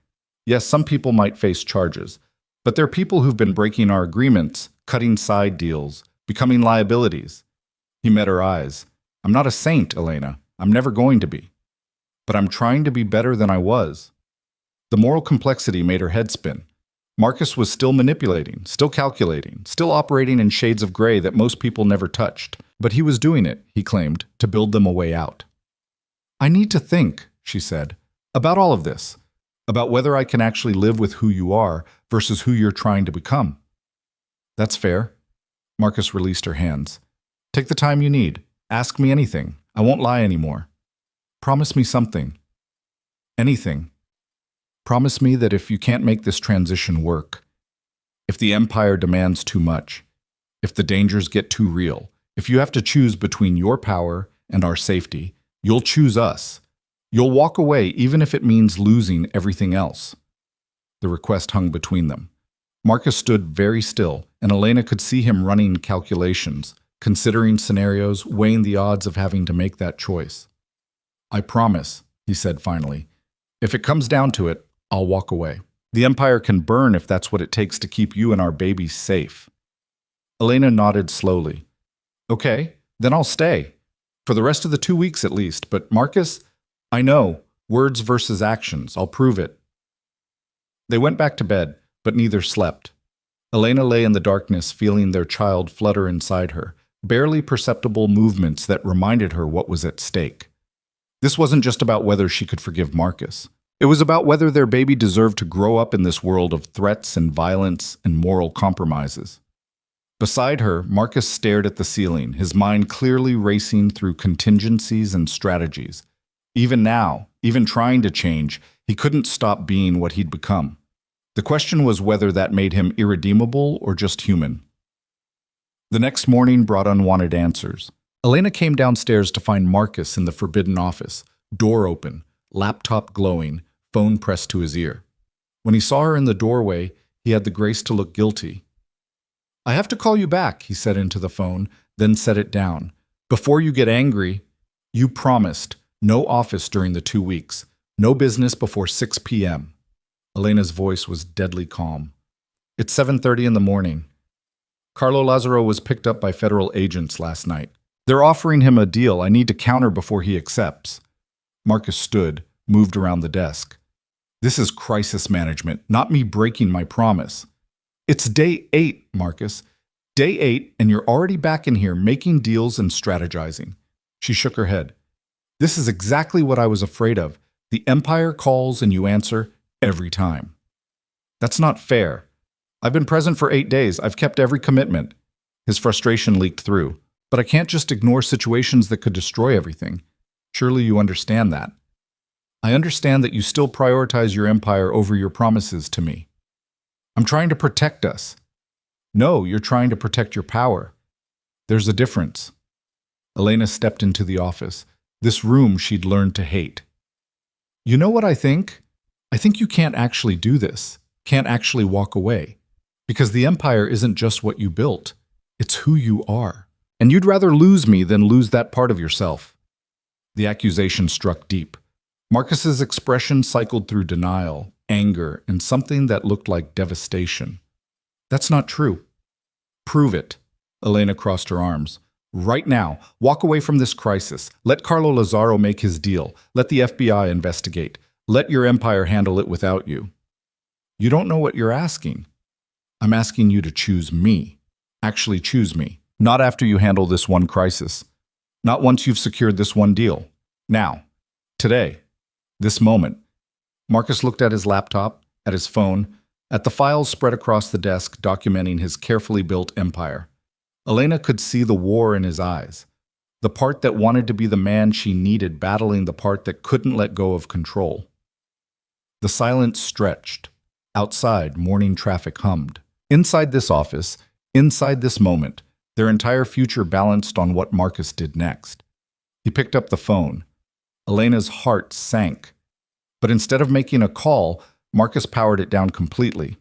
Speaker 1: Yes, some people might face charges, but they're people who've been breaking our agreements, cutting side deals, becoming liabilities. He met her eyes. I'm not a saint, Elena. I'm never going to be. But I'm trying to be better than I was. The moral complexity made her head spin. Marcus was still manipulating, still calculating, still operating in shades of gray that most people never touched. But he was doing it, he claimed, to build them a way out. I need to think, she said, about all of this, about whether I can actually live with who you are versus who you're trying to become. That's fair. Marcus released her hands. Take the time you need. Ask me anything. I won't lie anymore. Promise me something. Anything. Promise me that if you can't make this transition work, if the empire demands too much, if the dangers get too real, if you have to choose between your power and our safety, you'll choose us. You'll walk away even if it means losing everything else. The request hung between them. Marcus stood very still, and Elena could see him running calculations, considering scenarios, weighing the odds of having to make that choice. I promise, he said finally. If it comes down to it, I'll walk away. The empire can burn if that's what it takes to keep you and our babies safe. Elena nodded slowly. Okay, then I'll stay. For the rest of the 2 weeks at least. But Marcus, I know. Words versus actions. I'll prove it. They went back to bed, but neither slept. Elena lay in the darkness, feeling their child flutter inside her, barely perceptible movements that reminded her what was at stake. This wasn't just about whether she could forgive Marcus. It was about whether their baby deserved to grow up in this world of threats and violence and moral compromises. Beside her, Marcus stared at the ceiling, his mind clearly racing through contingencies and strategies. Even now, even trying to change, He couldn't stop being what he'd become. The question was whether that made him irredeemable or just human. The next morning brought unwanted answers. Elena came downstairs to find Marcus in the forbidden office, door open, laptop glowing, phone pressed to his ear. When he saw her in the doorway, he had the grace to look guilty. "I have to call you back," he said into the phone, then set it down. "Before you get angry, you promised no office during the 2 weeks, no business before 6 p.m. Elena's voice was deadly calm. "It's 7:30 in the morning. Carlo Lazzaro was picked up by federal agents last night. They're offering him a deal I need to counter before he accepts." Marcus stood, moved around the desk. "This is crisis management, not me breaking my promise." "It's day 8, Marcus. Day 8, and you're already back in here making deals and strategizing." She shook her head. "This is exactly what I was afraid of. The Empire calls and you answer every time." "That's not fair. I've been present for 8 days. I've kept every commitment." His frustration leaked through. "But I can't just ignore situations that could destroy everything. Surely you understand that." "I understand that you still prioritize your empire over your promises to me." "I'm trying to protect us." "No, you're trying to protect your power. There's a difference." Elena stepped into the office, this room she'd learned to hate. "You know what I think? I think you can't actually do this, can't actually walk away. Because the empire isn't just what you built, it's who you are. And you'd rather lose me than lose that part of yourself." The accusation struck deep. Marcus's expression cycled through denial, anger, and something that looked like devastation. "That's not true." "Prove it." Elena crossed her arms. "Right now, walk away from this crisis. Let Carlo Lazzaro make his deal. Let the FBI investigate. Let your empire handle it without you." "You don't know what you're asking." "I'm asking you to choose me. Actually choose me. Not after you handle this one crisis. Not once you've secured this one deal. Now. Today. This moment." Marcus looked at his laptop, at his phone, at the files spread across the desk documenting his carefully built empire. Elena could see the war in his eyes. The part that wanted to be the man she needed battling the part that couldn't let go of control. The silence stretched. Outside, morning traffic hummed. Inside this office, inside this moment, their entire future balanced on what Marcus did next. He picked up the phone. Elena's heart sank. But instead of making a call, Marcus powered it down completely.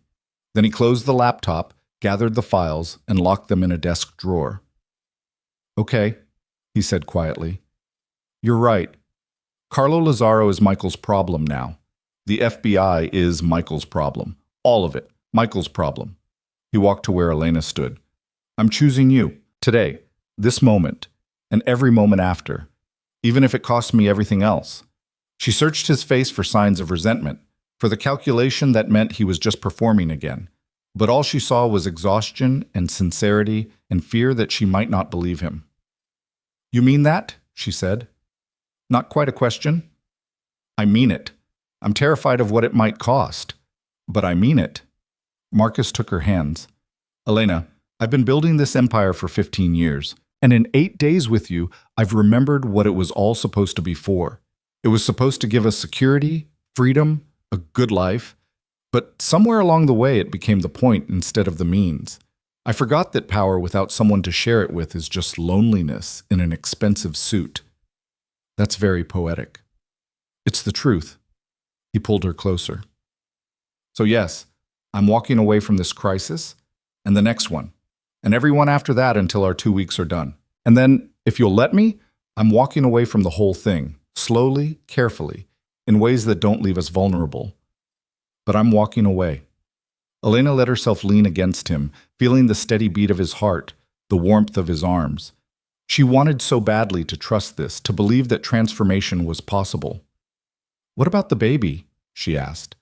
Speaker 1: Then he closed the laptop, gathered the files, and locked them in a desk drawer. "Okay," he said quietly. "You're right. Carlo Lazzaro is Michael's problem now. The FBI is Michael's problem. All of it. Michael's problem." He walked to where Elena stood. "I'm choosing you. Today. This moment. And every moment after. Even if it costs me everything else." She searched his face for signs of resentment, for the calculation that meant he was just performing again. But all she saw was exhaustion and sincerity and fear that she might not believe him. "You mean that?" she said. "Not quite a question." "I mean it. I'm terrified of what it might cost. But I mean it." Marcus took her hands. "Elena, I've been building this empire for 15 years, and in 8 days with you, I've remembered what it was all supposed to be for. It was supposed to give us security, freedom, a good life. But somewhere along the way, it became the point instead of the means. I forgot that power without someone to share it with is just loneliness in an expensive suit." "That's very poetic." "It's the truth." He pulled her closer. "So yes, I'm walking away from this crisis, and the next one, and every one after that until our 2 weeks are done. And then, if you'll let me, I'm walking away from the whole thing, slowly, carefully, in ways that don't leave us vulnerable. But I'm walking away." Elena let herself lean against him, feeling the steady beat of his heart, the warmth of his arms. She wanted so badly to trust this, to believe that transformation was possible. "What about the baby?" she asked.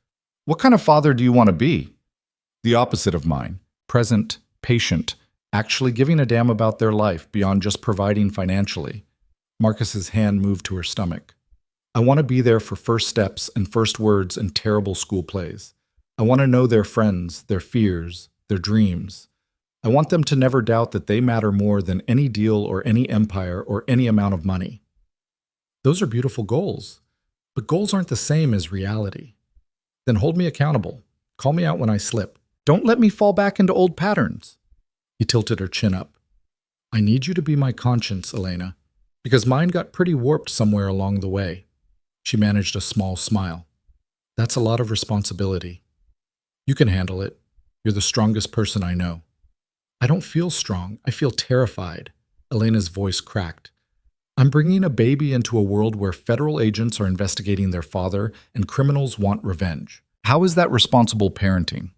Speaker 1: "What kind of father do you want to be?" "The opposite of mine. Present, patient, actually giving a damn about their life beyond just providing financially." Marcus's hand moved to her stomach. "I want to be there for first steps and first words and terrible school plays. I want to know their friends, their fears, their dreams. I want them to never doubt that they matter more than any deal or any empire or any amount of money." "Those are beautiful goals." But goals aren't the same as reality. Then hold me accountable. Call me out when I slip. Don't let me fall back into old patterns. He tilted her chin up. I need you to be my conscience, Elena, because mine got pretty warped somewhere along the way. She managed a small smile. That's a lot of responsibility. You can handle it. You're the strongest person I know. I don't feel strong. I feel terrified. Elena's voice cracked. I'm bringing a baby into a world where federal agents are investigating their father and criminals want revenge. How is that responsible parenting?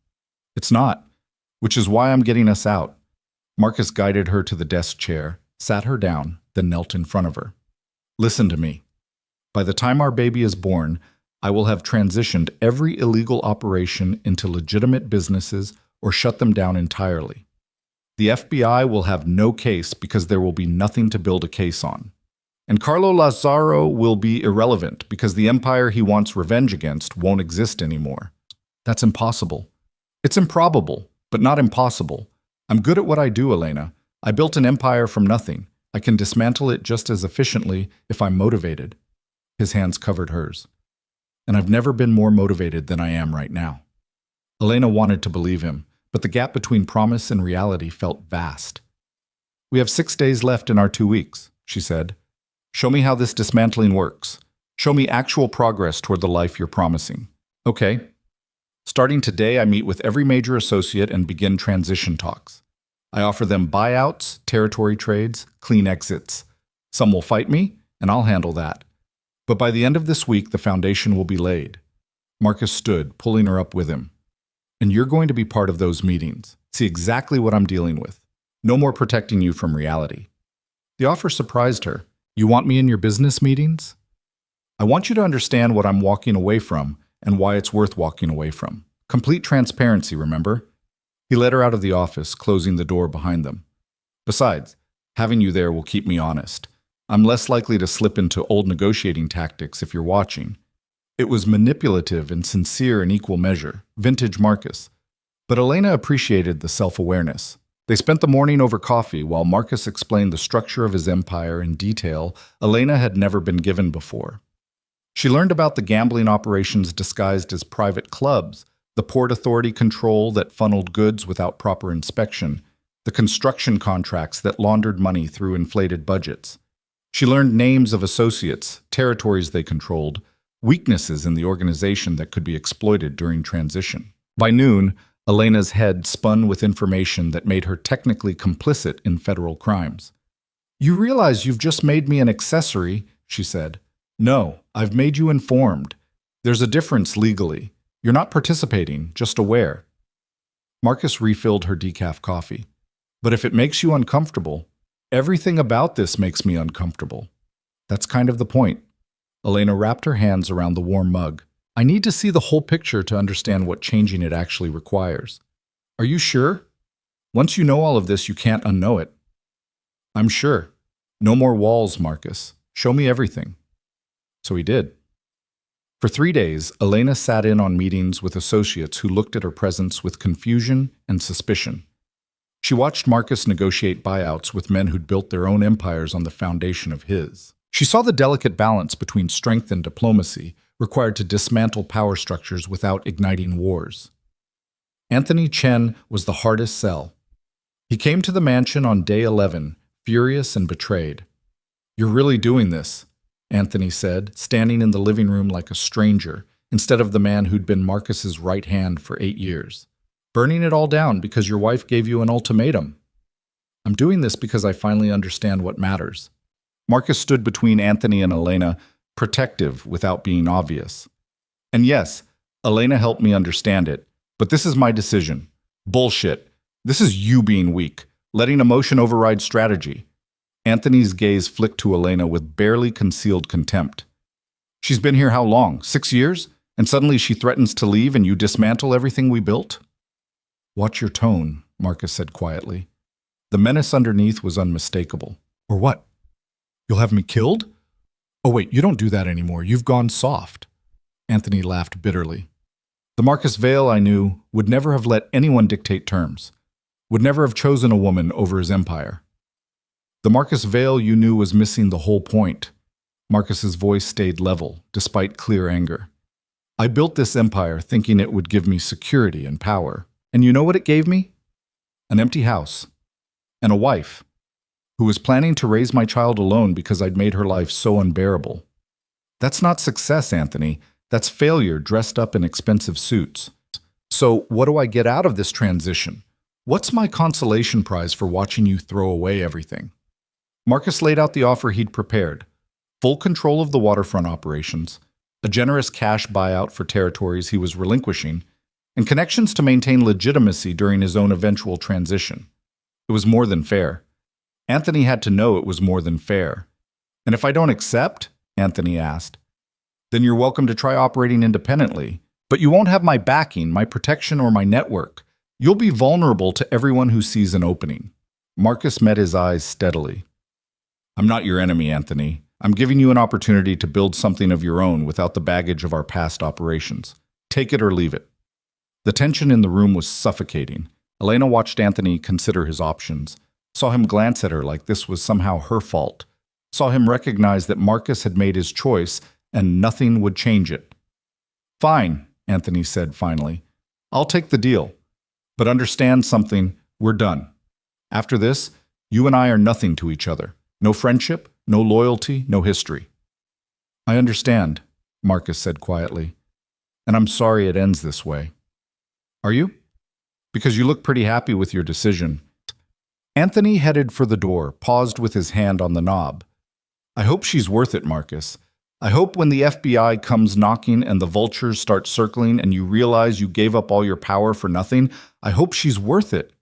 Speaker 1: It's not, which is why I'm getting us out. Marcus guided her to the desk chair, sat her down, then knelt in front of her. Listen to me. By the time our baby is born, I will have transitioned every illegal operation into legitimate businesses or shut them down entirely. The FBI will have no case because there will be nothing to build a case on. And Carlo Lazzaro will be irrelevant because the empire he wants revenge against won't exist anymore. That's impossible. It's improbable, but not impossible. I'm good at what I do, Elena. I built an empire from nothing. I can dismantle it just as efficiently if I'm motivated. His hands covered hers. And I've never been more motivated than I am right now. Elena wanted to believe him, but the gap between promise and reality felt vast. We have 6 days left in our 2 weeks, she said. Show me how this dismantling works. Show me actual progress toward the life you're promising. Okay. Starting today, I meet with every major associate and begin transition talks. I offer them buyouts, territory trades, clean exits. Some will fight me, and I'll handle that. But by the end of this week, the foundation will be laid. Marcus stood, pulling her up with him. And you're going to be part of those meetings. See exactly what I'm dealing with. No more protecting you from reality. The offer surprised her. You want me in your business meetings? I want you to understand what I'm walking away from and why it's worth walking away from. Complete transparency, remember? He led her out of the office, closing the door behind them. Besides, having you there will keep me honest. I'm less likely to slip into old negotiating tactics if you're watching. It was manipulative and sincere in equal measure, vintage Marcus. But Elena appreciated the self-awareness. They spent the morning over coffee while Marcus explained the structure of his empire in detail Elena had never been given before. She learned about the gambling operations disguised as private clubs, the Port Authority control that funneled goods without proper inspection, the construction contracts that laundered money through inflated budgets. She learned names of associates, territories they controlled, weaknesses in the organization that could be exploited during transition. By noon, Elena's head spun with information that made her technically complicit in federal crimes. You realize you've just made me an accessory, she said. No, I've made you informed. There's a difference legally. You're not participating, just aware. Marcus refilled her decaf coffee. But if it makes you uncomfortable, everything about this makes me uncomfortable. That's kind of the point. Elena wrapped her hands around the warm mug. I need to see the whole picture to understand what changing it actually requires. Are you sure? Once you know all of this, you can't unknow it. I'm sure. No more walls, Marcus. Show me everything. So he did. For 3 days, Elena sat in on meetings with associates who looked at her presence with confusion and suspicion. She watched Marcus negotiate buyouts with men who'd built their own empires on the foundation of his. She saw the delicate balance between strength and diplomacy required to dismantle power structures without igniting wars. Anthony Chen was the hardest sell. He came to the mansion on day 11, furious and betrayed. You're really doing this, Anthony said, standing in the living room like a stranger, instead of the man who'd been Marcus's right hand for 8 years. Burning it all down because your wife gave you an ultimatum. I'm doing this because I finally understand what matters. Marcus stood between Anthony and Elena, protective without being obvious. And yes, Elena helped me understand it, but this is my decision. Bullshit. This is you being weak, letting emotion override strategy. Anthony's gaze flicked to Elena with barely concealed contempt. She's been here how long? 6 years? And suddenly she threatens to leave and you dismantle everything we built? Watch your tone, Marcus said quietly. The menace underneath was unmistakable. Or what? You'll have me killed? Oh wait, you don't do that anymore. You've gone soft. Anthony laughed bitterly. The Marcus Vale I knew would never have let anyone dictate terms, would never have chosen a woman over his empire. The Marcus Vale you knew was missing the whole point. Marcus's voice stayed level, despite clear anger. I built this empire thinking it would give me security and power. And you know what it gave me? An empty house. And a wife who was planning to raise my child alone because I'd made her life so unbearable. That's not success, Anthony. That's failure dressed up in expensive suits. So what do I get out of this transition? What's my consolation prize for watching you throw away everything? Marcus laid out the offer he'd prepared. Full control of the waterfront operations, a generous cash buyout for territories he was relinquishing, and connections to maintain legitimacy during his own eventual transition. It was more than fair. Anthony had to know it was more than fair. And if I don't accept, Anthony asked, then you're welcome to try operating independently. But you won't have my backing, my protection, or my network. You'll be vulnerable to everyone who sees an opening. Marcus met his eyes steadily. I'm not your enemy, Anthony. I'm giving you an opportunity to build something of your own without the baggage of our past operations. Take it or leave it. The tension in the room was suffocating. Elena watched Anthony consider his options, saw him glance at her like this was somehow her fault, saw him recognize that Marcus had made his choice and nothing would change it. Fine, Anthony said finally. I'll take the deal. But understand something, we're done. After this, you and I are nothing to each other. No friendship, no loyalty, no history. I understand, Marcus said quietly. And I'm sorry it ends this way. Are you? Because you look pretty happy with your decision. Anthony headed for the door, paused with his hand on the knob. I hope she's worth it, Marcus. I hope when the FBI comes knocking and the vultures start circling and you realize you gave up all your power for nothing, I hope she's worth it.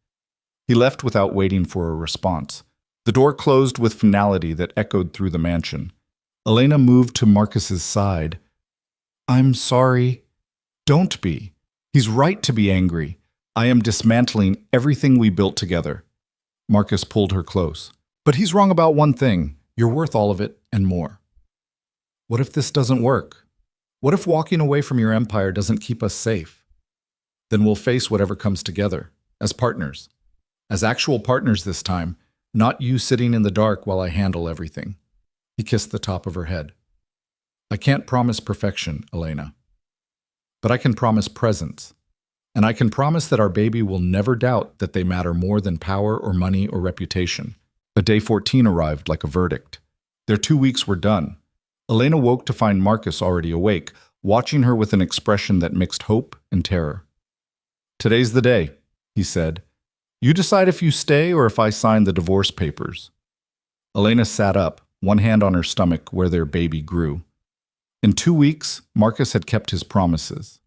Speaker 1: He left without waiting for a response. The door closed with finality that echoed through the mansion. Elena moved to Marcus's side. I'm sorry. Don't be. He's right to be angry. I am dismantling everything we built together. Marcus pulled her close. But he's wrong about one thing. You're worth all of it and more. What if this doesn't work? What if walking away from your empire doesn't keep us safe? Then we'll face whatever comes together, as partners. As actual partners this time, not you sitting in the dark while I handle everything. He kissed the top of her head. I can't promise perfection, Elena. But I can promise presence. And I can promise that our baby will never doubt that they matter more than power or money or reputation. A day 14 arrived like a verdict. Their 2 weeks were done. Elena woke to find Marcus already awake, watching her with an expression that mixed hope and terror. Today's the day, he said. You decide if you stay or if I sign the divorce papers. Elena sat up, one hand on her stomach where their baby grew. In 2 weeks, Marcus had kept his promises.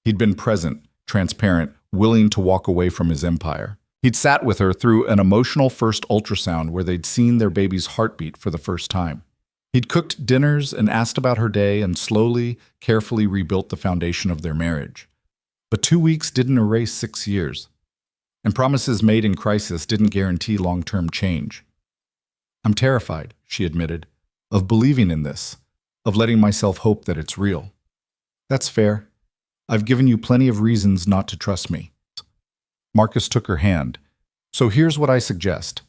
Speaker 1: He'd been present, transparent, willing to walk away from his empire. He'd sat with her through an emotional first ultrasound where they'd seen their baby's heartbeat for the first time. He'd cooked dinners and asked about her day and slowly, carefully rebuilt the foundation of their marriage. But 2 weeks didn't erase 6 years. And promises made in crisis didn't guarantee long-term change. I'm terrified, she admitted, of believing in this, of letting myself hope that it's real. That's fair. I've given you plenty of reasons not to trust me. Marcus took her hand. So here's what I suggest.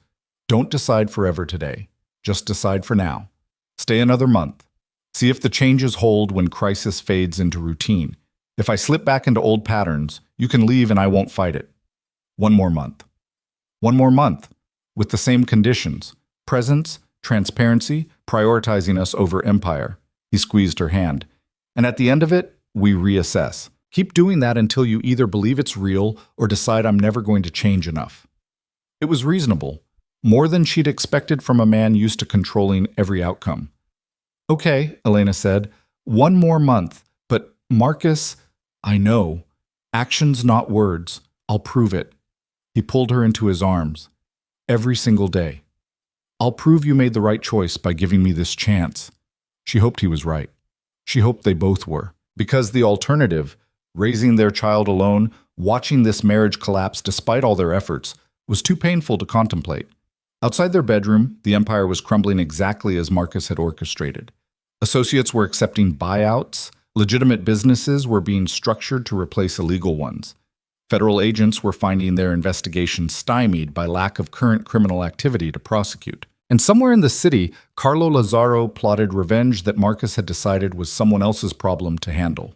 Speaker 1: Don't decide forever today. Just decide for now. Stay another month. See if the changes hold when crisis fades into routine. If I slip back into old patterns, you can leave and I won't fight it. 1 more month. 1 more month. With the same conditions. Presence, transparency, prioritizing us over empire. He squeezed her hand. And at the end of it, we reassess. Keep doing that until you either believe it's real or decide I'm never going to change enough. It was reasonable. More than she'd expected from a man used to controlling every outcome. Okay, Elena said. 1 more month. But Marcus, I know. Actions, not words. I'll prove it. He pulled her into his arms. Every single day. I'll prove you made the right choice by giving me this chance. She hoped he was right. She hoped they both were. Because the alternative, raising their child alone, watching this marriage collapse despite all their efforts, was too painful to contemplate. Outside their bedroom, the empire was crumbling exactly as Marcus had orchestrated. Associates were accepting buyouts. Legitimate businesses were being structured to replace illegal ones. Federal agents were finding their investigations stymied by lack of current criminal activity to prosecute. And somewhere in the city, Carlo Lazzaro plotted revenge that Marcus had decided was someone else's problem to handle.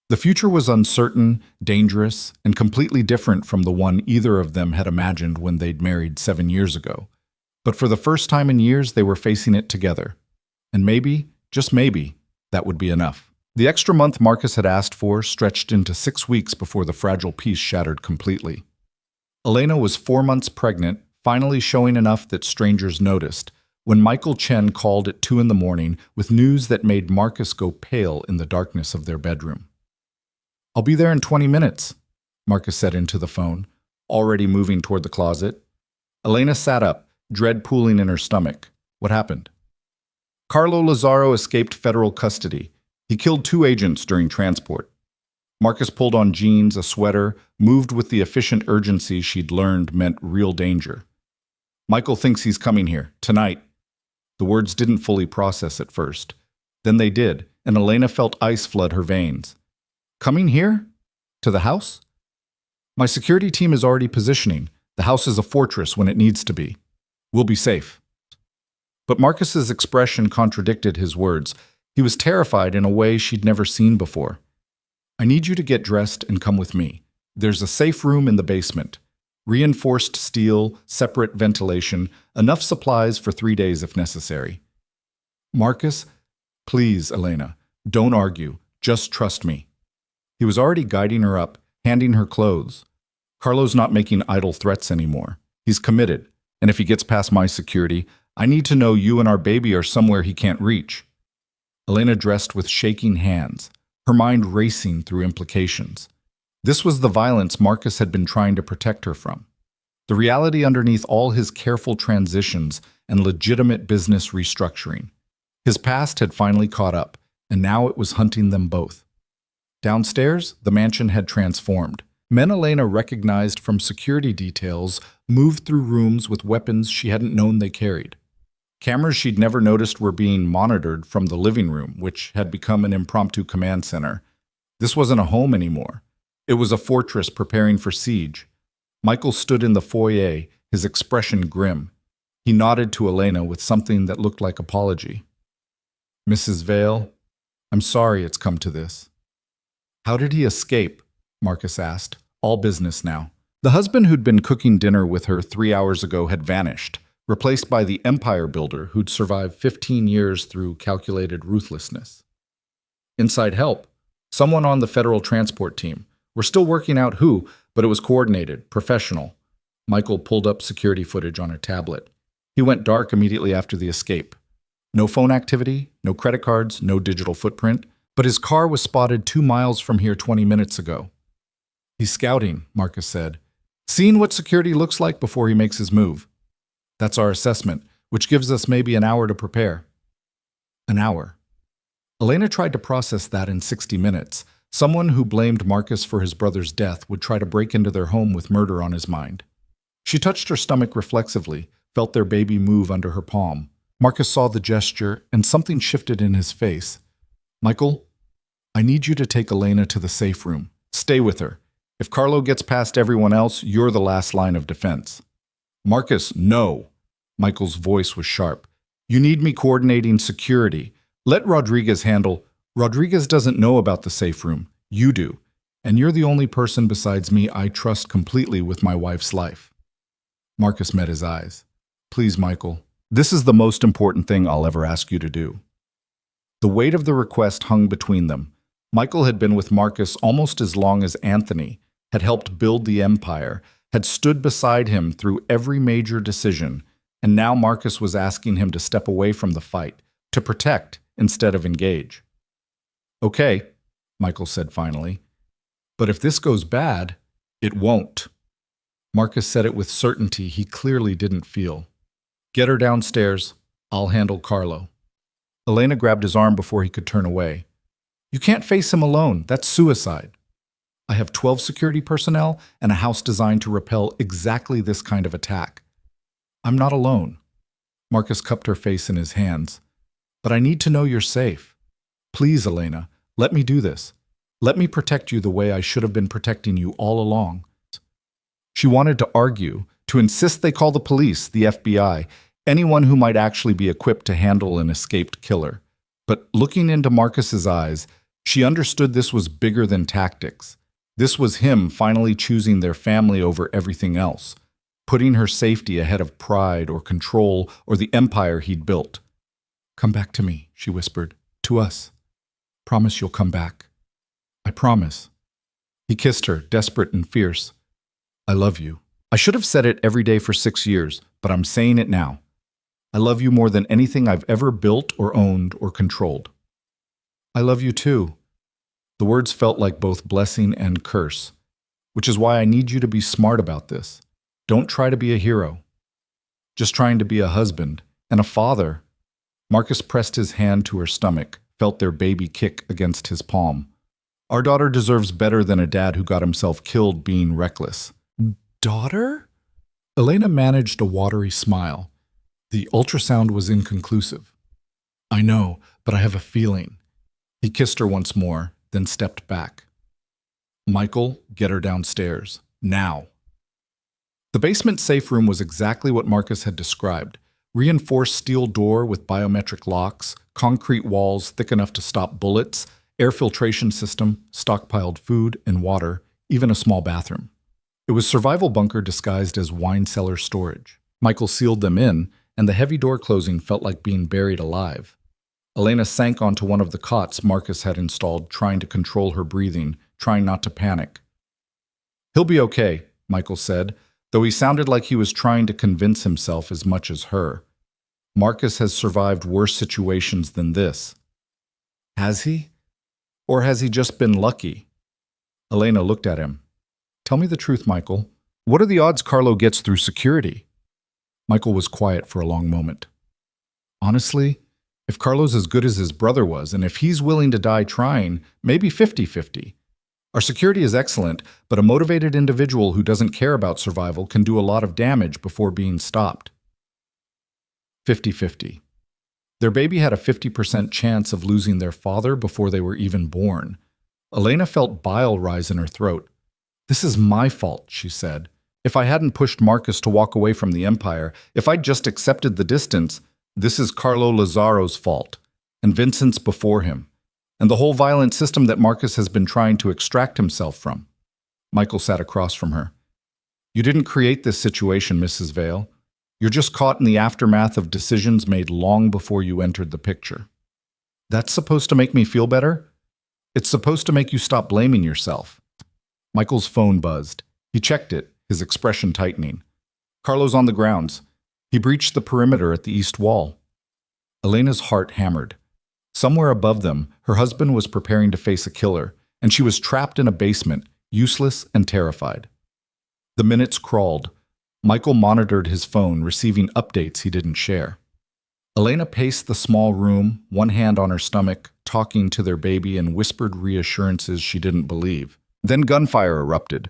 Speaker 1: The future was uncertain, dangerous, and completely different from the one either of them had imagined when they'd married 7 years ago. But for the first time in years, they were facing it together. And maybe, just maybe, that would be enough. The extra month Marcus had asked for stretched into 6 weeks before the fragile peace shattered completely. Elena was 4 months pregnant, finally showing enough that strangers noticed, when Michael Chen called at 2 in the morning with news that made Marcus go pale in the darkness of their bedroom. "I'll be there in 20 minutes, Marcus said into the phone, already moving toward the closet. Elena sat up, dread pooling in her stomach. What happened? Carlo Lazzaro escaped federal custody. He killed 2 agents during transport. Marcus pulled on jeans, a sweater, moved with the efficient urgency she'd learned meant real danger. Michael thinks he's coming here, tonight. The words didn't fully process at first. Then they did, and Elena felt ice flood her veins. Coming here? To the house? My security team is already positioning. The house is a fortress when it needs to be. We'll be safe. But Marcus's expression contradicted his words. He was terrified in a way she'd never seen before. I need you to get dressed and come with me. There's a safe room in the basement. Reinforced steel, separate ventilation, enough supplies for 3 days if necessary. Marcus, please, Elena, don't argue. Just trust me. He was already guiding her up, handing her clothes. Carlo's not making idle threats anymore. He's committed, and if he gets past my security, I need to know you and our baby are somewhere he can't reach. Elena dressed with shaking hands, her mind racing through implications. This was the violence Marcus had been trying to protect her from. The reality underneath all his careful transitions and legitimate business restructuring. His past had finally caught up, and now it was hunting them both. Downstairs, the mansion had transformed. Men Elena recognized from security details moved through rooms with weapons she hadn't known they carried. Cameras she'd never noticed were being monitored from the living room, which had become an impromptu command center. This wasn't a home anymore. It was a fortress preparing for siege. Michael stood in the foyer, his expression grim. He nodded to Elena with something that looked like apology. Mrs. Vale, I'm sorry it's come to this. How did he escape? Marcus asked, all business now. The husband who'd been cooking dinner with her 3 hours ago had vanished, replaced by the empire builder who'd survived 15 years through calculated ruthlessness. Inside help, someone on the federal transport team. We're still working out who, but it was coordinated, professional. Michael pulled up security footage on a tablet. He went dark immediately after the escape. No phone activity, no credit cards, no digital footprint, but his car was spotted 2 miles from here 20 minutes ago. He's scouting, Marcus said, seeing what security looks like before he makes his move. That's our assessment, which gives us maybe an hour to prepare. An hour. Elena tried to process that in 60 minutes. Someone who blamed Marcus for his brother's death would try to break into their home with murder on his mind. She touched her stomach reflexively, felt their baby move under her palm. Marcus saw the gesture, and something shifted in his face. Michael, I need you to take Elena to the safe room. Stay with her. If Carlo gets past everyone else, you're the last line of defense. Marcus, no. Michael's voice was sharp. You need me coordinating security. Let Rodriguez handle. Rodriguez doesn't know about the safe room. You do. And you're the only person besides me I trust completely with my wife's life. Marcus met his eyes. Please, Michael. This is the most important thing I'll ever ask you to do. The weight of the request hung between them. Michael had been with Marcus almost as long as Anthony, had helped build the empire, had stood beside him through every major decision, and now Marcus was asking him to step away from the fight, to protect instead of engage. Okay, Michael said finally. But if this goes bad, it won't. Marcus said it with certainty he clearly didn't feel. Get her downstairs. I'll handle Carlo. Elena grabbed his arm before he could turn away. You can't face him alone. That's suicide. I have 12 security personnel and a house designed to repel exactly this kind of attack. I'm not alone. Marcus cupped her face in his hands. But I need to know you're safe. Please, Elena, let me do this. Let me protect you the way I should have been protecting you all along. She wanted to argue, to insist they call the police, the FBI, Anyone who might actually be equipped to handle an escaped killer. But looking into Marcus's eyes, she understood this was bigger than tactics. This was him finally choosing their family over everything else, putting her safety ahead of pride or control or the empire he'd built. "Come back to me," she whispered. "To us. Promise you'll come back. I promise." He kissed her, desperate and fierce. "I love you. I should have said it every day for 6 years, but I'm saying it now. I love you more than anything I've ever built or owned or controlled." "I love you too." The words felt like both blessing and curse, which is why I need you to be smart about this. Don't try to be a hero. Just trying to be a husband and a father. Marcus pressed his hand to her stomach, felt their baby kick against his palm. "Our daughter deserves better than a dad who got himself killed being reckless." "Daughter?" Elena managed a watery smile. The ultrasound was inconclusive. "I know, but I have a feeling." He kissed her once more, then stepped back. "Michael, get her downstairs. Now." The basement safe room was exactly what Marcus had described. Reinforced steel door with biometric locks, concrete walls thick enough to stop bullets, air filtration system, stockpiled food and water, even a small bathroom. It was survival bunker disguised as wine cellar storage. Michael sealed them in, and the heavy door closing felt like being buried alive. Elena sank onto one of the cots Marcus had installed, trying to control her breathing, trying not to panic. "He'll be okay," Michael said, though he sounded like he was trying to convince himself as much as her. Marcus has survived worse situations than this. Has he? Or has he just been lucky? Elena looked at him. "Tell me the truth, Michael. What are the odds Carlo gets through security?" Michael was quiet for a long moment. "Honestly, if Carlo's as good as his brother was, and if he's willing to die trying, maybe 50-50. Our security is excellent, but a motivated individual who doesn't care about survival can do a lot of damage before being stopped." 50-50. Their baby had a 50% chance of losing their father before they were even born. Elena felt bile rise in her throat. "This is my fault," she said. "If I hadn't pushed Marcus to walk away from the Empire, if I'd just accepted the distance, this is Carlo Lazzaro's fault, and Vincent's before him, and the whole violent system that Marcus has been trying to extract himself from." Michael sat across from her. "You didn't create this situation, Mrs. Vale. You're just caught in the aftermath of decisions made long before you entered the picture." "That's supposed to make me feel better? It's supposed to make you stop blaming yourself." Michael's phone buzzed. He checked it, his expression tightening. "Carlo's on the grounds. He breached the perimeter at the east wall." Elena's heart hammered. Somewhere above them, her husband was preparing to face a killer, and she was trapped in a basement, useless and terrified. The minutes crawled. Michael monitored his phone, receiving updates he didn't share. Elena paced the small room, one hand on her stomach, talking to their baby and whispered reassurances she didn't believe. Then gunfire erupted,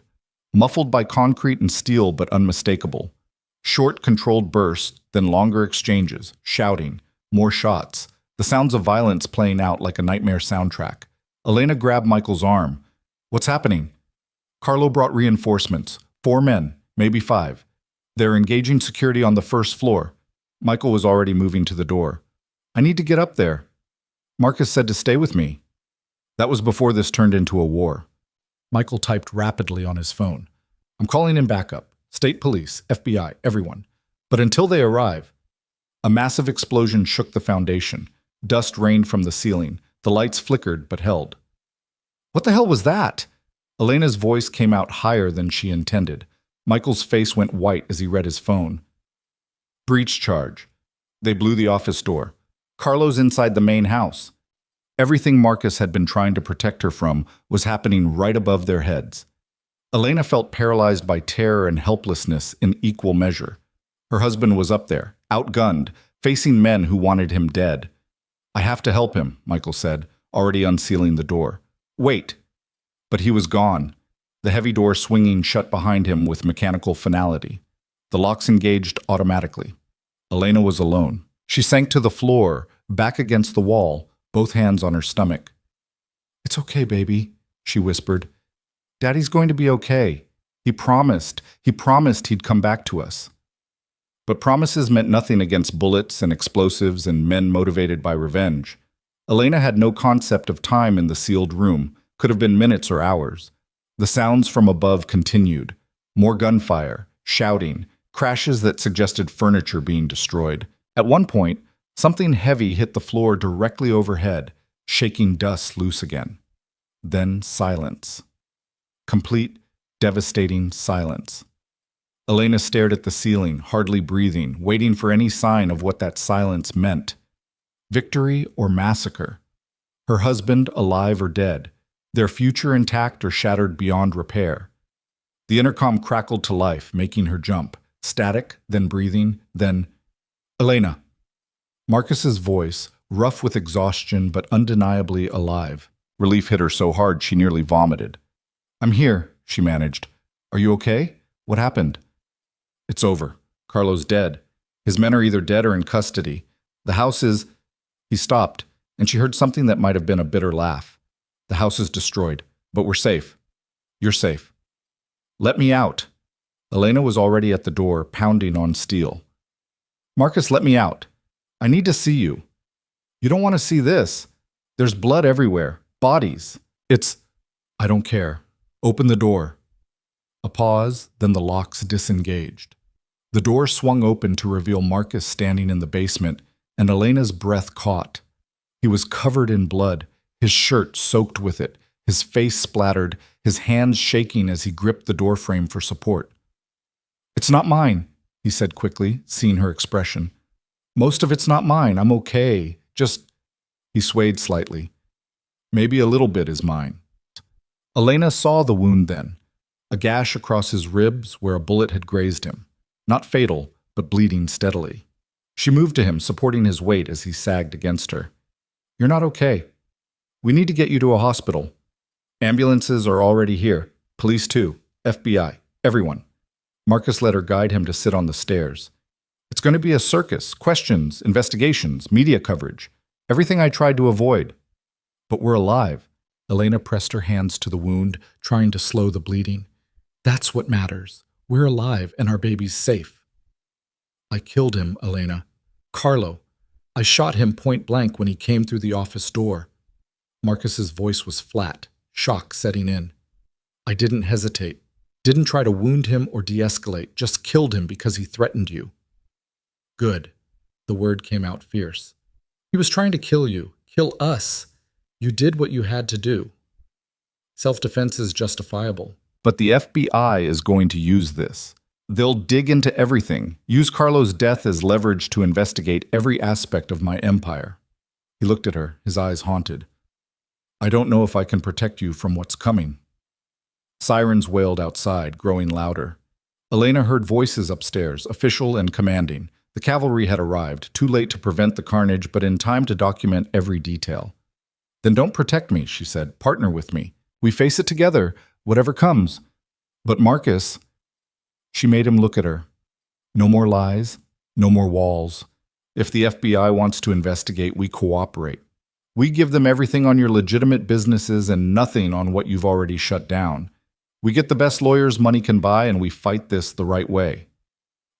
Speaker 1: muffled by concrete and steel but unmistakable. Short, controlled bursts, then longer exchanges, shouting, more shots, the sounds of violence playing out like a nightmare soundtrack. Elena grabbed Michael's arm. "What's happening?" "Carlo brought reinforcements. 4 men, maybe 5. They're engaging security on the first floor." Michael was already moving to the door. "I need to get up there. Marcus said to stay with me." That was before this turned into a war. Michael typed rapidly on his phone. "I'm calling in backup. State police, FBI, everyone. But until they arrive..." A massive explosion shook the foundation. Dust rained from the ceiling. The lights flickered but held. "What the hell was that?" Elena's voice came out higher than she intended. Michael's face went white as he read his phone. "Breach charge. They blew the office door. Carlo's inside the main house." Everything Marcus had been trying to protect her from was happening right above their heads. Elena felt paralyzed by terror and helplessness in equal measure. Her husband was up there, outgunned, facing men who wanted him dead. "I have to help him," Michael said, already unsealing the door. "Wait." But he was gone, the heavy door swinging shut behind him with mechanical finality. The locks engaged automatically. Elena was alone. She sank to the floor, back against the wall, both hands on her stomach. "It's okay, baby," she whispered. "Daddy's going to be okay. He promised he'd come back to us." But promises meant nothing against bullets and explosives and men motivated by revenge. Elena had no concept of time in the sealed room, could have been minutes or hours. The sounds from above continued. More gunfire, shouting, crashes that suggested furniture being destroyed. At one point, something heavy hit the floor directly overhead, shaking dust loose again. Then silence. Complete, devastating silence. Elena stared at the ceiling, hardly breathing, waiting for any sign of what that silence meant. Victory or massacre? Her husband alive or dead? Their future intact or shattered beyond repair? The intercom crackled to life, making her jump. Static, then breathing, then... Elena. Marcus's voice, rough with exhaustion but undeniably alive. Relief hit her so hard she nearly vomited. "I'm here," she managed. "Are you okay? What happened?" "It's over. Carlo's dead. His men are either dead or in custody. The house is..." He stopped, and she heard something that might have been a bitter laugh. "The house is destroyed, but we're safe. You're safe." "Let me out." Elena was already at the door, pounding on steel. "Marcus, let me out. I need to see you." "You don't want to see this. There's blood everywhere. Bodies. It's..." "I don't care. Open the door." A pause, then the locks disengaged. The door swung open to reveal Marcus standing in the basement, and Elena's breath caught. He was covered in blood, his shirt soaked with it, his face splattered, his hands shaking as he gripped the doorframe for support. "It's not mine," he said quickly, seeing her expression. "Most of it's not mine. I'm okay. Just..." He swayed slightly. "Maybe a little bit is mine." Elena saw the wound then, a gash across his ribs where a bullet had grazed him. Not fatal, but bleeding steadily. She moved to him, supporting his weight as he sagged against her. "You're not okay. We need to get you to a hospital. Ambulances are already here. Police too. FBI. Everyone." Marcus let her guide him to sit on the stairs. "It's going to be a circus. Questions, investigations, media coverage. Everything I tried to avoid. But we're alive." Elena pressed her hands to the wound, trying to slow the bleeding. "That's what matters. We're alive and our baby's safe." "I killed him, Elena. Carlo. I shot him point blank when he came through the office door." Marcus's voice was flat, shock setting in. "I didn't hesitate. Didn't try to wound him or de-escalate, just killed him because he threatened you." "Good." The word came out fierce. "He was trying to kill you. Kill us. You did what you had to do. Self-defense is justifiable." "But the FBI is going to use this. They'll dig into everything, use Carlo's death as leverage to investigate every aspect of my empire." He looked at her, his eyes haunted. "I don't know if I can protect you from what's coming." Sirens wailed outside, growing louder. Elena heard voices upstairs, official and commanding. The cavalry had arrived, too late to prevent the carnage, but in time to document every detail. "Then don't protect me," she said. "Partner with me. We face it together, whatever comes." "But Marcus..." She made him look at her. "No more lies, no more walls. If the FBI wants to investigate, we cooperate. We give them everything on your legitimate businesses and nothing on what you've already shut down. We get the best lawyers money can buy and we fight this the right way.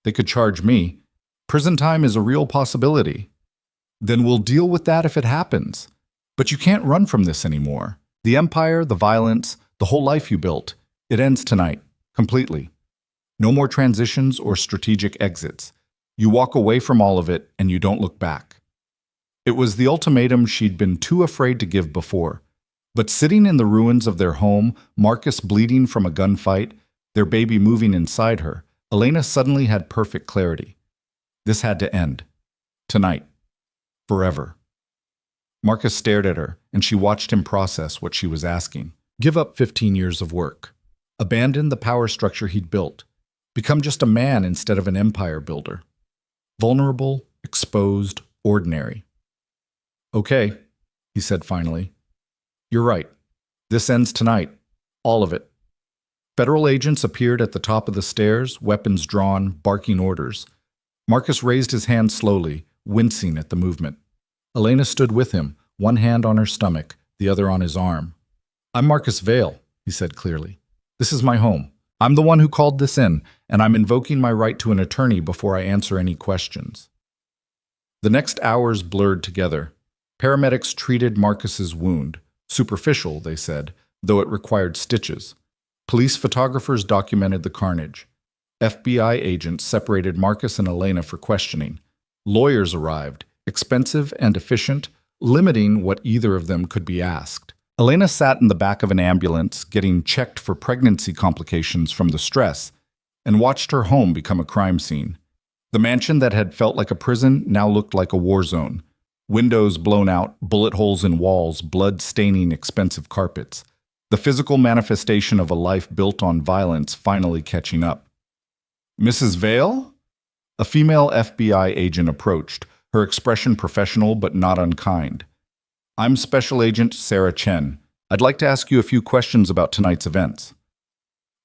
Speaker 1: They could charge me. Prison time is a real possibility. Then we'll deal with that if it happens. But you can't run from this anymore. The empire, the violence, the whole life you built, it ends tonight, completely. No more transitions or strategic exits. You walk away from all of it and you don't look back." It was the ultimatum she'd been too afraid to give before. But sitting in the ruins of their home, Marcus bleeding from a gunfight, their baby moving inside her, Elena suddenly had perfect clarity. This had to end. Tonight. Forever. Marcus stared at her, and she watched him process what she was asking. Give up 15 years of work. Abandon the power structure he'd built. Become just a man instead of an empire builder. Vulnerable, exposed, ordinary. "Okay," he said finally. "You're right. This ends tonight. All of it." Federal agents appeared at the top of the stairs, weapons drawn, barking orders. Marcus raised his hand slowly, wincing at the movement. Elena stood with him, one hand on her stomach, the other on his arm. "I'm Marcus Vale," he said clearly. "This is my home. I'm the one who called this in, and I'm invoking my right to an attorney before I answer any questions. The next hours blurred together. Paramedics treated Marcus's wound. Superficial, they said, though it required stitches. Police photographers documented the carnage. FBI agents separated Marcus and Elena for questioning. Lawyers arrived, expensive and efficient, limiting what either of them could be asked. Elena sat in the back of an ambulance, getting checked for pregnancy complications from the stress, and watched her home become a crime scene. The mansion that had felt like a prison now looked like a war zone. Windows blown out, bullet holes in walls, blood-staining expensive carpets. The physical manifestation of a life built on violence finally catching up. Mrs. Vale? A female FBI agent approached, her expression professional but not unkind. I'm Special Agent Sarah Chen. I'd like to ask you a few questions about tonight's events.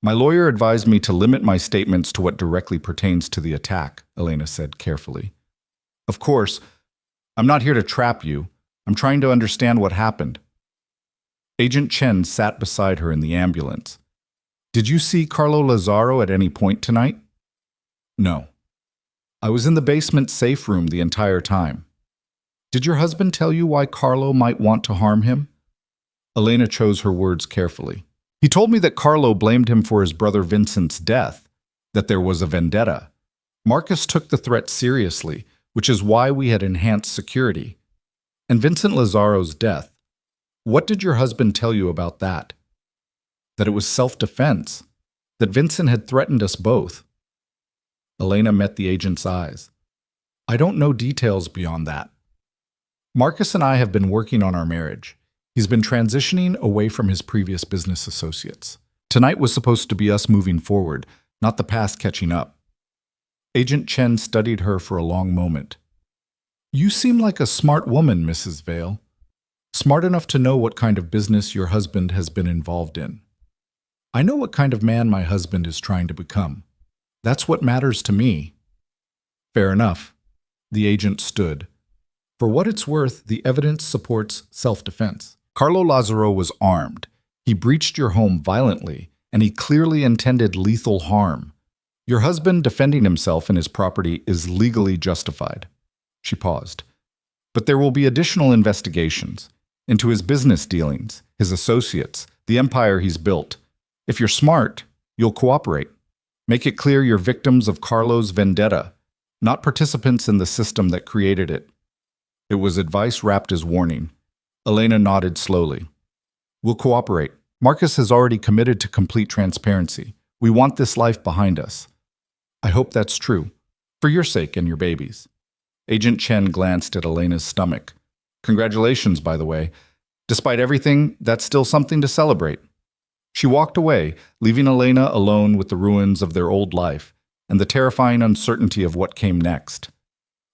Speaker 1: My lawyer advised me to limit my statements to what directly pertains to the attack, Elena said carefully. Of course, I'm not here to trap you. I'm trying to understand what happened. Agent Chen sat beside her in the ambulance. Did you see Carlo Lazzaro at any point tonight? No. I was in the basement safe room the entire time. Did your husband tell you why Carlo might want to harm him? Elena chose her words carefully. He told me that Carlo blamed him for his brother Vincent's death, that there was a vendetta. Marcus took the threat seriously, which is why we had enhanced security. And Vincent Lazzaro's death. What did your husband tell you about that? That it was self-defense, that Vincent had threatened us both. Elena met the agent's eyes. I don't know details beyond that. Marcus and I have been working on our marriage. He's been transitioning away from his previous business associates. Tonight was supposed to be us moving forward, not the past catching up. Agent Chen studied her for a long moment. You seem like a smart woman, Mrs. Vale. Smart enough to know what kind of business your husband has been involved in. I know what kind of man my husband is trying to become. That's what matters to me. Fair enough. The agent stood. For what it's worth, the evidence supports self-defense. Carlo Lazzaro was armed. He breached your home violently, and he clearly intended lethal harm. Your husband defending himself and his property is legally justified. She paused. But there will be additional investigations into his business dealings, his associates, the empire he's built. If you're smart, you'll cooperate. Make it clear you're victims of Carlo's vendetta, not participants in the system that created it. It was advice wrapped as warning. Elena nodded slowly. We'll cooperate. Marcus has already committed to complete transparency. We want this life behind us. I hope that's true, for your sake and your baby's. Agent Chen glanced at Elena's stomach. Congratulations, by the way. Despite everything, that's still something to celebrate. She walked away, leaving Elena alone with the ruins of their old life and the terrifying uncertainty of what came next.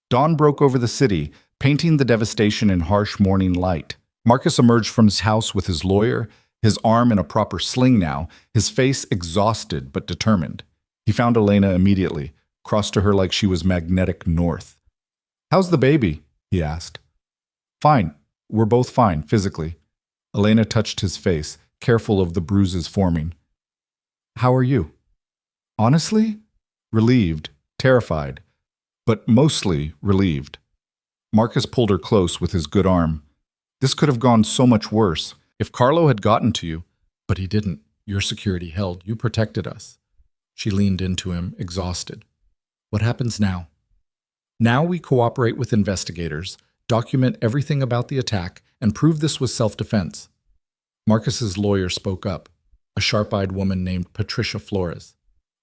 Speaker 1: Dawn broke over the city, painting the devastation in harsh morning light. Marcus emerged from his house with his lawyer, his arm in a proper sling now, his face exhausted but determined. He found Elena immediately, crossed to her like she was magnetic north. How's the baby? He asked. Fine. We're both fine, physically. Elena touched his face, careful of the bruises forming. How are you? Honestly? Relieved, terrified, but mostly relieved. Marcus pulled her close with his good arm. This could have gone so much worse if Carlo had gotten to you, but he didn't. Your security held. You protected us. She leaned into him, exhausted. What happens now? Now we cooperate with investigators, document everything about the attack, and prove this was self-defense. Marcus's lawyer spoke up, a sharp-eyed woman named Patricia Flores.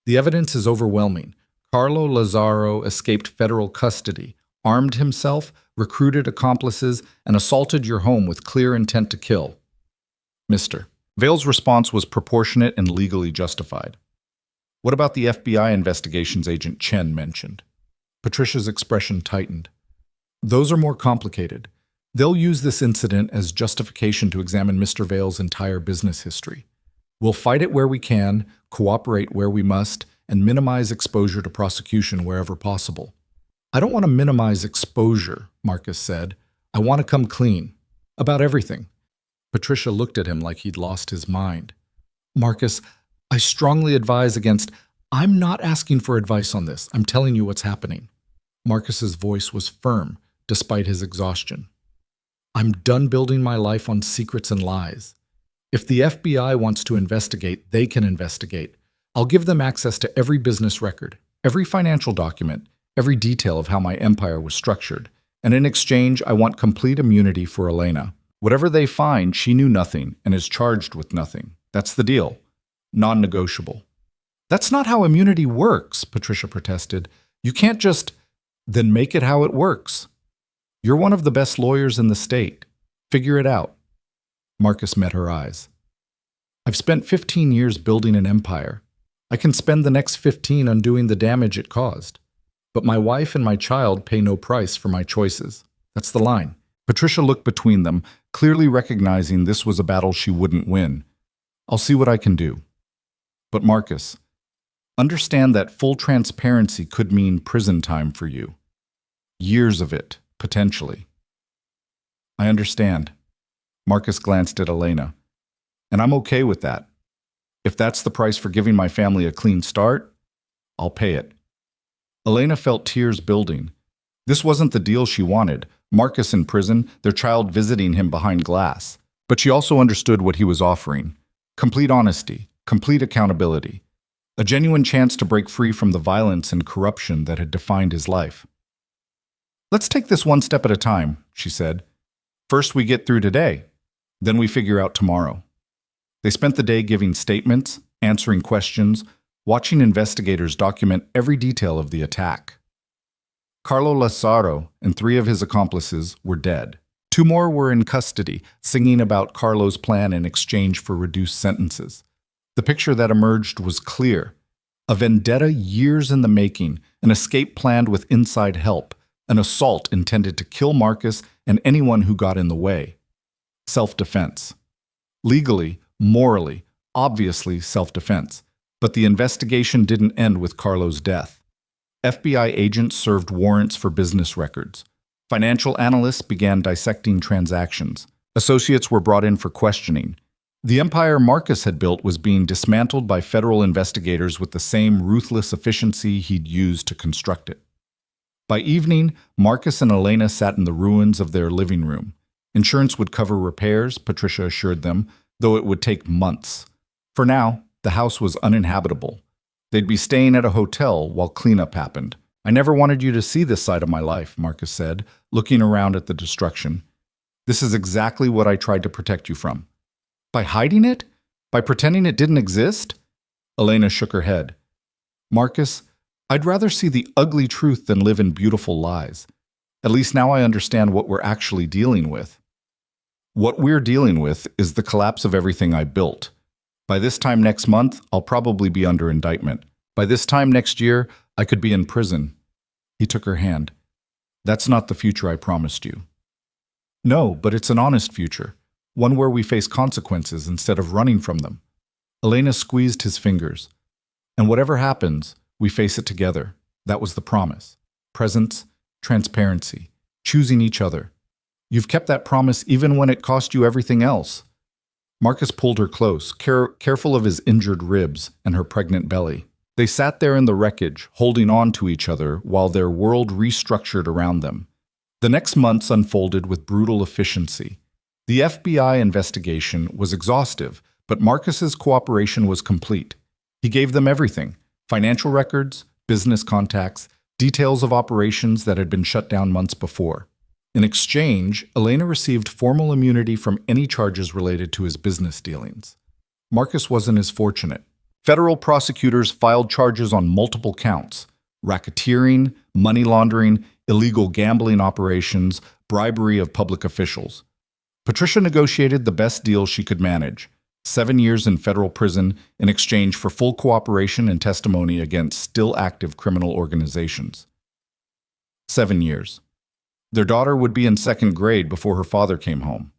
Speaker 1: The evidence is overwhelming. Carlo Lazzaro escaped federal custody, armed himself, recruited accomplices, and assaulted your home with clear intent to kill. Mr. Vale's response was proportionate and legally justified. What about the FBI investigations Agent Chen mentioned? Patricia's expression tightened. Those are more complicated. They'll use this incident as justification to examine Mr. Vale's entire business history. We'll fight it where we can, cooperate where we must, and minimize exposure to prosecution wherever possible. I don't want to minimize exposure, Marcus said. I want to come clean. About everything. Patricia looked at him like he'd lost his mind. Marcus, I strongly advise against, I'm not asking for advice on this. I'm telling you what's happening. Marcus's voice was firm, despite his exhaustion. I'm done building my life on secrets and lies. If the FBI wants to investigate, they can investigate. I'll give them access to every business record, every financial document, every detail of how my empire was structured. And in exchange, I want complete immunity for Elena. Whatever they find, she knew nothing and is charged with nothing. That's the deal. Non-negotiable. That's not how immunity works, Patricia protested. You can't just, then make it how it works. You're one of the best lawyers in the state. Figure it out. Marcus met her eyes. I've spent 15 years building an empire. I can spend the next 15 undoing the damage it caused. But my wife and my child pay no price for my choices. That's the line. Patricia looked between them, clearly recognizing this was a battle she wouldn't win. I'll see what I can do. But Marcus, understand that full transparency could mean prison time for you. Years of it, potentially. I understand. Marcus glanced at Elena. And I'm okay with that. If that's the price for giving my family a clean start, I'll pay it. Elena felt tears building. This wasn't the deal she wanted. Marcus in prison, their child visiting him behind glass. But she also understood what he was offering. Complete honesty, complete accountability. A genuine chance to break free from the violence and corruption that had defined his life. Let's take this one step at a time, she said. First we get through today, then we figure out tomorrow. They spent the day giving statements, answering questions, watching investigators document every detail of the attack. Carlo Lazaro and 3 of his accomplices were dead. 2 more were in custody, singing about Carlo's plan in exchange for reduced sentences. The picture that emerged was clear. A vendetta years in the making, an escape planned with inside help, an assault intended to kill Marcus and anyone who got in the way. Self-defense. Legally, morally, obviously self-defense. But the investigation didn't end with Carlo's death. FBI agents served warrants for business records. Financial analysts began dissecting transactions. Associates were brought in for questioning. The empire Marcus had built was being dismantled by federal investigators with the same ruthless efficiency he'd used to construct it. By evening, Marcus and Elena sat in the ruins of their living room. Insurance would cover repairs, Patricia assured them, though it would take months. For now, the house was uninhabitable. They'd be staying at a hotel while cleanup happened. I never wanted you to see this side of my life, Marcus said, looking around at the destruction. This is exactly what I tried to protect you from. By hiding it? By pretending it didn't exist? Elena shook her head. Marcus, I'd rather see the ugly truth than live in beautiful lies. At least now I understand what we're actually dealing with. What we're dealing with is the collapse of everything I built. By this time next month, I'll probably be under indictment. By this time next year, I could be in prison. He took her hand. That's not the future I promised you. No, but it's an honest future. One where we face consequences instead of running from them. Elena squeezed his fingers. And whatever happens, we face it together. That was the promise. Presence, transparency, choosing each other. You've kept that promise even when it cost you everything else. Marcus pulled her close, careful of his injured ribs and her pregnant belly. They sat there in the wreckage, holding on to each other while their world restructured around them. The next months unfolded with brutal efficiency. The FBI investigation was exhaustive, but Marcus's cooperation was complete. He gave them everything: financial records, business contacts, details of operations that had been shut down months before. In exchange, Elena received formal immunity from any charges related to his business dealings. Marcus wasn't as fortunate. Federal prosecutors filed charges on multiple counts: racketeering, money laundering, illegal gambling operations, bribery of public officials. Patricia negotiated the best deal she could manage: 7 years in federal prison in exchange for full cooperation and testimony against still active criminal organizations. 7 years. Their daughter would be in 2nd grade before her father came home.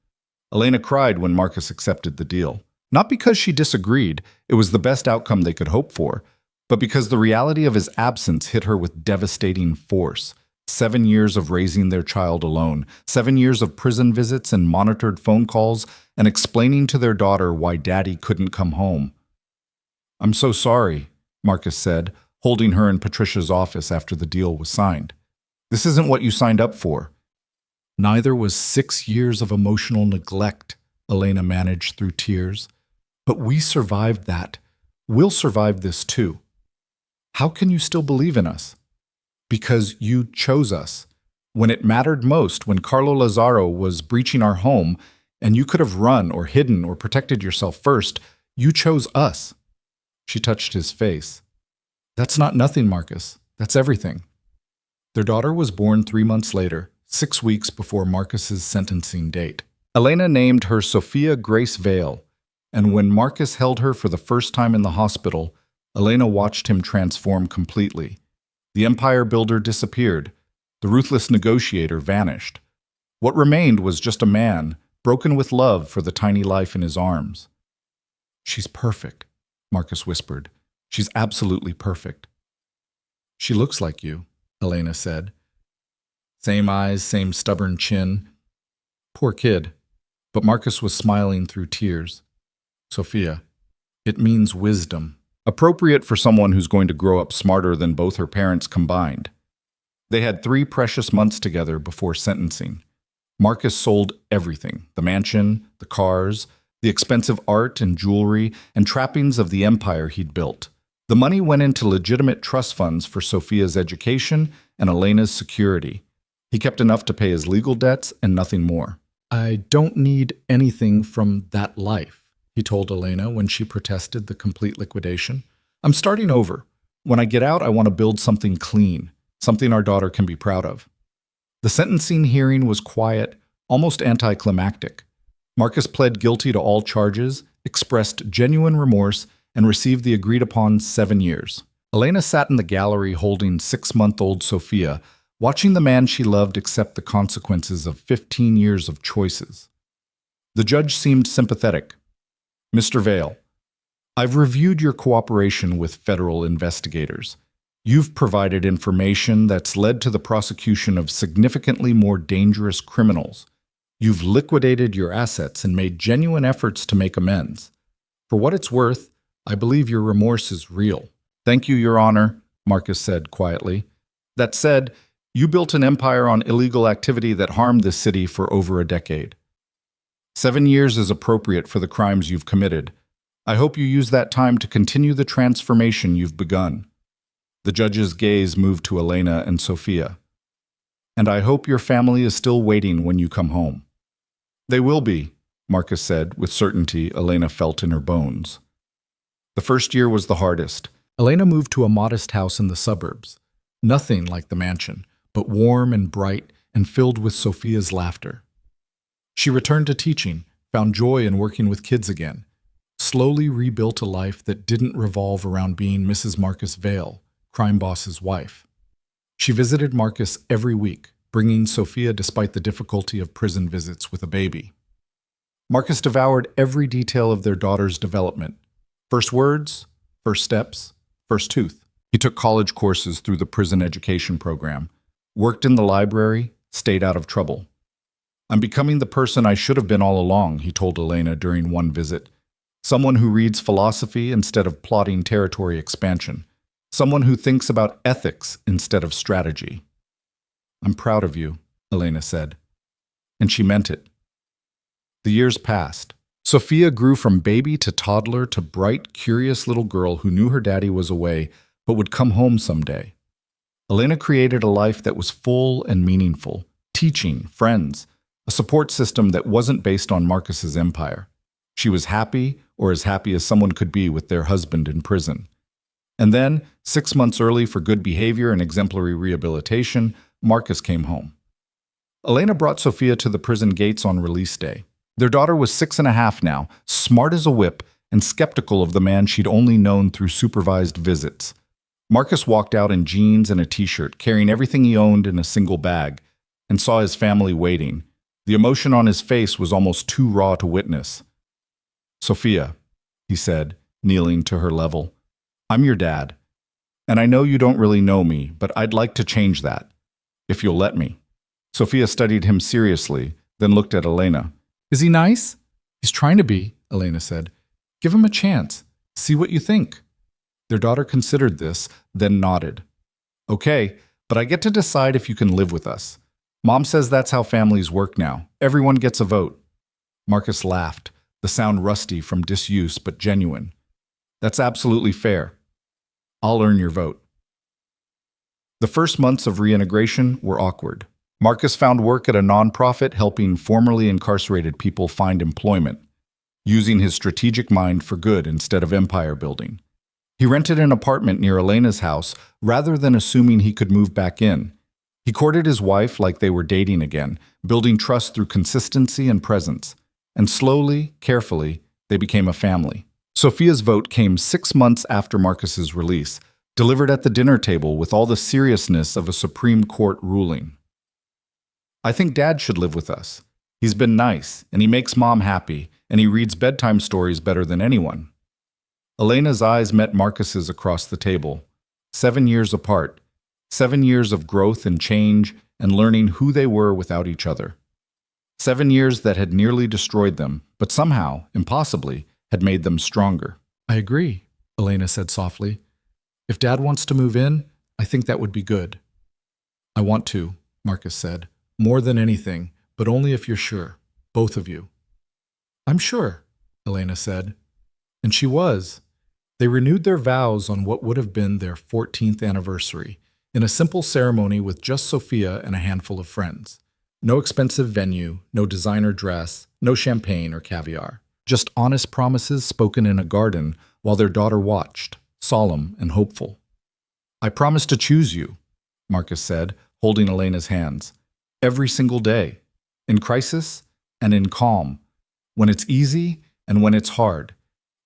Speaker 1: Elena cried when Marcus accepted the deal. Not because she disagreed, it was the best outcome they could hope for, but because the reality of his absence hit her with devastating force. 7 years of raising their child alone, 7 years of prison visits and monitored phone calls, and explaining to their daughter why Daddy couldn't come home. I'm so sorry, Marcus said, holding her in Patricia's office after the deal was signed. This isn't what you signed up for. Neither was 6 years of emotional neglect, Elena managed through tears. But we survived that. We'll survive this too. How can you still believe in us? Because you chose us. When it mattered most, when Carlo Lazzaro was breaching our home, and you could have run or hidden or protected yourself first, you chose us. She touched his face. That's not nothing, Marcus. That's everything. Their daughter was born 3 months later, 6 weeks before Marcus's sentencing date. Elena named her Sophia Grace Vale, and when Marcus held her for the first time in the hospital, Elena watched him transform completely. The empire builder disappeared. The ruthless negotiator vanished. What remained was just a man, broken with love for the tiny life in his arms. She's perfect, Marcus whispered. She's absolutely perfect. She looks like you, Elena said. Same eyes, same stubborn chin. Poor kid. But Marcus was smiling through tears. Sophia, it means wisdom. Appropriate for someone who's going to grow up smarter than both her parents combined. They had 3 precious months together before sentencing. Marcus sold everything, the mansion, the cars, the expensive art and jewelry, and trappings of the empire he'd built. The money went into legitimate trust funds for Sophia's education and Elena's security. He kept enough to pay his legal debts and nothing more. I don't need anything from that life, he told Elena when she protested the complete liquidation. I'm starting over. When I get out, I want to build something clean, something our daughter can be proud of. The sentencing hearing was quiet, almost anticlimactic. Marcus pled guilty to all charges, expressed genuine remorse, and received the agreed-upon 7 years. Elena sat in the gallery holding 6-month-old Sophia, watching the man she loved accept the consequences of 15 years of choices. The judge seemed sympathetic. Mr. Vale, I've reviewed your cooperation with federal investigators. You've provided information that's led to the prosecution of significantly more dangerous criminals. You've liquidated your assets and made genuine efforts to make amends. For what it's worth, I believe your remorse is real. Thank you, Your Honor, Marcus said quietly. That said, you built an empire on illegal activity that harmed this city for over a decade. 7 years is appropriate for the crimes you've committed. I hope you use that time to continue the transformation you've begun. The judge's gaze moved to Elena and Sophia. And I hope your family is still waiting when you come home. They will be, Marcus said, with certainty Elena felt in her bones. The first year was the hardest. Elena moved to a modest house in the suburbs. Nothing like the mansion, but warm and bright and filled with Sophia's laughter. She returned to teaching, found joy in working with kids again, slowly rebuilt a life that didn't revolve around being Mrs. Marcus Vale, crime boss's wife. She visited Marcus every week, bringing Sophia despite the difficulty of prison visits with a baby. Marcus devoured every detail of their daughter's development. First words, first steps, first tooth. He took college courses through the prison education program, worked in the library, stayed out of trouble. I'm becoming the person I should have been all along, he told Elena during one visit. Someone who reads philosophy instead of plotting territory expansion. Someone who thinks about ethics instead of strategy. I'm proud of you, Elena said. And she meant it. The years passed. Sophia grew from baby to toddler to bright, curious little girl who knew her daddy was away but would come home someday. Elena created a life that was full and meaningful, teaching, friends, a support system that wasn't based on Marcus's empire. She was happy, or as happy as someone could be with their husband in prison. And then, 6 months early for good behavior and exemplary rehabilitation, Marcus came home. Elena brought Sophia to the prison gates on release day. Their daughter was 6.5 now, smart as a whip, and skeptical of the man she'd only known through supervised visits. Marcus walked out in jeans and a t-shirt, carrying everything he owned in a single bag, and saw his family waiting. The emotion on his face was almost too raw to witness. Sophia, he said, kneeling to her level, I'm your dad, and I know you don't really know me, but I'd like to change that, if you'll let me. Sophia studied him seriously, then looked at Elena. Is he nice? He's trying to be, Elena said. Give him a chance. See what you think. Their daughter considered this, then nodded. Okay, but I get to decide if you can live with us. Mom says that's how families work now. Everyone gets a vote. Marcus laughed, the sound rusty from disuse but genuine. That's absolutely fair. I'll earn your vote. The first months of reintegration were awkward. Marcus found work at a nonprofit helping formerly incarcerated people find employment, using his strategic mind for good instead of empire building. He rented an apartment near Elena's house rather than assuming he could move back in. He courted his wife like they were dating again, building trust through consistency and presence. And slowly, carefully, they became a family. Sophia's vote came 6 months after Marcus's release, delivered at the dinner table with all the seriousness of a Supreme Court ruling. I think Dad should live with us. He's been nice, and he makes Mom happy, and he reads bedtime stories better than anyone. Elena's eyes met Marcus's across the table. 7 years apart. 7 years of growth and change and learning who they were without each other. 7 years that had nearly destroyed them, but somehow, impossibly, had made them stronger. I agree, Elena said softly. If Dad wants to move in, I think that would be good. I want to, Marcus said. More than anything, but only if you're sure. Both of you. I'm sure, Elena said. And she was. They renewed their vows on what would have been their 14th anniversary, in a simple ceremony with just Sophia and a handful of friends. No expensive venue, no designer dress, no champagne or caviar. Just honest promises spoken in a garden while their daughter watched, solemn and hopeful. I promise to choose you, Marcus said, holding Elena's hands. Every single day. In crisis and in calm. When it's easy and when it's hard.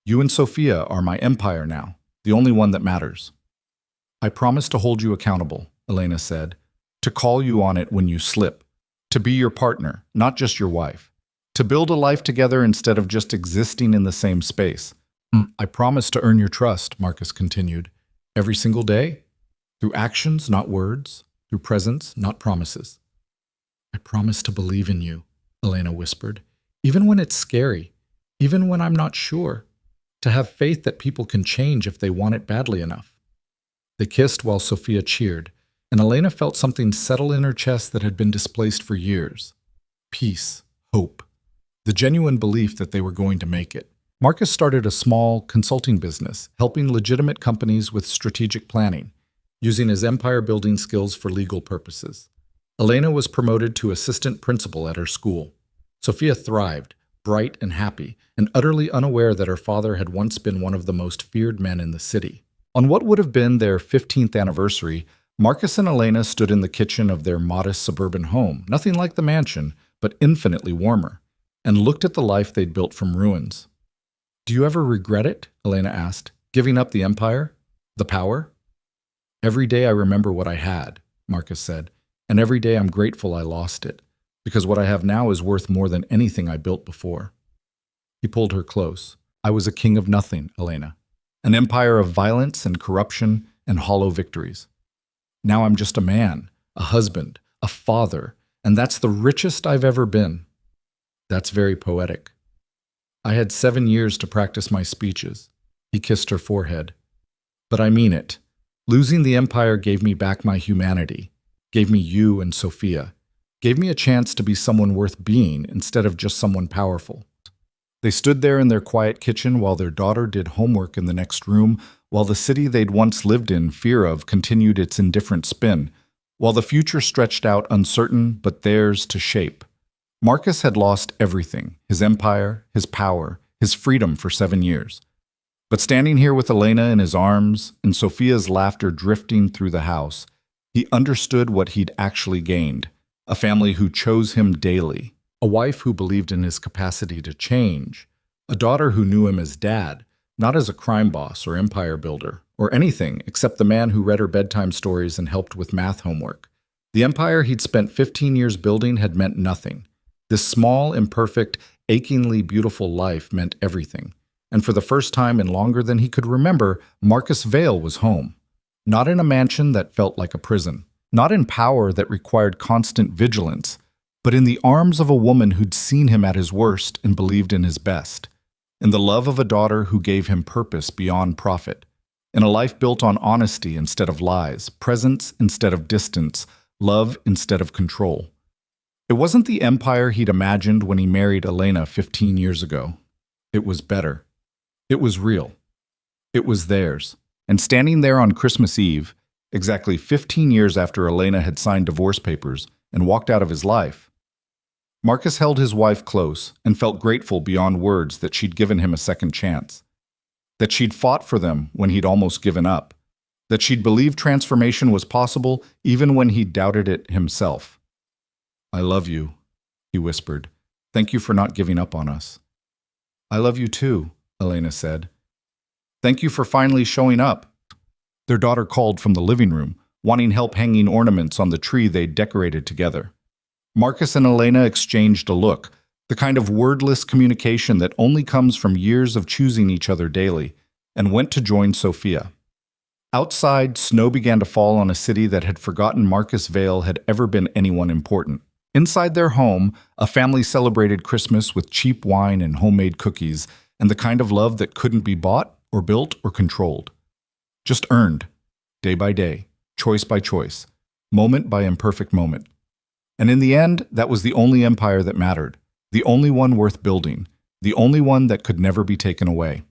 Speaker 1: You and Sophia are my empire now, the only one that matters. I promise to hold you accountable, Elena said, to call you on it when you slip, to be your partner, not just your wife, to build a life together instead of just existing in the same space. I promise to earn your trust, Marcus continued, every single day, through actions, not words, through presence, not promises. I promise to believe in you, Elena whispered, even when it's scary, even when I'm not sure, to have faith that people can change if they want it badly enough. They kissed while Sophia cheered, and Elena felt something settle in her chest that had been displaced for years. Peace, hope, the genuine belief that they were going to make it. Marcus started a small consulting business, helping legitimate companies with strategic planning, using his empire-building skills for legal purposes. Elena was promoted to assistant principal at her school. Sophia thrived, bright and happy, and utterly unaware that her father had once been one of the most feared men in the city. On what would have been their 15th anniversary, Marcus and Elena stood in the kitchen of their modest suburban home, nothing like the mansion, but infinitely warmer, and looked at the life they'd built from ruins. Do you ever regret it? Elena asked. Giving up the empire? The power? Every day I remember what I had, Marcus said, and every day I'm grateful I lost it, because what I have now is worth more than anything I built before. He pulled her close. I was a king of nothing, Elena. An empire of violence and corruption and hollow victories. Now I'm just a man, a husband, a father, and that's the richest I've ever been. That's very poetic. I had 7 years to practice my speeches. He kissed her forehead. But I mean it. Losing the empire gave me back my humanity, gave me you and Sophia, gave me a chance to be someone worth being instead of just someone powerful. They stood there in their quiet kitchen while their daughter did homework in the next room, while the city they'd once lived in fear of continued its indifferent spin, while the future stretched out uncertain but theirs to shape. Marcus had lost everything, his empire, his power, his freedom for 7 years. But standing here with Elena in his arms and Sophia's laughter drifting through the house, he understood what he'd actually gained, a family who chose him daily, a wife who believed in his capacity to change, a daughter who knew him as dad, not as a crime boss or empire builder, or anything except the man who read her bedtime stories and helped with math homework. The empire he'd spent 15 years building had meant nothing. This small, imperfect, achingly beautiful life meant everything. And for the first time in longer than he could remember, Marcus Vale was home. Not in a mansion that felt like a prison. Not in power that required constant vigilance, but in the arms of a woman who'd seen him at his worst and believed in his best. In the love of a daughter who gave him purpose beyond profit. in a life built on honesty instead of lies, presence instead of distance, love instead of control. It wasn't the empire he'd imagined when he married Elena 15 years ago. It was better. It was real. It was theirs. And standing there on Christmas Eve, exactly 15 years after Elena had signed divorce papers and walked out of his life, Marcus held his wife close and felt grateful beyond words that she'd given him a second chance, that she'd fought for them when he'd almost given up, that she'd believed transformation was possible even when he doubted it himself. "I love you," he whispered. "Thank you for not giving up on us." "I love you too," Elena said. "Thank you for finally showing up." Their daughter called from the living room, wanting help hanging ornaments on the tree they'd decorated together. Marcus and Elena exchanged a look, the kind of wordless communication that only comes from years of choosing each other daily, and went to join Sophia. Outside, snow began to fall on a city that had forgotten Marcus Vale had ever been anyone important. Inside their home, a family celebrated Christmas with cheap wine and homemade cookies, and the kind of love that couldn't be bought or built or controlled. Just earned, day by day, choice by choice, moment by imperfect moment. And in the end, that was the only empire that mattered, the only one worth building, the only one that could never be taken away.